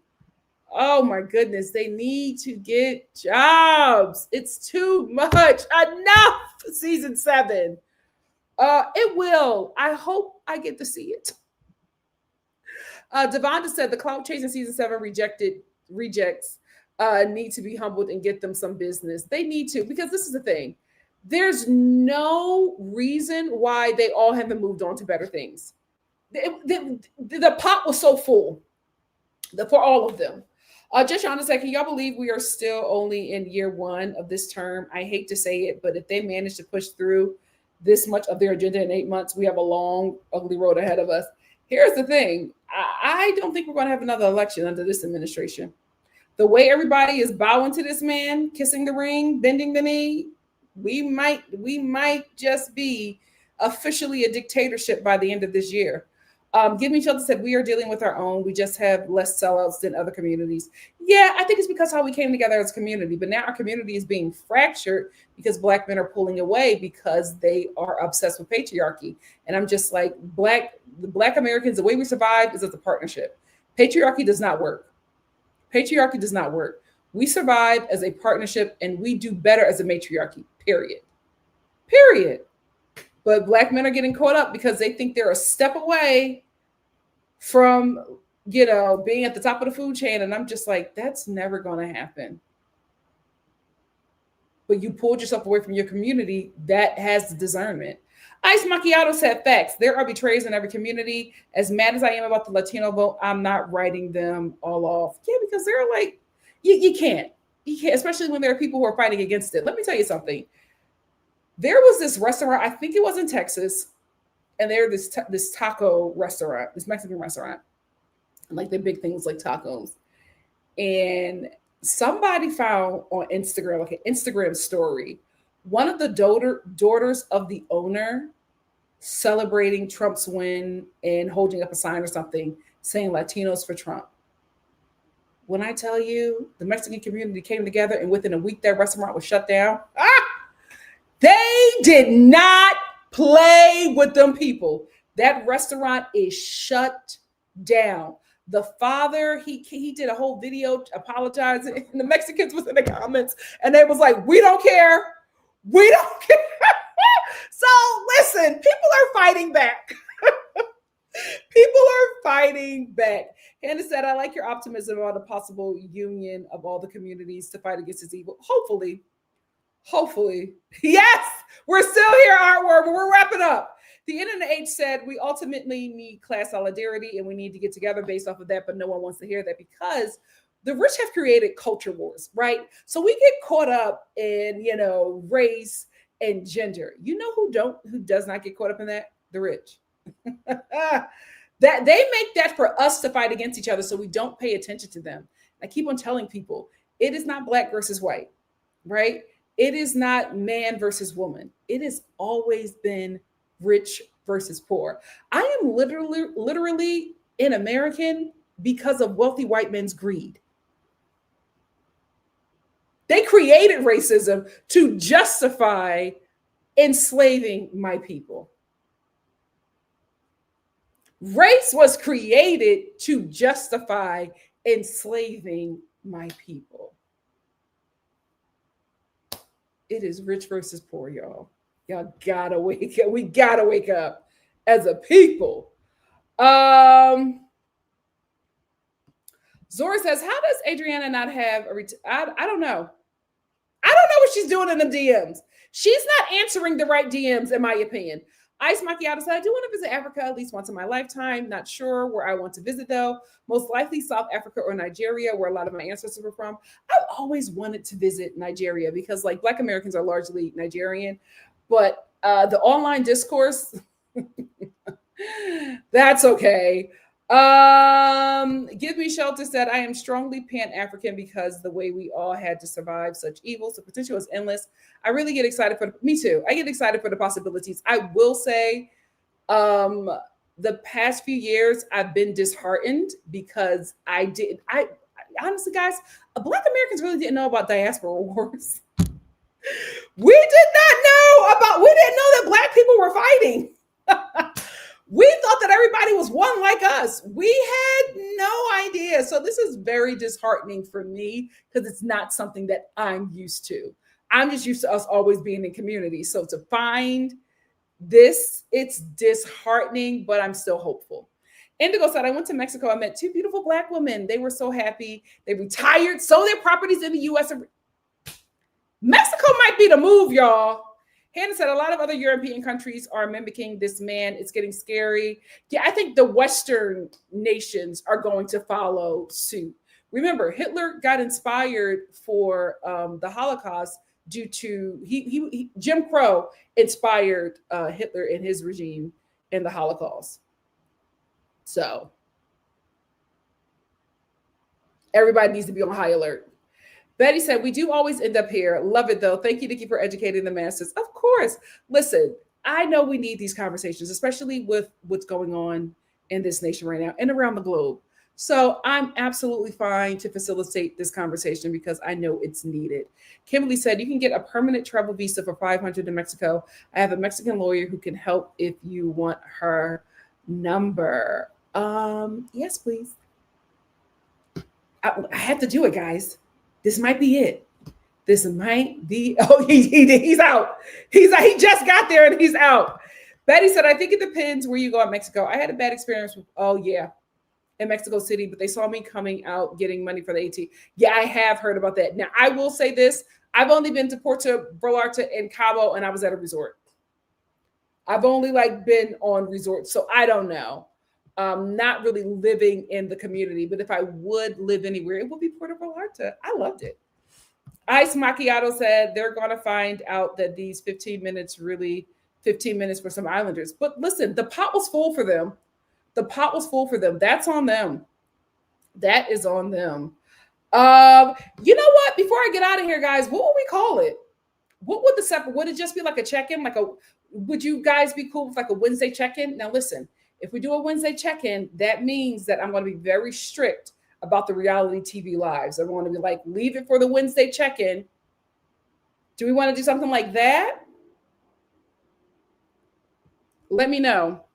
Oh, my goodness. They need to get jobs. It's too much. Enough, season 7. It will. I hope I get to see it. Devonta said the clout chasing season 7 rejects need to be humbled and get them some business. They need to, because this is the thing. There's no reason why they all haven't moved on to better things. The pot was so full for all of them. Just Shonda said, can y'all believe we are still only in year 1 of this term? I hate to say it, but if they manage to push through this much of their agenda in 8 months, we have a long, ugly road ahead of us. Here's the thing. I don't think we're going to have another election under this administration. The way everybody is bowing to this man, kissing the ring, bending the knee, we might just be officially a dictatorship by the end of this year. Give Me Shelter said, we are dealing with our own. We just have less sellouts than other communities. Yeah, I think it's because how we came together as a community. But now our community is being fractured because Black men are pulling away because they are obsessed with patriarchy. And I'm just like, the Black Americans, the way we survive is as a partnership. Patriarchy does not work. Patriarchy does not work. We survive as a partnership and we do better as a matriarchy, period. Period. But Black men are getting caught up because they think they're a step away from, being at the top of the food chain. And I'm just like, that's never going to happen. But you pulled yourself away from your community that has the discernment. Ice Macchiato said facts. There are betrayers in every community. As mad as I am about the Latino vote, I'm not writing them all off. Yeah, because they're like, you can't. You can't, especially when there are people who are fighting against it. Let me tell you something. There was this restaurant, I think it was in Texas, and there this taco restaurant, this Mexican restaurant, and like the big things like tacos. And somebody found on Instagram, like an Instagram story, one of the daughters of the owner celebrating Trump's win and holding up a sign or something saying Latinos for Trump. When I tell you the Mexican community came together and within a week that restaurant was shut down, they did not play with them people. That restaurant is shut down. The father, he did a whole video apologizing, and the Mexicans was in the comments, and they was like, we don't care. We don't care. So listen, people are fighting back. People are fighting back. Hannah said, I like your optimism about a possible union of all the communities to fight against this evil. Hopefully. Yes, we're still here, aren't we? We're wrapping up. The Internet Age said we ultimately need class solidarity and we need to get together based off of that, but no one wants to hear that because the rich have created culture wars, right? So we get caught up in, race and gender. You know who does not get caught up in that? The rich. That they make that for us to fight against each other so we don't pay attention to them. I keep on telling people, it is not black versus white, right? It is not man versus woman. It has always been rich versus poor. I am literally an American because of wealthy white men's greed. They created racism to justify enslaving my people. Race was created to justify enslaving my people. It is rich versus poor, y'all. Y'all gotta wake up. We gotta wake up as a people. Zora says, how does Adriana not have a I don't know. I don't know what she's doing in the DMs. She's not answering the right DMs, in my opinion. Ice Macchiato said, I do want to visit Africa at least once in my lifetime. Not sure where I want to visit, though. Most likely South Africa or Nigeria, where a lot of my ancestors were from. I've always wanted to visit Nigeria because, like, Black Americans are largely Nigerian. But the online discourse, that's okay. Give Me Shelter said, I am strongly Pan-African because the way we all had to survive such evils, the potential is endless. I really get excited me too. I get excited for the possibilities. I will say, the past few years, I've been disheartened because I honestly, guys, Black Americans really didn't know about diaspora wars. We didn't know that Black people were fighting. We thought that everybody was one like us. We had no idea. So this is very disheartening for me because it's not something that I'm used to. I'm just used to us always being in community. So to find this, it's disheartening, but I'm still hopeful. Indigo said, I went to Mexico. I met two beautiful Black women. They were so happy. They retired, sold their properties in the U.S. Mexico might be the move, y'all. Hannah said, a lot of other European countries are mimicking this man. It's getting scary. Yeah, I think the Western nations are going to follow suit. Remember, Hitler got inspired for the Holocaust due to Jim Crow inspired Hitler and his regime in the Holocaust. So everybody needs to be on high alert. Betty said, we do always end up here. Love it, though. Thank you, Nikki, for educating the masses. Of course. Listen, I know we need these conversations, especially with what's going on in this nation right now and around the globe. So I'm absolutely fine to facilitate this conversation because I know it's needed. Kimberly said, you can get a permanent travel visa for $500 in Mexico. I have a Mexican lawyer who can help if you want her number. Yes, please. I have to do it, guys. This might be it. This might be. Oh, he's out. He's out. He just got there and he's out. Betty said, I think it depends where you go in Mexico. I had a bad experience with, in Mexico City, but they saw me coming out getting money for the AT. Yeah, I have heard about that. Now, I will say this. I've only been to Puerto Vallarta and Cabo, and I was at a resort. I've only been on resorts, so I don't know. Not really living in the community, but if I would live anywhere, it would be Puerto Vallarta. I loved it. Ice Macchiato said they're going to find out that these 15 minutes really 15 minutes for some Islanders. But listen, the pot was full for them. The pot was full for them. That's on them. That is on them. You know what? Before I get out of here, guys, what would we call it? What would the separate? Would it just be like a check-in? Would you guys be cool with a Wednesday check-in? Now listen. If we do a Wednesday check-in, that means that I'm going to be very strict about the reality TV lives. I'm going to be leave it for the Wednesday check-in. Do we want to do something like that? Let me know.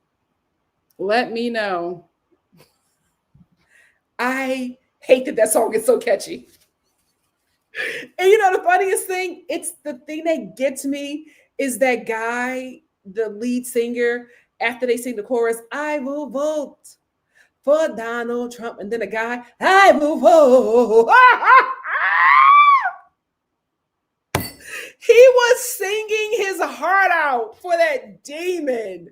Let me know. I hate that song is so catchy. And the funniest thing, it's the thing that gets me is that guy, the lead singer, after they sing the chorus, I will vote for Donald Trump. And then the guy, I will vote. He was singing his heart out for that demon.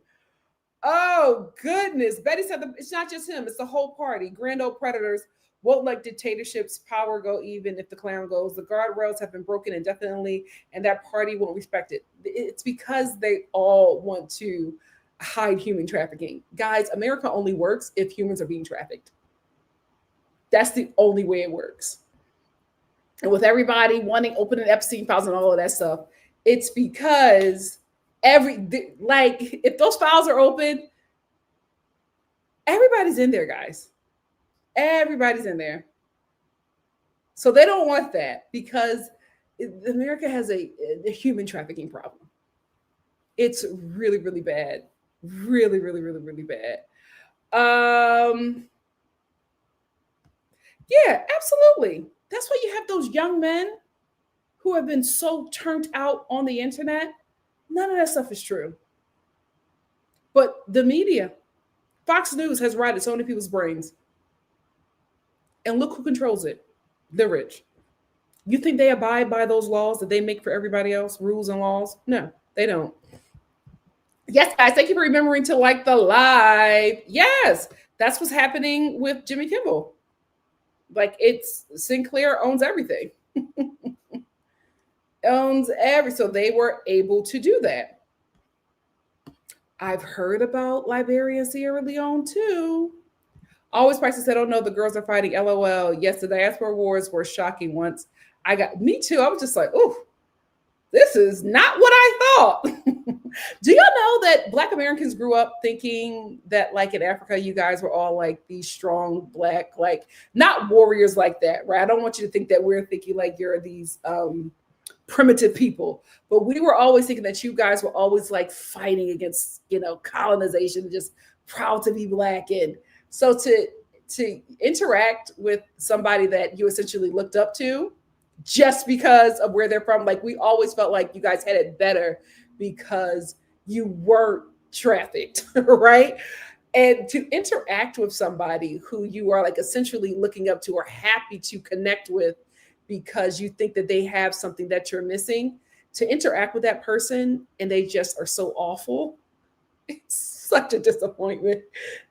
Oh, goodness. Betty said it's not just him, it's the whole party. Grand old predators won't let dictatorships' power go even if the clown goes. The guardrails have been broken indefinitely, and that party won't respect it. It's because they all want to hide human trafficking. Guys, America only works if humans are being trafficked. That's the only way it works. And with everybody wanting opening Epstein files and all of that stuff, it's because like if those files are open, everybody's in there, guys. Everybody's in there. So they don't want that because America has a human trafficking problem. It's really, really bad. Really, really, really, really bad. Yeah, absolutely. That's why you have those young men who have been so turned out on the internet. None of that stuff is true. But the media, Fox News has rotted so many people's brains. And look who controls it. The rich. You think they abide by those laws that they make for everybody else, rules and laws? No, they don't. Yes, guys, thank you for remembering to like the live. Yes, that's what's happening with Jimmy Kimmel. Like it's Sinclair owns everything. So they were able to do that. I've heard about Liberia and Sierra Leone too. Always Prices said, "Oh no, the girls are fighting." LOL. Yes, the diaspora wars were shocking once. Me too. I was just like, "Ooh, this is not what I thought." Do y'all know that Black Americans grew up thinking that, like in Africa, you guys were all like these strong Black, like not warriors like that, right? I don't want you to think that we're thinking like you're these primitive people, but we were always thinking that you guys were always like fighting against, colonization, just proud to be Black. And so to interact with somebody that you essentially looked up to just because of where they're from, like we always felt like you guys had it better because you weren't trafficked, right? And to interact with somebody who you are like essentially looking up to or happy to connect with because you think that they have something that you're missing, to interact with that person and they just are so awful, it's such a disappointment.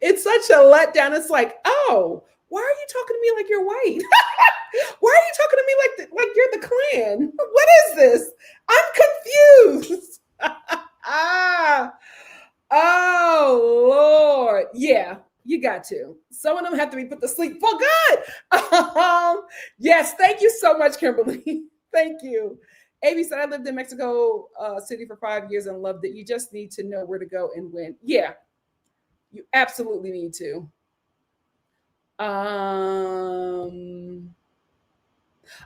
It's such a letdown. It's like, oh, why are you talking to me like you're white? Why are you talking to me like you're the Klan? What is this? I'm confused. Oh Lord. Yeah, you got to. Some of them have to be put to sleep for good. Yes, thank you so much, Kimberly. Thank you. AB said, "I lived in Mexico City for 5 years and loved it. You just need to know where to go and when." Yeah, you absolutely need to.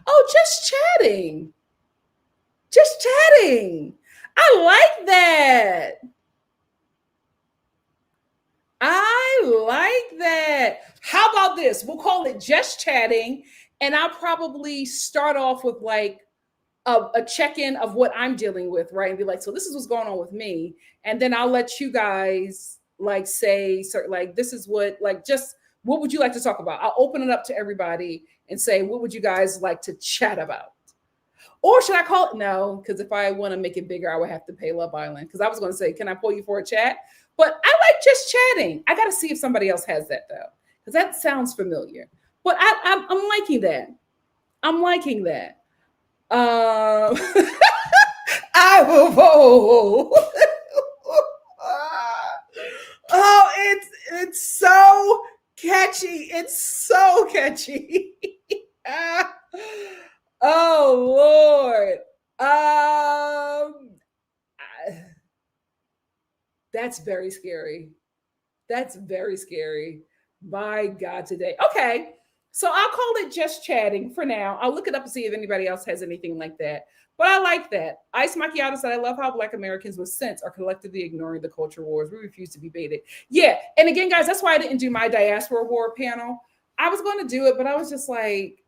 Oh, just chatting. Just chatting. I like that. I like that. How about this? We'll call it just chatting. And I'll probably start off with like a check-in of what I'm dealing with, right? And be like, so this is what's going on with me. And then I'll let you guys like say, like, this is what, like, just what would you like to talk about? I'll open it up to everybody and say, what would you guys like to chat about? Or should I call it? No, because if I want to make it bigger, I would have to pay Love Island. Because I was going to say, can I pull you for a chat? But I like just chatting. I got to see if somebody else has that though, because that sounds familiar. But I'm liking that. I'm liking that. I will vote. Oh, it's so catchy. It's so catchy. Oh Lord. That's very scary. That's very scary. My God, today. Okay. So I'll call it just chatting for now. I'll look it up and see if anybody else has anything like that. But I like that. Ice Macchiato said, "I love how Black Americans with sense are collectively ignoring the culture wars. We refuse to be baited." Yeah. And again, guys, that's why I didn't do my diaspora war panel. I was going to do it, but I was just like,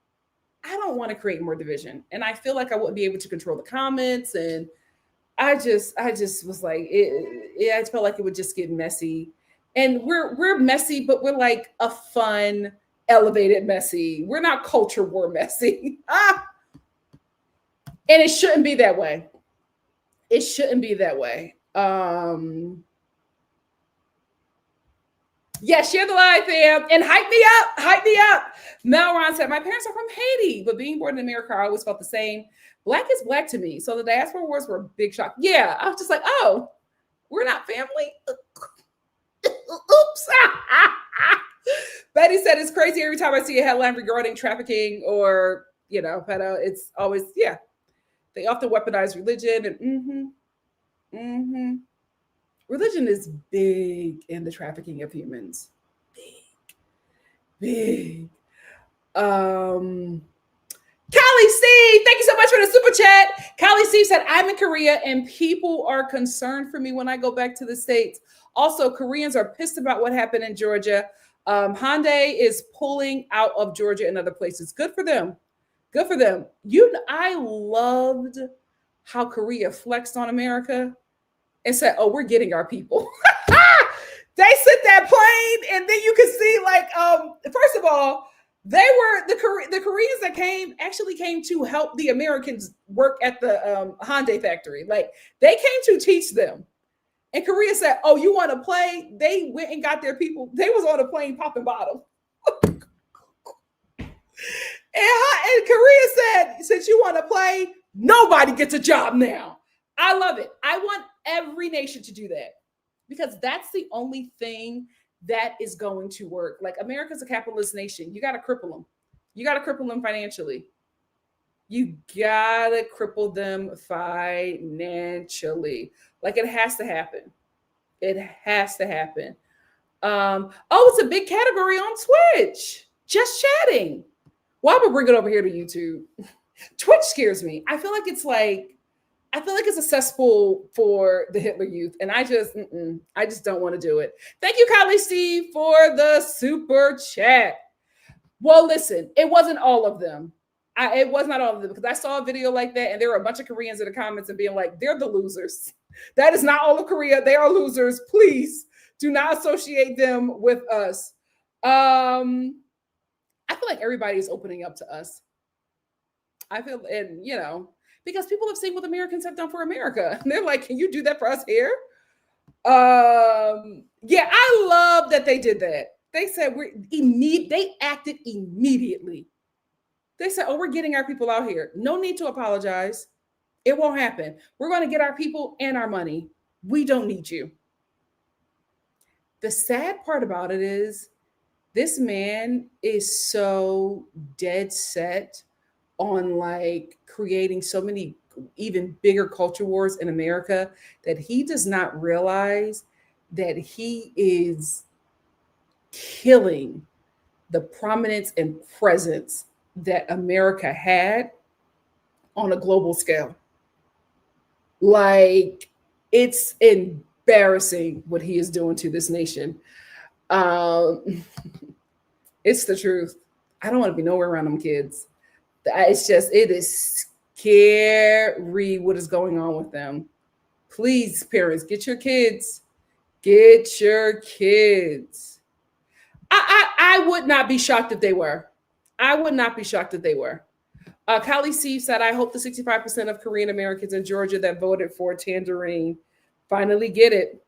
I don't want to create more division. And I feel like I wouldn't be able to control the comments. And I just was like, I felt like it would just get messy. And we're messy, but we're like a fun, elevated messy. We're not culture war messy. And it shouldn't be that way. It shouldn't be that way. Yeah, share the live, fam, and hype me up. Hype me up. Mel Ron said, my parents are from Haiti, but being born in America, I always felt the same. Black is black to me. So the diaspora wars were a big shock. Yeah, I was just like, oh, we're not family. Oops. Betty said, it's crazy every time I see a headline regarding trafficking or, pedo. It's always, yeah. They often weaponize religion and religion is big in the trafficking of humans. Big. Callie Steve, thank you so much for the super chat. Callie Steve said, I'm in Korea and people are concerned for me when I go back to the States. Also, Koreans are pissed about what happened in Georgia. Hyundai is pulling out of Georgia and other places. Good for them. Good for them. I loved how Korea flexed on America and said, oh, we're getting our people. They sent that plane, and then you could see, first of all, they were the Koreans that actually came to help the Americans work at the Hyundai factory. Like, they came to teach them. And Korea said, oh, you want to play? They went and got their people. They was on a plane popping bottom. And Korea said, since you want to play, nobody gets a job now. I love it. I want every nation to do that because that's the only thing that is going to work. Like, America's a capitalist nation. You got to cripple them. You got to cripple them financially. You got to cripple them financially. Like, it has to happen. It has to happen. It's a big category on Twitch. Just chatting. Well, I'm gonna bring it over here to YouTube. Twitch scares me. I feel like it's a cesspool for the Hitler Youth, and I just don't want to do it. Thank you, Kylie Steve, for the super chat. Well, listen, it wasn't all of them. It was not all of them, because I saw a video like that, and there were a bunch of Koreans in the comments and being like, they're the losers. That is not all of Korea. They are losers. Please do not associate them with us. I feel like everybody is opening up to us. Because people have seen what Americans have done for America. And they're like, can you do that for us here? Yeah, I love that they did that. They said they acted immediately. They said, oh, we're getting our people out here. No need to apologize. It won't happen. We're going to get our people and our money. We don't need you. The sad part about it is this man is so dead set on creating so many even bigger culture wars in America that he does not realize that he is killing the prominence and presence that America had on a global scale. Like, it's embarrassing what he is doing to this nation. It's the truth. I don't want to be nowhere around them kids. It is scary what is going on with them. Please, parents, get your kids. Get your kids. I would not be shocked if they were. I would not be shocked if they were. Kylie Steve said, I hope the 65% of Korean Americans in Georgia that voted for Tangerine finally get it.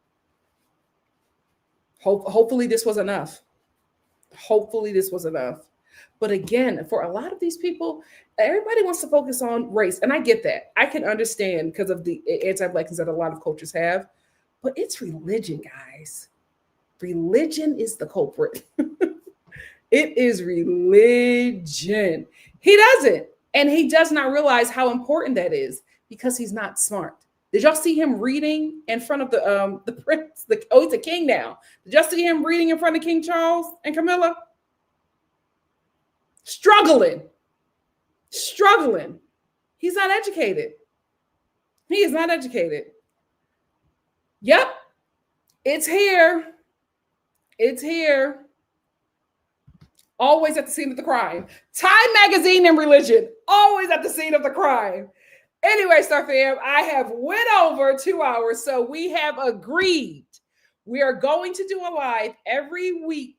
Hopefully this was enough. Hopefully this was enough. But again, for a lot of these people, everybody wants to focus on race. And I get that. I can understand because of the anti-Blackness that a lot of cultures have. But it's religion, guys. Religion is the culprit. It is religion. He doesn't. And he does not realize how important that is because he's not smart. Did y'all see him reading in front of the prince? He's a king now. Did y'all see him reading in front of King Charles and Camilla? Struggling. He's not educated. He is not educated. Yep. It's here. It's here. Always at the scene of the crime. Time Magazine and religion. Always at the scene of the crime. Anyway, Star Fam, I have went over 2 hours, so we have agreed we are going to do a live every week.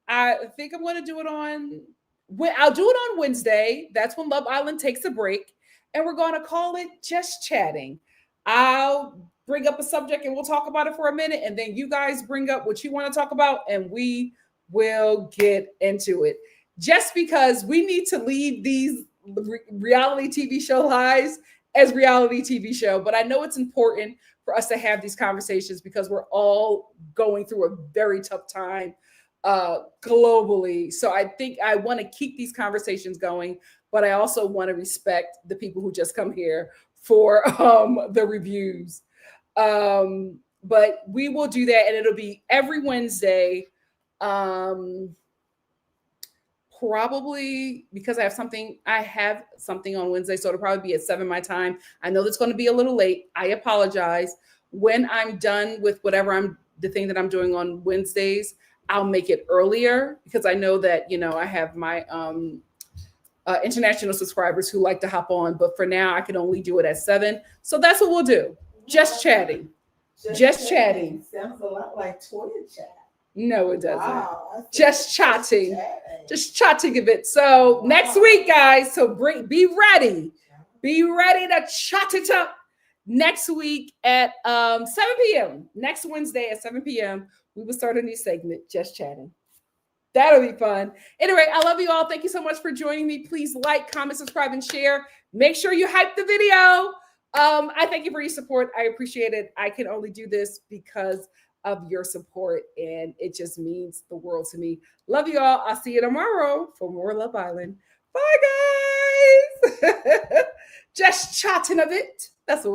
I think I'm going to do it I'll do it on Wednesday. That's when Love Island takes a break, and we're going to call it Just Chatting. I'll bring up a subject and we'll talk about it for a minute. And then you guys bring up what you want to talk about and we will get into it. Just because we need to leave these reality TV show lives as reality TV show. But I know it's important for us to have these conversations because we're all going through a very tough time globally. So I think I want to keep these conversations going, but I also want to respect the people who just come here for the reviews. But we will do that, and it'll be every Wednesday. Probably because I have something on Wednesday, so it'll probably be at 7 my time. I know that's going to be a little late. I apologize. When I'm done with whatever the thing that I'm doing on Wednesdays, I'll make it earlier because I know that, I have my international subscribers who like to hop on, but for now I can only do it at 7. So that's what we'll do. Just chatting. Just chatting. Sounds a lot like Twitter chat. No, it doesn't. Wow, just chatting. Just chatting a bit. So next week, guys, so be ready. Be ready to chat it up next week at 7 p.m. Next Wednesday at 7 p.m. We will start a new segment, Just Chatting. That'll be fun. Anyway, I love you all. Thank you so much for joining me. Please like, comment, subscribe, and share. Make sure you hype the video. I thank you for your support. I appreciate it. I can only do this because of your support, and it just means the world to me. Love you all. I'll see you tomorrow for more Love Island. Bye, guys. Just chatting a bit. That's what we'll